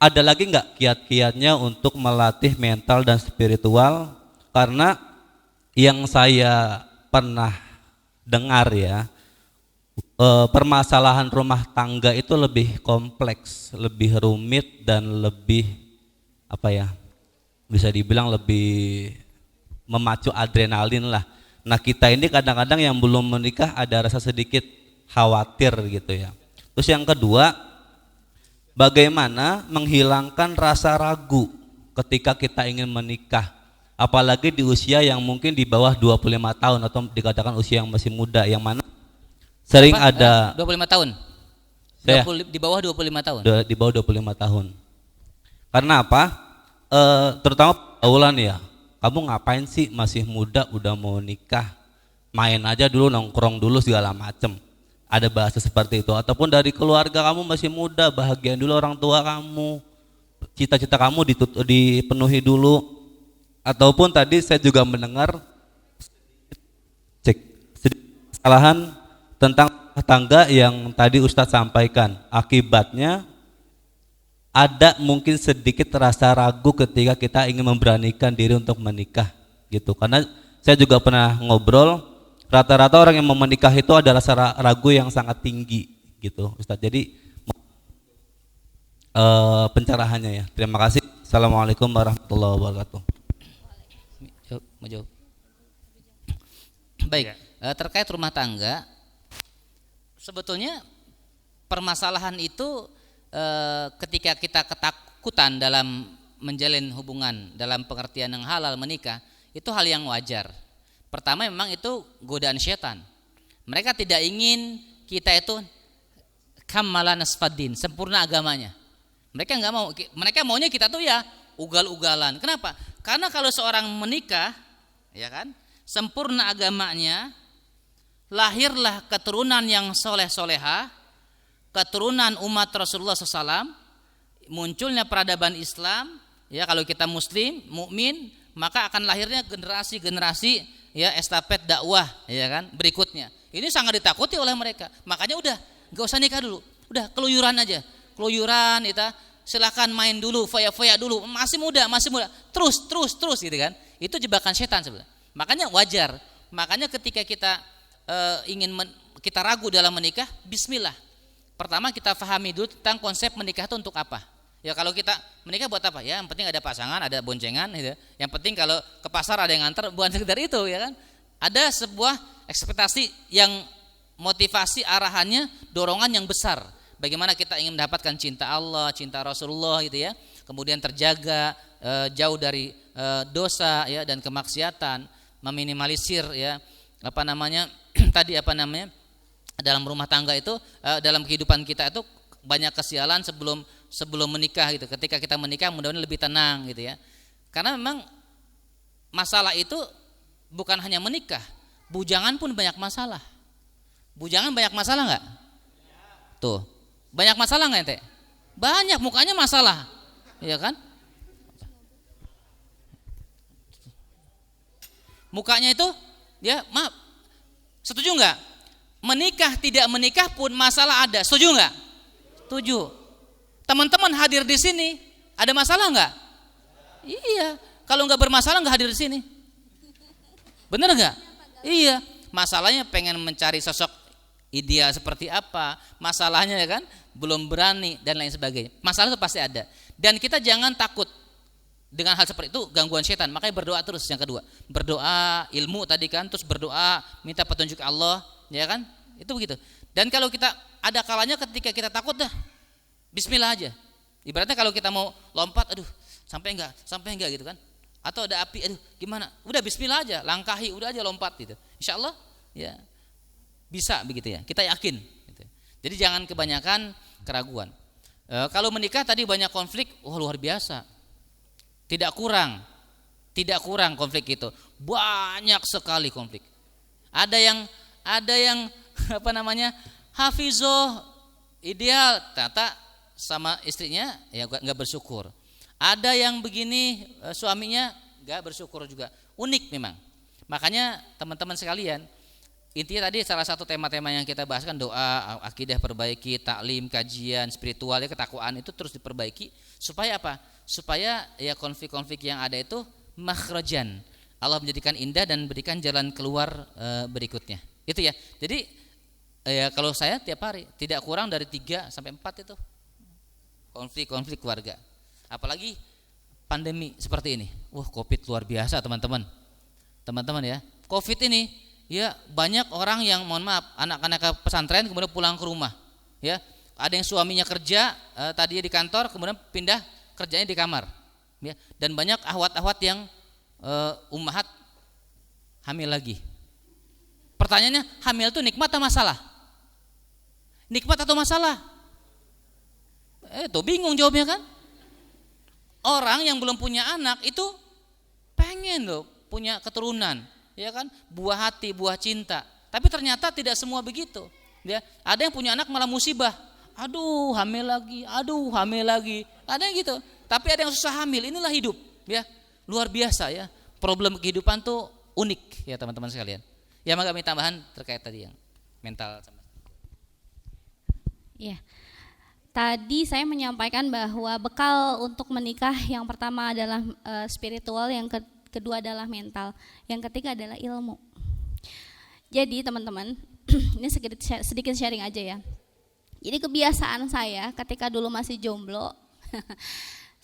S5: Ada lagi nggak kiat-kiatnya untuk melatih mental dan spiritual? Karena yang saya pernah dengar ya, permasalahan rumah tangga itu lebih kompleks, lebih rumit dan lebih bisa dibilang lebih memacu adrenalin lah. Nah, kita ini kadang-kadang yang belum menikah ada rasa sedikit khawatir gitu ya. Terus yang kedua, bagaimana menghilangkan rasa ragu ketika kita ingin menikah, apalagi di usia yang mungkin di bawah 25 tahun atau dikatakan usia yang masih muda, yang mana sering ada
S3: 25 tahun. Di bawah 25 tahun.
S5: Di bawah 25 tahun. Karena apa? Terutama pergaulan ya. Kamu ngapain sih masih muda udah mau nikah? Main aja dulu, nongkrong dulu segala macem. Ada bahasa seperti itu. Ataupun dari keluarga, kamu masih muda, bahagiain dulu orang tua kamu, cita-cita kamu dipenuhi dulu. Ataupun tadi saya juga mendengar kesalahan tentang tangga yang tadi Ustadz sampaikan. Akibatnya ada mungkin sedikit rasa ragu ketika kita ingin memberanikan diri untuk menikah gitu. Karena saya juga pernah ngobrol, rata-rata orang yang mau menikah itu ada rasa ragu yang sangat tinggi gitu Ustadz. Jadi pencerahannya ya. Terima kasih. Assalamualaikum warahmatullahi wabarakatuh.
S3: Baik, terkait rumah tangga, sebetulnya permasalahan itu ketika kita ketakutan dalam menjalin hubungan dalam pengertian yang halal menikah, itu hal yang wajar. Pertama, memang itu godaan setan. Mereka tidak ingin kita itu kamalan asfaddin, sempurna agamanya. Mereka nggak mau. Mereka maunya kita tuh ya ugal-ugalan. Kenapa? Karena kalau seorang menikah, ya kan, sempurna agamanya, lahirlah keturunan yang soleh-soleha, keturunan umat Rasulullah SAW, munculnya peradaban Islam. Ya, kalau kita Muslim, mukmin, maka akan lahirnya generasi-generasi ya estafet dakwah, ya kan, berikutnya. Ini sangat ditakuti oleh mereka. Makanya udah nggak usah nikah dulu, udah keluyuran aja, keluyuran, silakan main dulu, foya-foya dulu, masih muda, terus gitu kan. Itu jebakan setan sebenarnya. Makanya wajar. Makanya ketika kita kita ragu dalam menikah, bismillah. Pertama kita pahami dulu tentang konsep menikah itu untuk apa. Ya kalau kita menikah buat apa? Ya yang penting ada pasangan, ada boncengan gitu. Yang penting kalau ke pasar ada yang nganter, bukan sekedar itu ya kan. Ada sebuah ekspektasi yang motivasi arahannya, dorongan yang besar. Bagaimana kita ingin mendapatkan cinta Allah, cinta Rasulullah gitu ya. Kemudian terjaga jauh dari dosa ya dan kemaksiatan, meminimalisir ya dalam rumah tangga itu, dalam kehidupan kita itu banyak kesialan sebelum menikah gitu. Ketika kita menikah mudah-mudahan lebih tenang gitu ya. Karena memang masalah itu bukan hanya menikah, bujangan pun banyak masalah. Bujangan banyak masalah nggak? Tuh, banyak masalah nggak ente? Banyak, mukanya masalah, ya kan? Mukanya itu, ya maaf, setuju nggak? Menikah tidak menikah pun masalah ada, setuju nggak? Setuju. Teman-teman hadir di sini, ada masalah nggak? Iya, kalau nggak bermasalah nggak hadir di sini. Bener nggak? Iya. Masalahnya pengen mencari sosok ideal seperti apa, masalahnya ya kan belum berani dan lain sebagainya. Masalah itu pasti ada. Dan kita jangan takut dengan hal seperti itu, gangguan setan. Makanya berdoa terus. Yang kedua, berdoa ilmu tadi kan, terus berdoa minta petunjuk Allah, ya kan? Itu begitu. Dan kalau kita ada kalanya ketika kita takut dah, bismillah aja. Ibaratnya kalau kita mau lompat, aduh sampai enggak gitu kan? Atau ada api, aduh gimana? Udah bismillah aja, langkahi, udah aja lompat gitu. Insya Allah ya bisa begitu ya. Kita yakin. Gitu. Jadi jangan kebanyakan keraguan. Kalau menikah tadi banyak konflik, luar biasa. Tidak kurang konflik itu. Banyak sekali konflik. Ada yang apa namanya? Hafizoh ideal, ternyata sama istrinya ya nggak bersyukur. Ada yang begini suaminya nggak bersyukur juga. Unik memang. Makanya teman-teman sekalian, intinya tadi salah satu tema-tema yang kita bahas kan doa, akidah perbaiki, taklim, kajian, spiritual, ya ketakwaan itu terus diperbaiki supaya apa? Supaya ya konflik-konflik yang ada itu makhrajan. Allah menjadikan indah dan berikan jalan keluar berikutnya. Itu ya. Jadi ya kalau saya tiap hari tidak kurang dari 3 sampai 4 itu konflik keluarga. Apalagi pandemi seperti ini. Wah, Covid luar biasa, teman-teman. Teman-teman ya. Covid ini ya banyak orang yang mohon maaf anak-anak ke pesantren kemudian pulang ke rumah. Ya. Ada yang suaminya kerja tadinya di kantor kemudian pindah kerjanya di kamar. Ya. Dan banyak ahwat-ahwat yang ummahat hamil lagi. Pertanyaannya, hamil itu nikmat atau masalah? Nikmat atau masalah? Tuh bingung jawabnya kan? Orang yang belum punya anak itu pengen loh punya keturunan, ya kan? Buah hati, buah cinta. Tapi ternyata tidak semua begitu. Ya, ada yang punya anak malah musibah. Aduh, hamil lagi. Aduh, hamil lagi. Ada yang gitu. Tapi ada yang susah hamil. Inilah hidup, ya. Luar biasa ya. Problem kehidupan tuh unik ya teman-teman sekalian. Ya maka kami tambahan terkait tadi yang mental sama.
S4: Ya. Tadi saya menyampaikan bahwa bekal untuk menikah yang pertama adalah spiritual, yang kedua adalah mental, yang ketiga adalah ilmu. Jadi teman-teman, ini sedikit sharing aja ya. Jadi kebiasaan saya ketika dulu masih jomblo,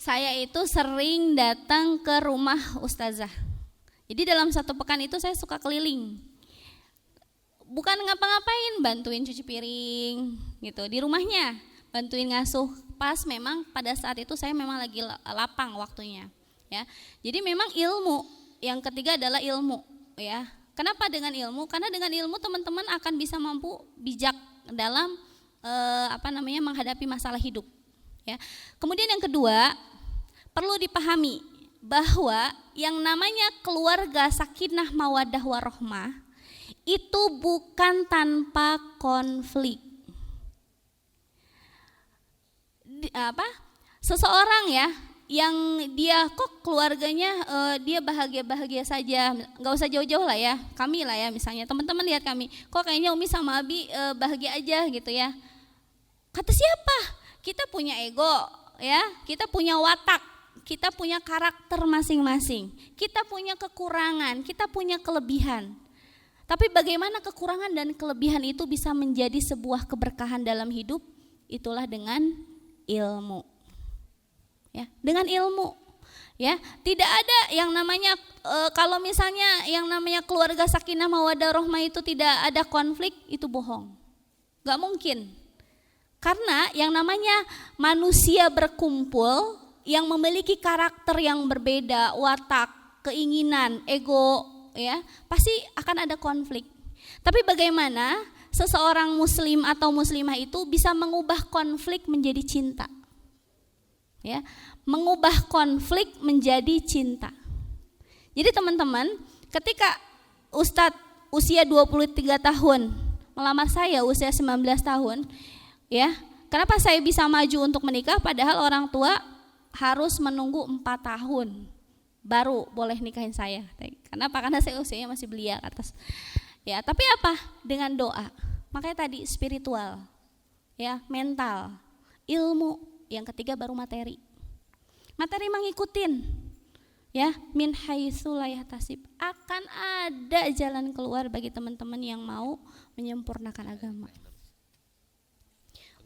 S4: saya itu sering datang ke rumah ustazah. Jadi dalam satu pekan itu saya suka keliling. Bukan ngapa-ngapain, bantuin cuci piring gitu di rumahnya, bantuin ngasuh. Pas memang pada saat itu saya memang lagi lapang waktunya, ya. Jadi memang ilmu. Yang ketiga adalah ilmu, ya. Kenapa dengan ilmu? Karena dengan ilmu teman-teman akan bisa mampu bijak dalam menghadapi masalah hidup, ya. Kemudian yang kedua, perlu dipahami bahwa yang namanya keluarga sakinah mawaddah warahmah itu bukan tanpa konflik. Seseorang ya yang dia kok keluarganya dia bahagia-bahagia saja, nggak usah jauh-jauh lah ya, kami lah ya misalnya, teman-teman lihat kami, kok kayaknya Umi sama Abi bahagia aja gitu ya. Kata siapa? Kita punya ego ya, kita punya watak, kita punya karakter masing-masing, kita punya kekurangan, kita punya kelebihan. Tapi bagaimana kekurangan dan kelebihan itu bisa menjadi sebuah keberkahan dalam hidup? Itulah dengan ilmu. Ya, dengan ilmu. Ya, tidak ada yang namanya kalau misalnya yang namanya keluarga sakinah mawaddah rahmah itu tidak ada konflik, itu bohong. Gak mungkin. Karena yang namanya manusia berkumpul yang memiliki karakter yang berbeda, watak, keinginan, ego, ya, pasti akan ada konflik. Tapi bagaimana seseorang muslim atau muslimah itu bisa mengubah konflik menjadi cinta? Ya, mengubah konflik menjadi cinta. Jadi teman-teman, ketika Ustadz usia 23 tahun melamar saya usia 19 tahun, ya, kenapa saya bisa maju untuk menikah padahal orang tua harus menunggu 4 tahun baru boleh nikahin saya. Kenapa? Karena saya usianya masih belia atas. Ya, tapi apa? Dengan doa. Makanya tadi spiritual, ya, mental, ilmu, yang ketiga baru materi. Materi mengikutin, ya, min haitsu la yahtasib. Akan ada jalan keluar bagi teman-teman yang mau menyempurnakan agama.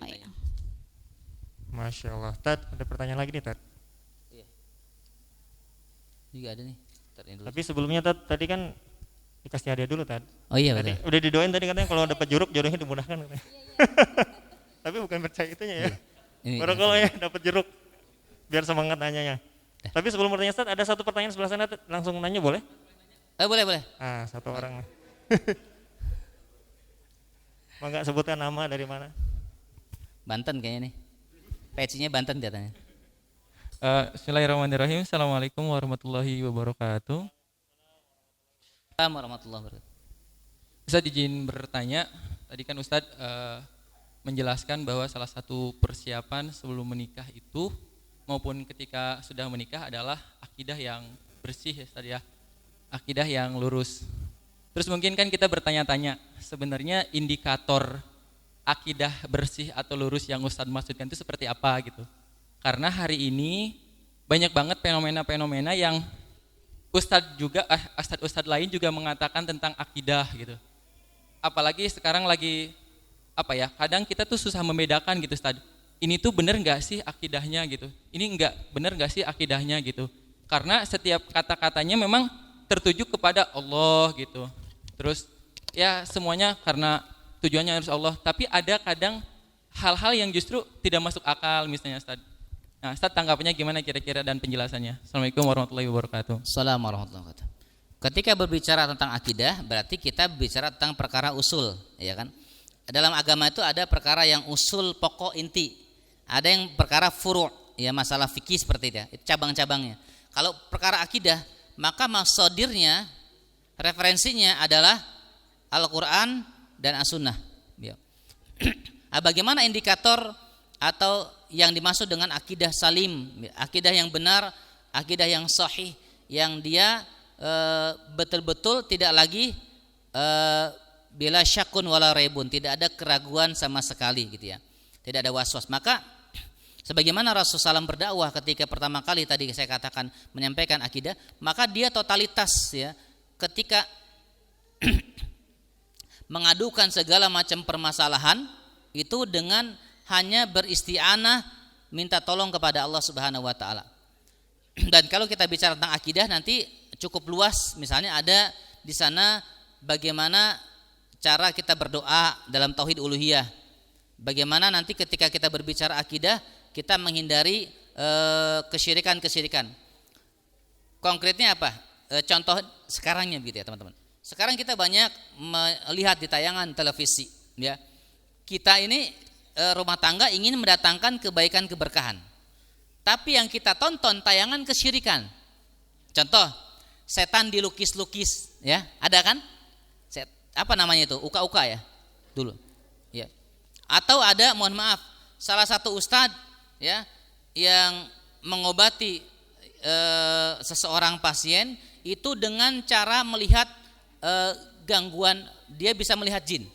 S4: Oh, ya.
S1: Masya Allah. Tad, ada pertanyaan lagi nih Tad.
S3: Juga ada nih.
S1: Tapi sebelumnya tadi kan dikasih hadiah dulu Tad.
S3: Oh iya
S1: tadi,
S3: betul.
S1: udah didoain tadi katanya kalau dapat jeruk jodohnya dimudahkan katanya. Tapi bukan percaya itunya ya. Baru kalau ya dapat jeruk biar semangat nanyanya. Tapi sebelum bertanya Tad, ada satu pertanyaan sebelah sana Tad. Langsung nanya boleh?
S3: Boleh.
S1: Satu orang. Mau nggak sebutkan nama dari mana?
S3: Banten kayaknya nih. PC-nya Banten katanya.
S6: Bismillahirrahmanirrahim. Assalamualaikum warahmatullahi wabarakatuh.
S3: Assalamualaikum warahmatullahi wabarakatuh.
S6: Ustadz izin bertanya, tadi kan Ustadz menjelaskan bahwa salah satu persiapan sebelum menikah itu maupun ketika sudah menikah adalah akidah yang bersih ya Ustadz ya, akidah yang lurus. Terus mungkin kan kita bertanya-tanya, sebenarnya indikator akidah bersih atau lurus yang Ustadz maksudkan itu seperti apa gitu. Karena hari ini banyak banget fenomena-fenomena yang Ustadz lain juga mengatakan tentang akidah gitu. Apalagi sekarang lagi kadang kita tuh susah membedakan gitu Ustadz. Ini tuh bener nggak sih akidahnya gitu. Ini bener nggak sih akidahnya gitu. Karena setiap kata-katanya memang tertuju kepada Allah gitu. Terus ya semuanya karena tujuannya harus Allah. Tapi ada kadang hal-hal yang justru tidak masuk akal misalnya Ustadz. Nah Ustadz tanggapannya gimana kira-kira dan penjelasannya? Assalamualaikum warahmatullahi wabarakatuh.
S3: Assalamualaikum warahmatullahi wabarakatuh. Ketika berbicara tentang akidah, berarti kita bicara tentang perkara usul, ya kan? Dalam agama itu ada perkara yang usul, pokok, inti. Ada yang perkara furu', ya masalah fikih seperti itu, itu cabang-cabangnya. Kalau perkara akidah, maka maksudnya, referensinya adalah Al-Quran dan As-Sunnah. Ya. Bagaimana indikator atau yang dimaksud dengan akidah salim, akidah yang benar, akidah yang sahih, yang dia betul-betul tidak lagi bila syakun wala raibun, tidak ada keraguan sama sekali gitu ya, tidak ada waswas. Maka sebagaimana Rasulullah SAW berdakwah ketika pertama kali tadi saya katakan menyampaikan akidah, maka dia totalitas ya, ketika mengadukan segala macam permasalahan itu dengan hanya beristi'anah, minta tolong kepada Allah Subhanahu wa taala. Dan kalau kita bicara tentang akidah nanti cukup luas, misalnya ada di sana bagaimana cara kita berdoa dalam tauhid uluhiyah. Bagaimana nanti ketika kita berbicara akidah kita menghindari kesyirikan-kesyirikan. Konkretnya apa? Contoh sekarangnya begitu ya teman-teman. Sekarang kita banyak melihat di tayangan televisi ya. Kita ini rumah tangga ingin mendatangkan kebaikan keberkahan. Tapi yang kita tonton tayangan kesyirikan. Contoh, setan dilukis-lukis ya, ada kan? Apa namanya itu? Uka-uka ya dulu. Ya. Atau ada, mohon maaf, salah satu ustadz ya yang mengobati seseorang pasien itu dengan cara melihat gangguan, dia bisa melihat jin.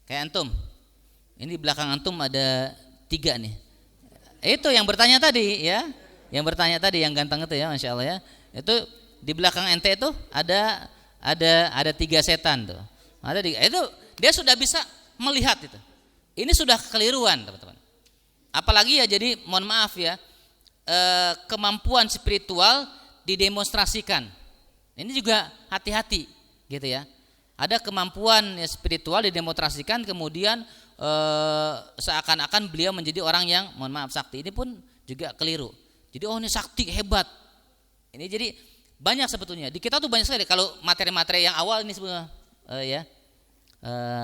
S3: Kayak antum. Ini di belakang antum ada 3 nih. Itu yang bertanya tadi ya. Yang bertanya tadi yang ganteng itu ya, Masya Allah ya. Itu di belakang ente itu ada 3 setan tuh. Itu dia sudah bisa melihat itu. Ini sudah kekeliruan teman-teman. Apalagi ya, jadi mohon maaf ya, kemampuan spiritual didemonstrasikan. Ini juga hati-hati gitu ya. Ada kemampuan ya, spiritual didemonstrasikan, kemudian seakan-akan beliau menjadi orang yang mohon maaf sakti. Ini pun juga keliru. Jadi ini sakti hebat. Ini jadi banyak sebetulnya. Di kita tuh banyak sekali. Kalau materi-materi yang awal ini sebenarnya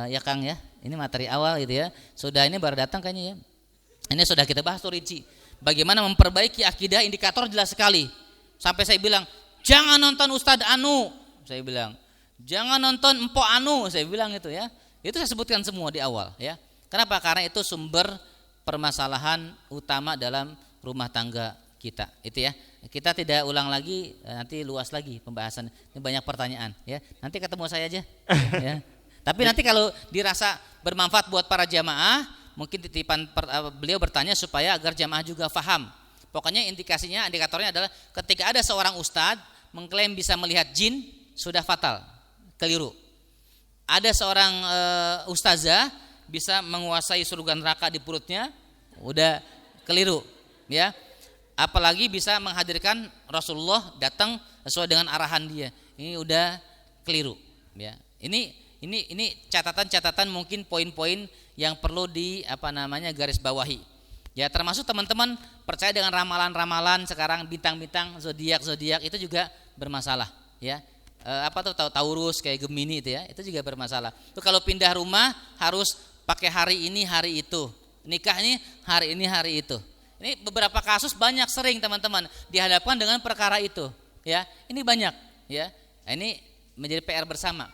S3: ya Kang ya. Ini materi awal gitu ya. Sudah ini baru datang kayaknya ya. Ini sudah kita bahas tuh rinci. Bagaimana memperbaiki akidah, indikator jelas sekali. Sampai saya bilang, jangan nonton Ustadz Anu. Saya bilang, jangan nonton Empok Anu. Saya bilang itu ya. Itu saya sebutkan semua di awal ya. Kenapa? Karena itu sumber permasalahan utama dalam rumah tangga kita. Itu ya. Kita tidak ulang lagi, nanti luas lagi pembahasan. Ini banyak pertanyaan ya. Nanti ketemu saya aja ya. Tapi nanti kalau dirasa bermanfaat buat para jamaah, mungkin titipan beliau bertanya supaya agar jamaah juga faham. Pokoknya indikatornya adalah ketika ada seorang ustadz mengklaim bisa melihat jin, sudah fatal, keliru. Ada seorang ustazah bisa menguasai surga neraka di perutnya, udah keliru ya. Apalagi bisa menghadirkan Rasulullah datang sesuai dengan arahan dia, ini udah keliru ya. Ini catatan-catatan, mungkin poin-poin yang perlu garis bawahi ya. Termasuk teman-teman percaya dengan ramalan-ramalan sekarang, bintang-bintang, zodiak itu juga bermasalah ya. Taurus kayak Gemini itu ya, itu juga bermasalah. Itu kalau pindah rumah harus pakai hari ini hari itu, nikah ini hari itu. Ini beberapa kasus banyak, sering teman-teman dihadapkan dengan perkara itu ya. Ini banyak ya. Ini menjadi PR bersama.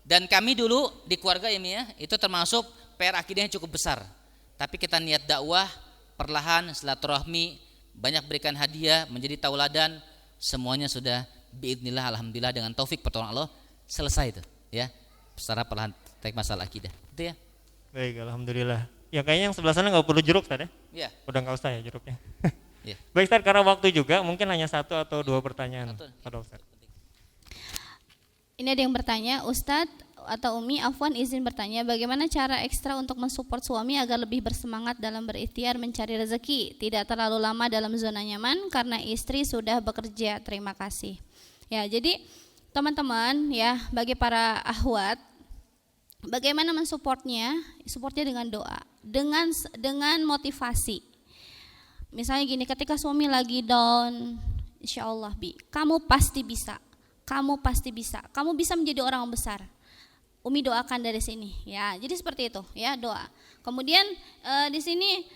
S3: Dan kami dulu di keluarga ini ya, itu termasuk PR akidahnya cukup besar. Tapi kita niat dakwah, perlahan silaturahmi, banyak berikan hadiah, menjadi tauladan, semuanya sudah biidznillah alhamdulillah dengan taufik pertolongan Allah selesai itu ya. Secara perlahan tek masalah akidah. Itu ya.
S1: Baik, alhamdulillah. Ya kayaknya yang sebelah sana nggak perlu jeruk tadi.
S3: Iya.
S1: Udah nggak usah ya jeruknya.
S3: Iya.
S1: Baik Ustaz, karena waktu juga mungkin hanya 1 atau 2 pertanyaan
S3: Satu.
S1: pada Ustaz.
S4: Ini ada yang bertanya, Ustadz atau Umi, afwan izin bertanya, bagaimana cara ekstra untuk mensupport suami agar lebih bersemangat dalam berikhtiar mencari rezeki, tidak terlalu lama dalam zona nyaman karena istri sudah bekerja. Terima kasih. Ya, jadi teman-teman ya, bagi para ahwat, bagaimana mensupportnya? Supportnya dengan doa, dengan motivasi. Misalnya gini, ketika suami lagi down, insya Allah Bi, kamu pasti bisa. Kamu pasti bisa. Kamu bisa menjadi orang besar. Umi doakan dari sini, ya. Jadi seperti itu, ya, doa. Kemudian di sini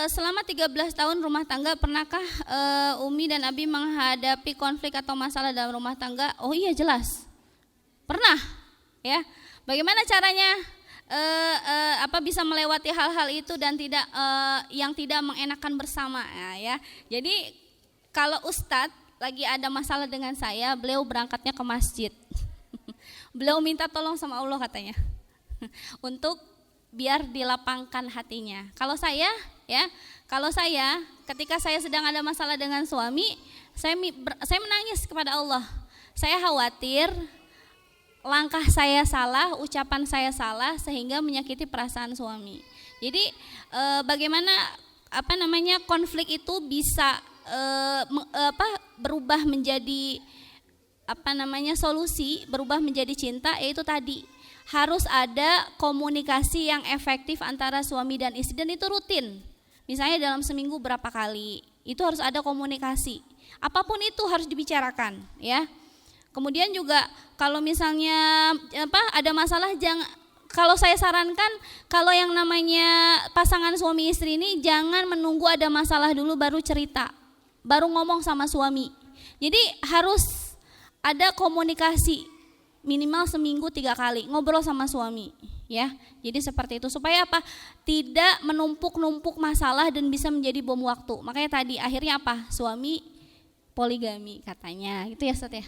S4: selama 13 tahun rumah tangga, pernahkah Umi dan Abi menghadapi konflik atau masalah dalam rumah tangga? Oh iya, jelas. Pernah, ya. Bagaimana caranya bisa melewati hal-hal itu dan tidak yang tidak mengenakan bersama, ya. Jadi kalau Ustadz lagi ada masalah dengan saya, beliau berangkatnya ke masjid. Beliau minta tolong sama Allah katanya untuk biar dilapangkan hatinya. Kalau saya ketika saya sedang ada masalah dengan suami, saya menangis kepada Allah. Saya khawatir langkah saya salah, ucapan saya salah sehingga menyakiti perasaan suami. Jadi bagaimana konflik itu bisa berubah menjadi solusi, berubah menjadi cinta, yaitu tadi harus ada komunikasi yang efektif antara suami dan istri, dan itu rutin. Misalnya dalam seminggu berapa kali, itu harus ada komunikasi. Apapun itu harus dibicarakan, ya. Kemudian juga kalau misalnya ada masalah, kalau saya sarankan, kalau yang namanya pasangan suami istri ini jangan menunggu ada masalah dulu baru cerita, baru ngomong sama suami. Jadi harus ada komunikasi minimal seminggu 3 kali ngobrol sama suami, ya. Jadi seperti itu supaya tidak menumpuk-numpuk masalah dan bisa menjadi bom waktu. Makanya tadi akhirnya suami poligami katanya, gitu ya Ustaz ya.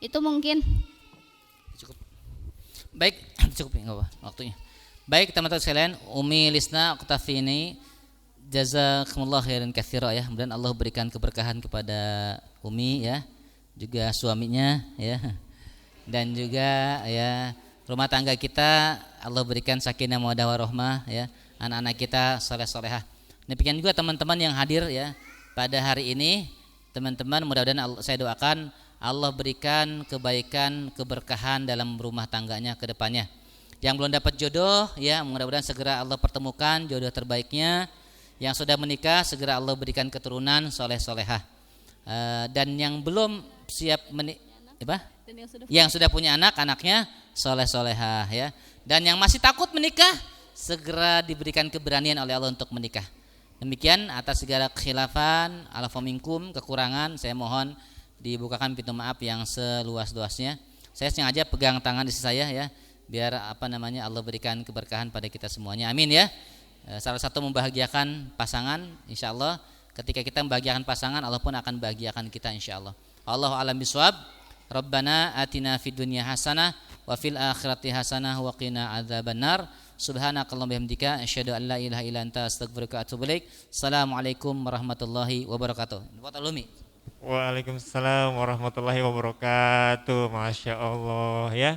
S4: Itu mungkin
S3: Cukup. Baik, cukup enggak apa waktunya. Baik teman-teman sekalian, Umi Lisna Oktavini, jazakumullah khairan katsira ya. Kemudian Allah berikan keberkahan kepada Umi ya, juga suaminya ya. Dan juga ya rumah tangga kita Allah berikan sakinah mawaddah warahmah ya. Anak-anak kita saleh-salehah. Demikian juga teman-teman yang hadir ya pada hari ini, teman-teman mudah-mudahan saya doakan Allah berikan kebaikan, keberkahan dalam rumah tangganya ke depannya. Yang belum dapat jodoh ya mudah-mudahan segera Allah pertemukan jodoh terbaiknya. Yang sudah menikah segera Allah berikan keturunan soleh-solehah. Dan yang belum siap yang sudah punya anak, anaknya soleh-solehah ya. Dan yang masih takut menikah segera diberikan keberanian oleh Allah untuk menikah. Demikian atas segala kekhilafan, alafa minkum, kekurangan, saya mohon dibukakan pintu maaf yang seluas-luasnya. Saya sengaja pegang tangan istri saya ya, biar Allah berikan keberkahan pada kita semuanya. Amin ya. Salah satu membahagiakan pasangan, insya Allah. Ketika kita membahagiakan pasangan, Allah pun akan membahagiakan kita insya Allah. Allahu a'lam bishawab. Rabbana atina fid dunya hasanah wa fil akhirati hasanah wa qina adzabannar. Subhanakallahumma bihamdika asyhadu an la ilaha illa anta astaghfiruka wa atubu ilaik. Assalamualaikum warahmatullahi wabarakatuh.
S1: Waalaikumsalam warahmatullahi wabarakatuh. Masya Allah ya.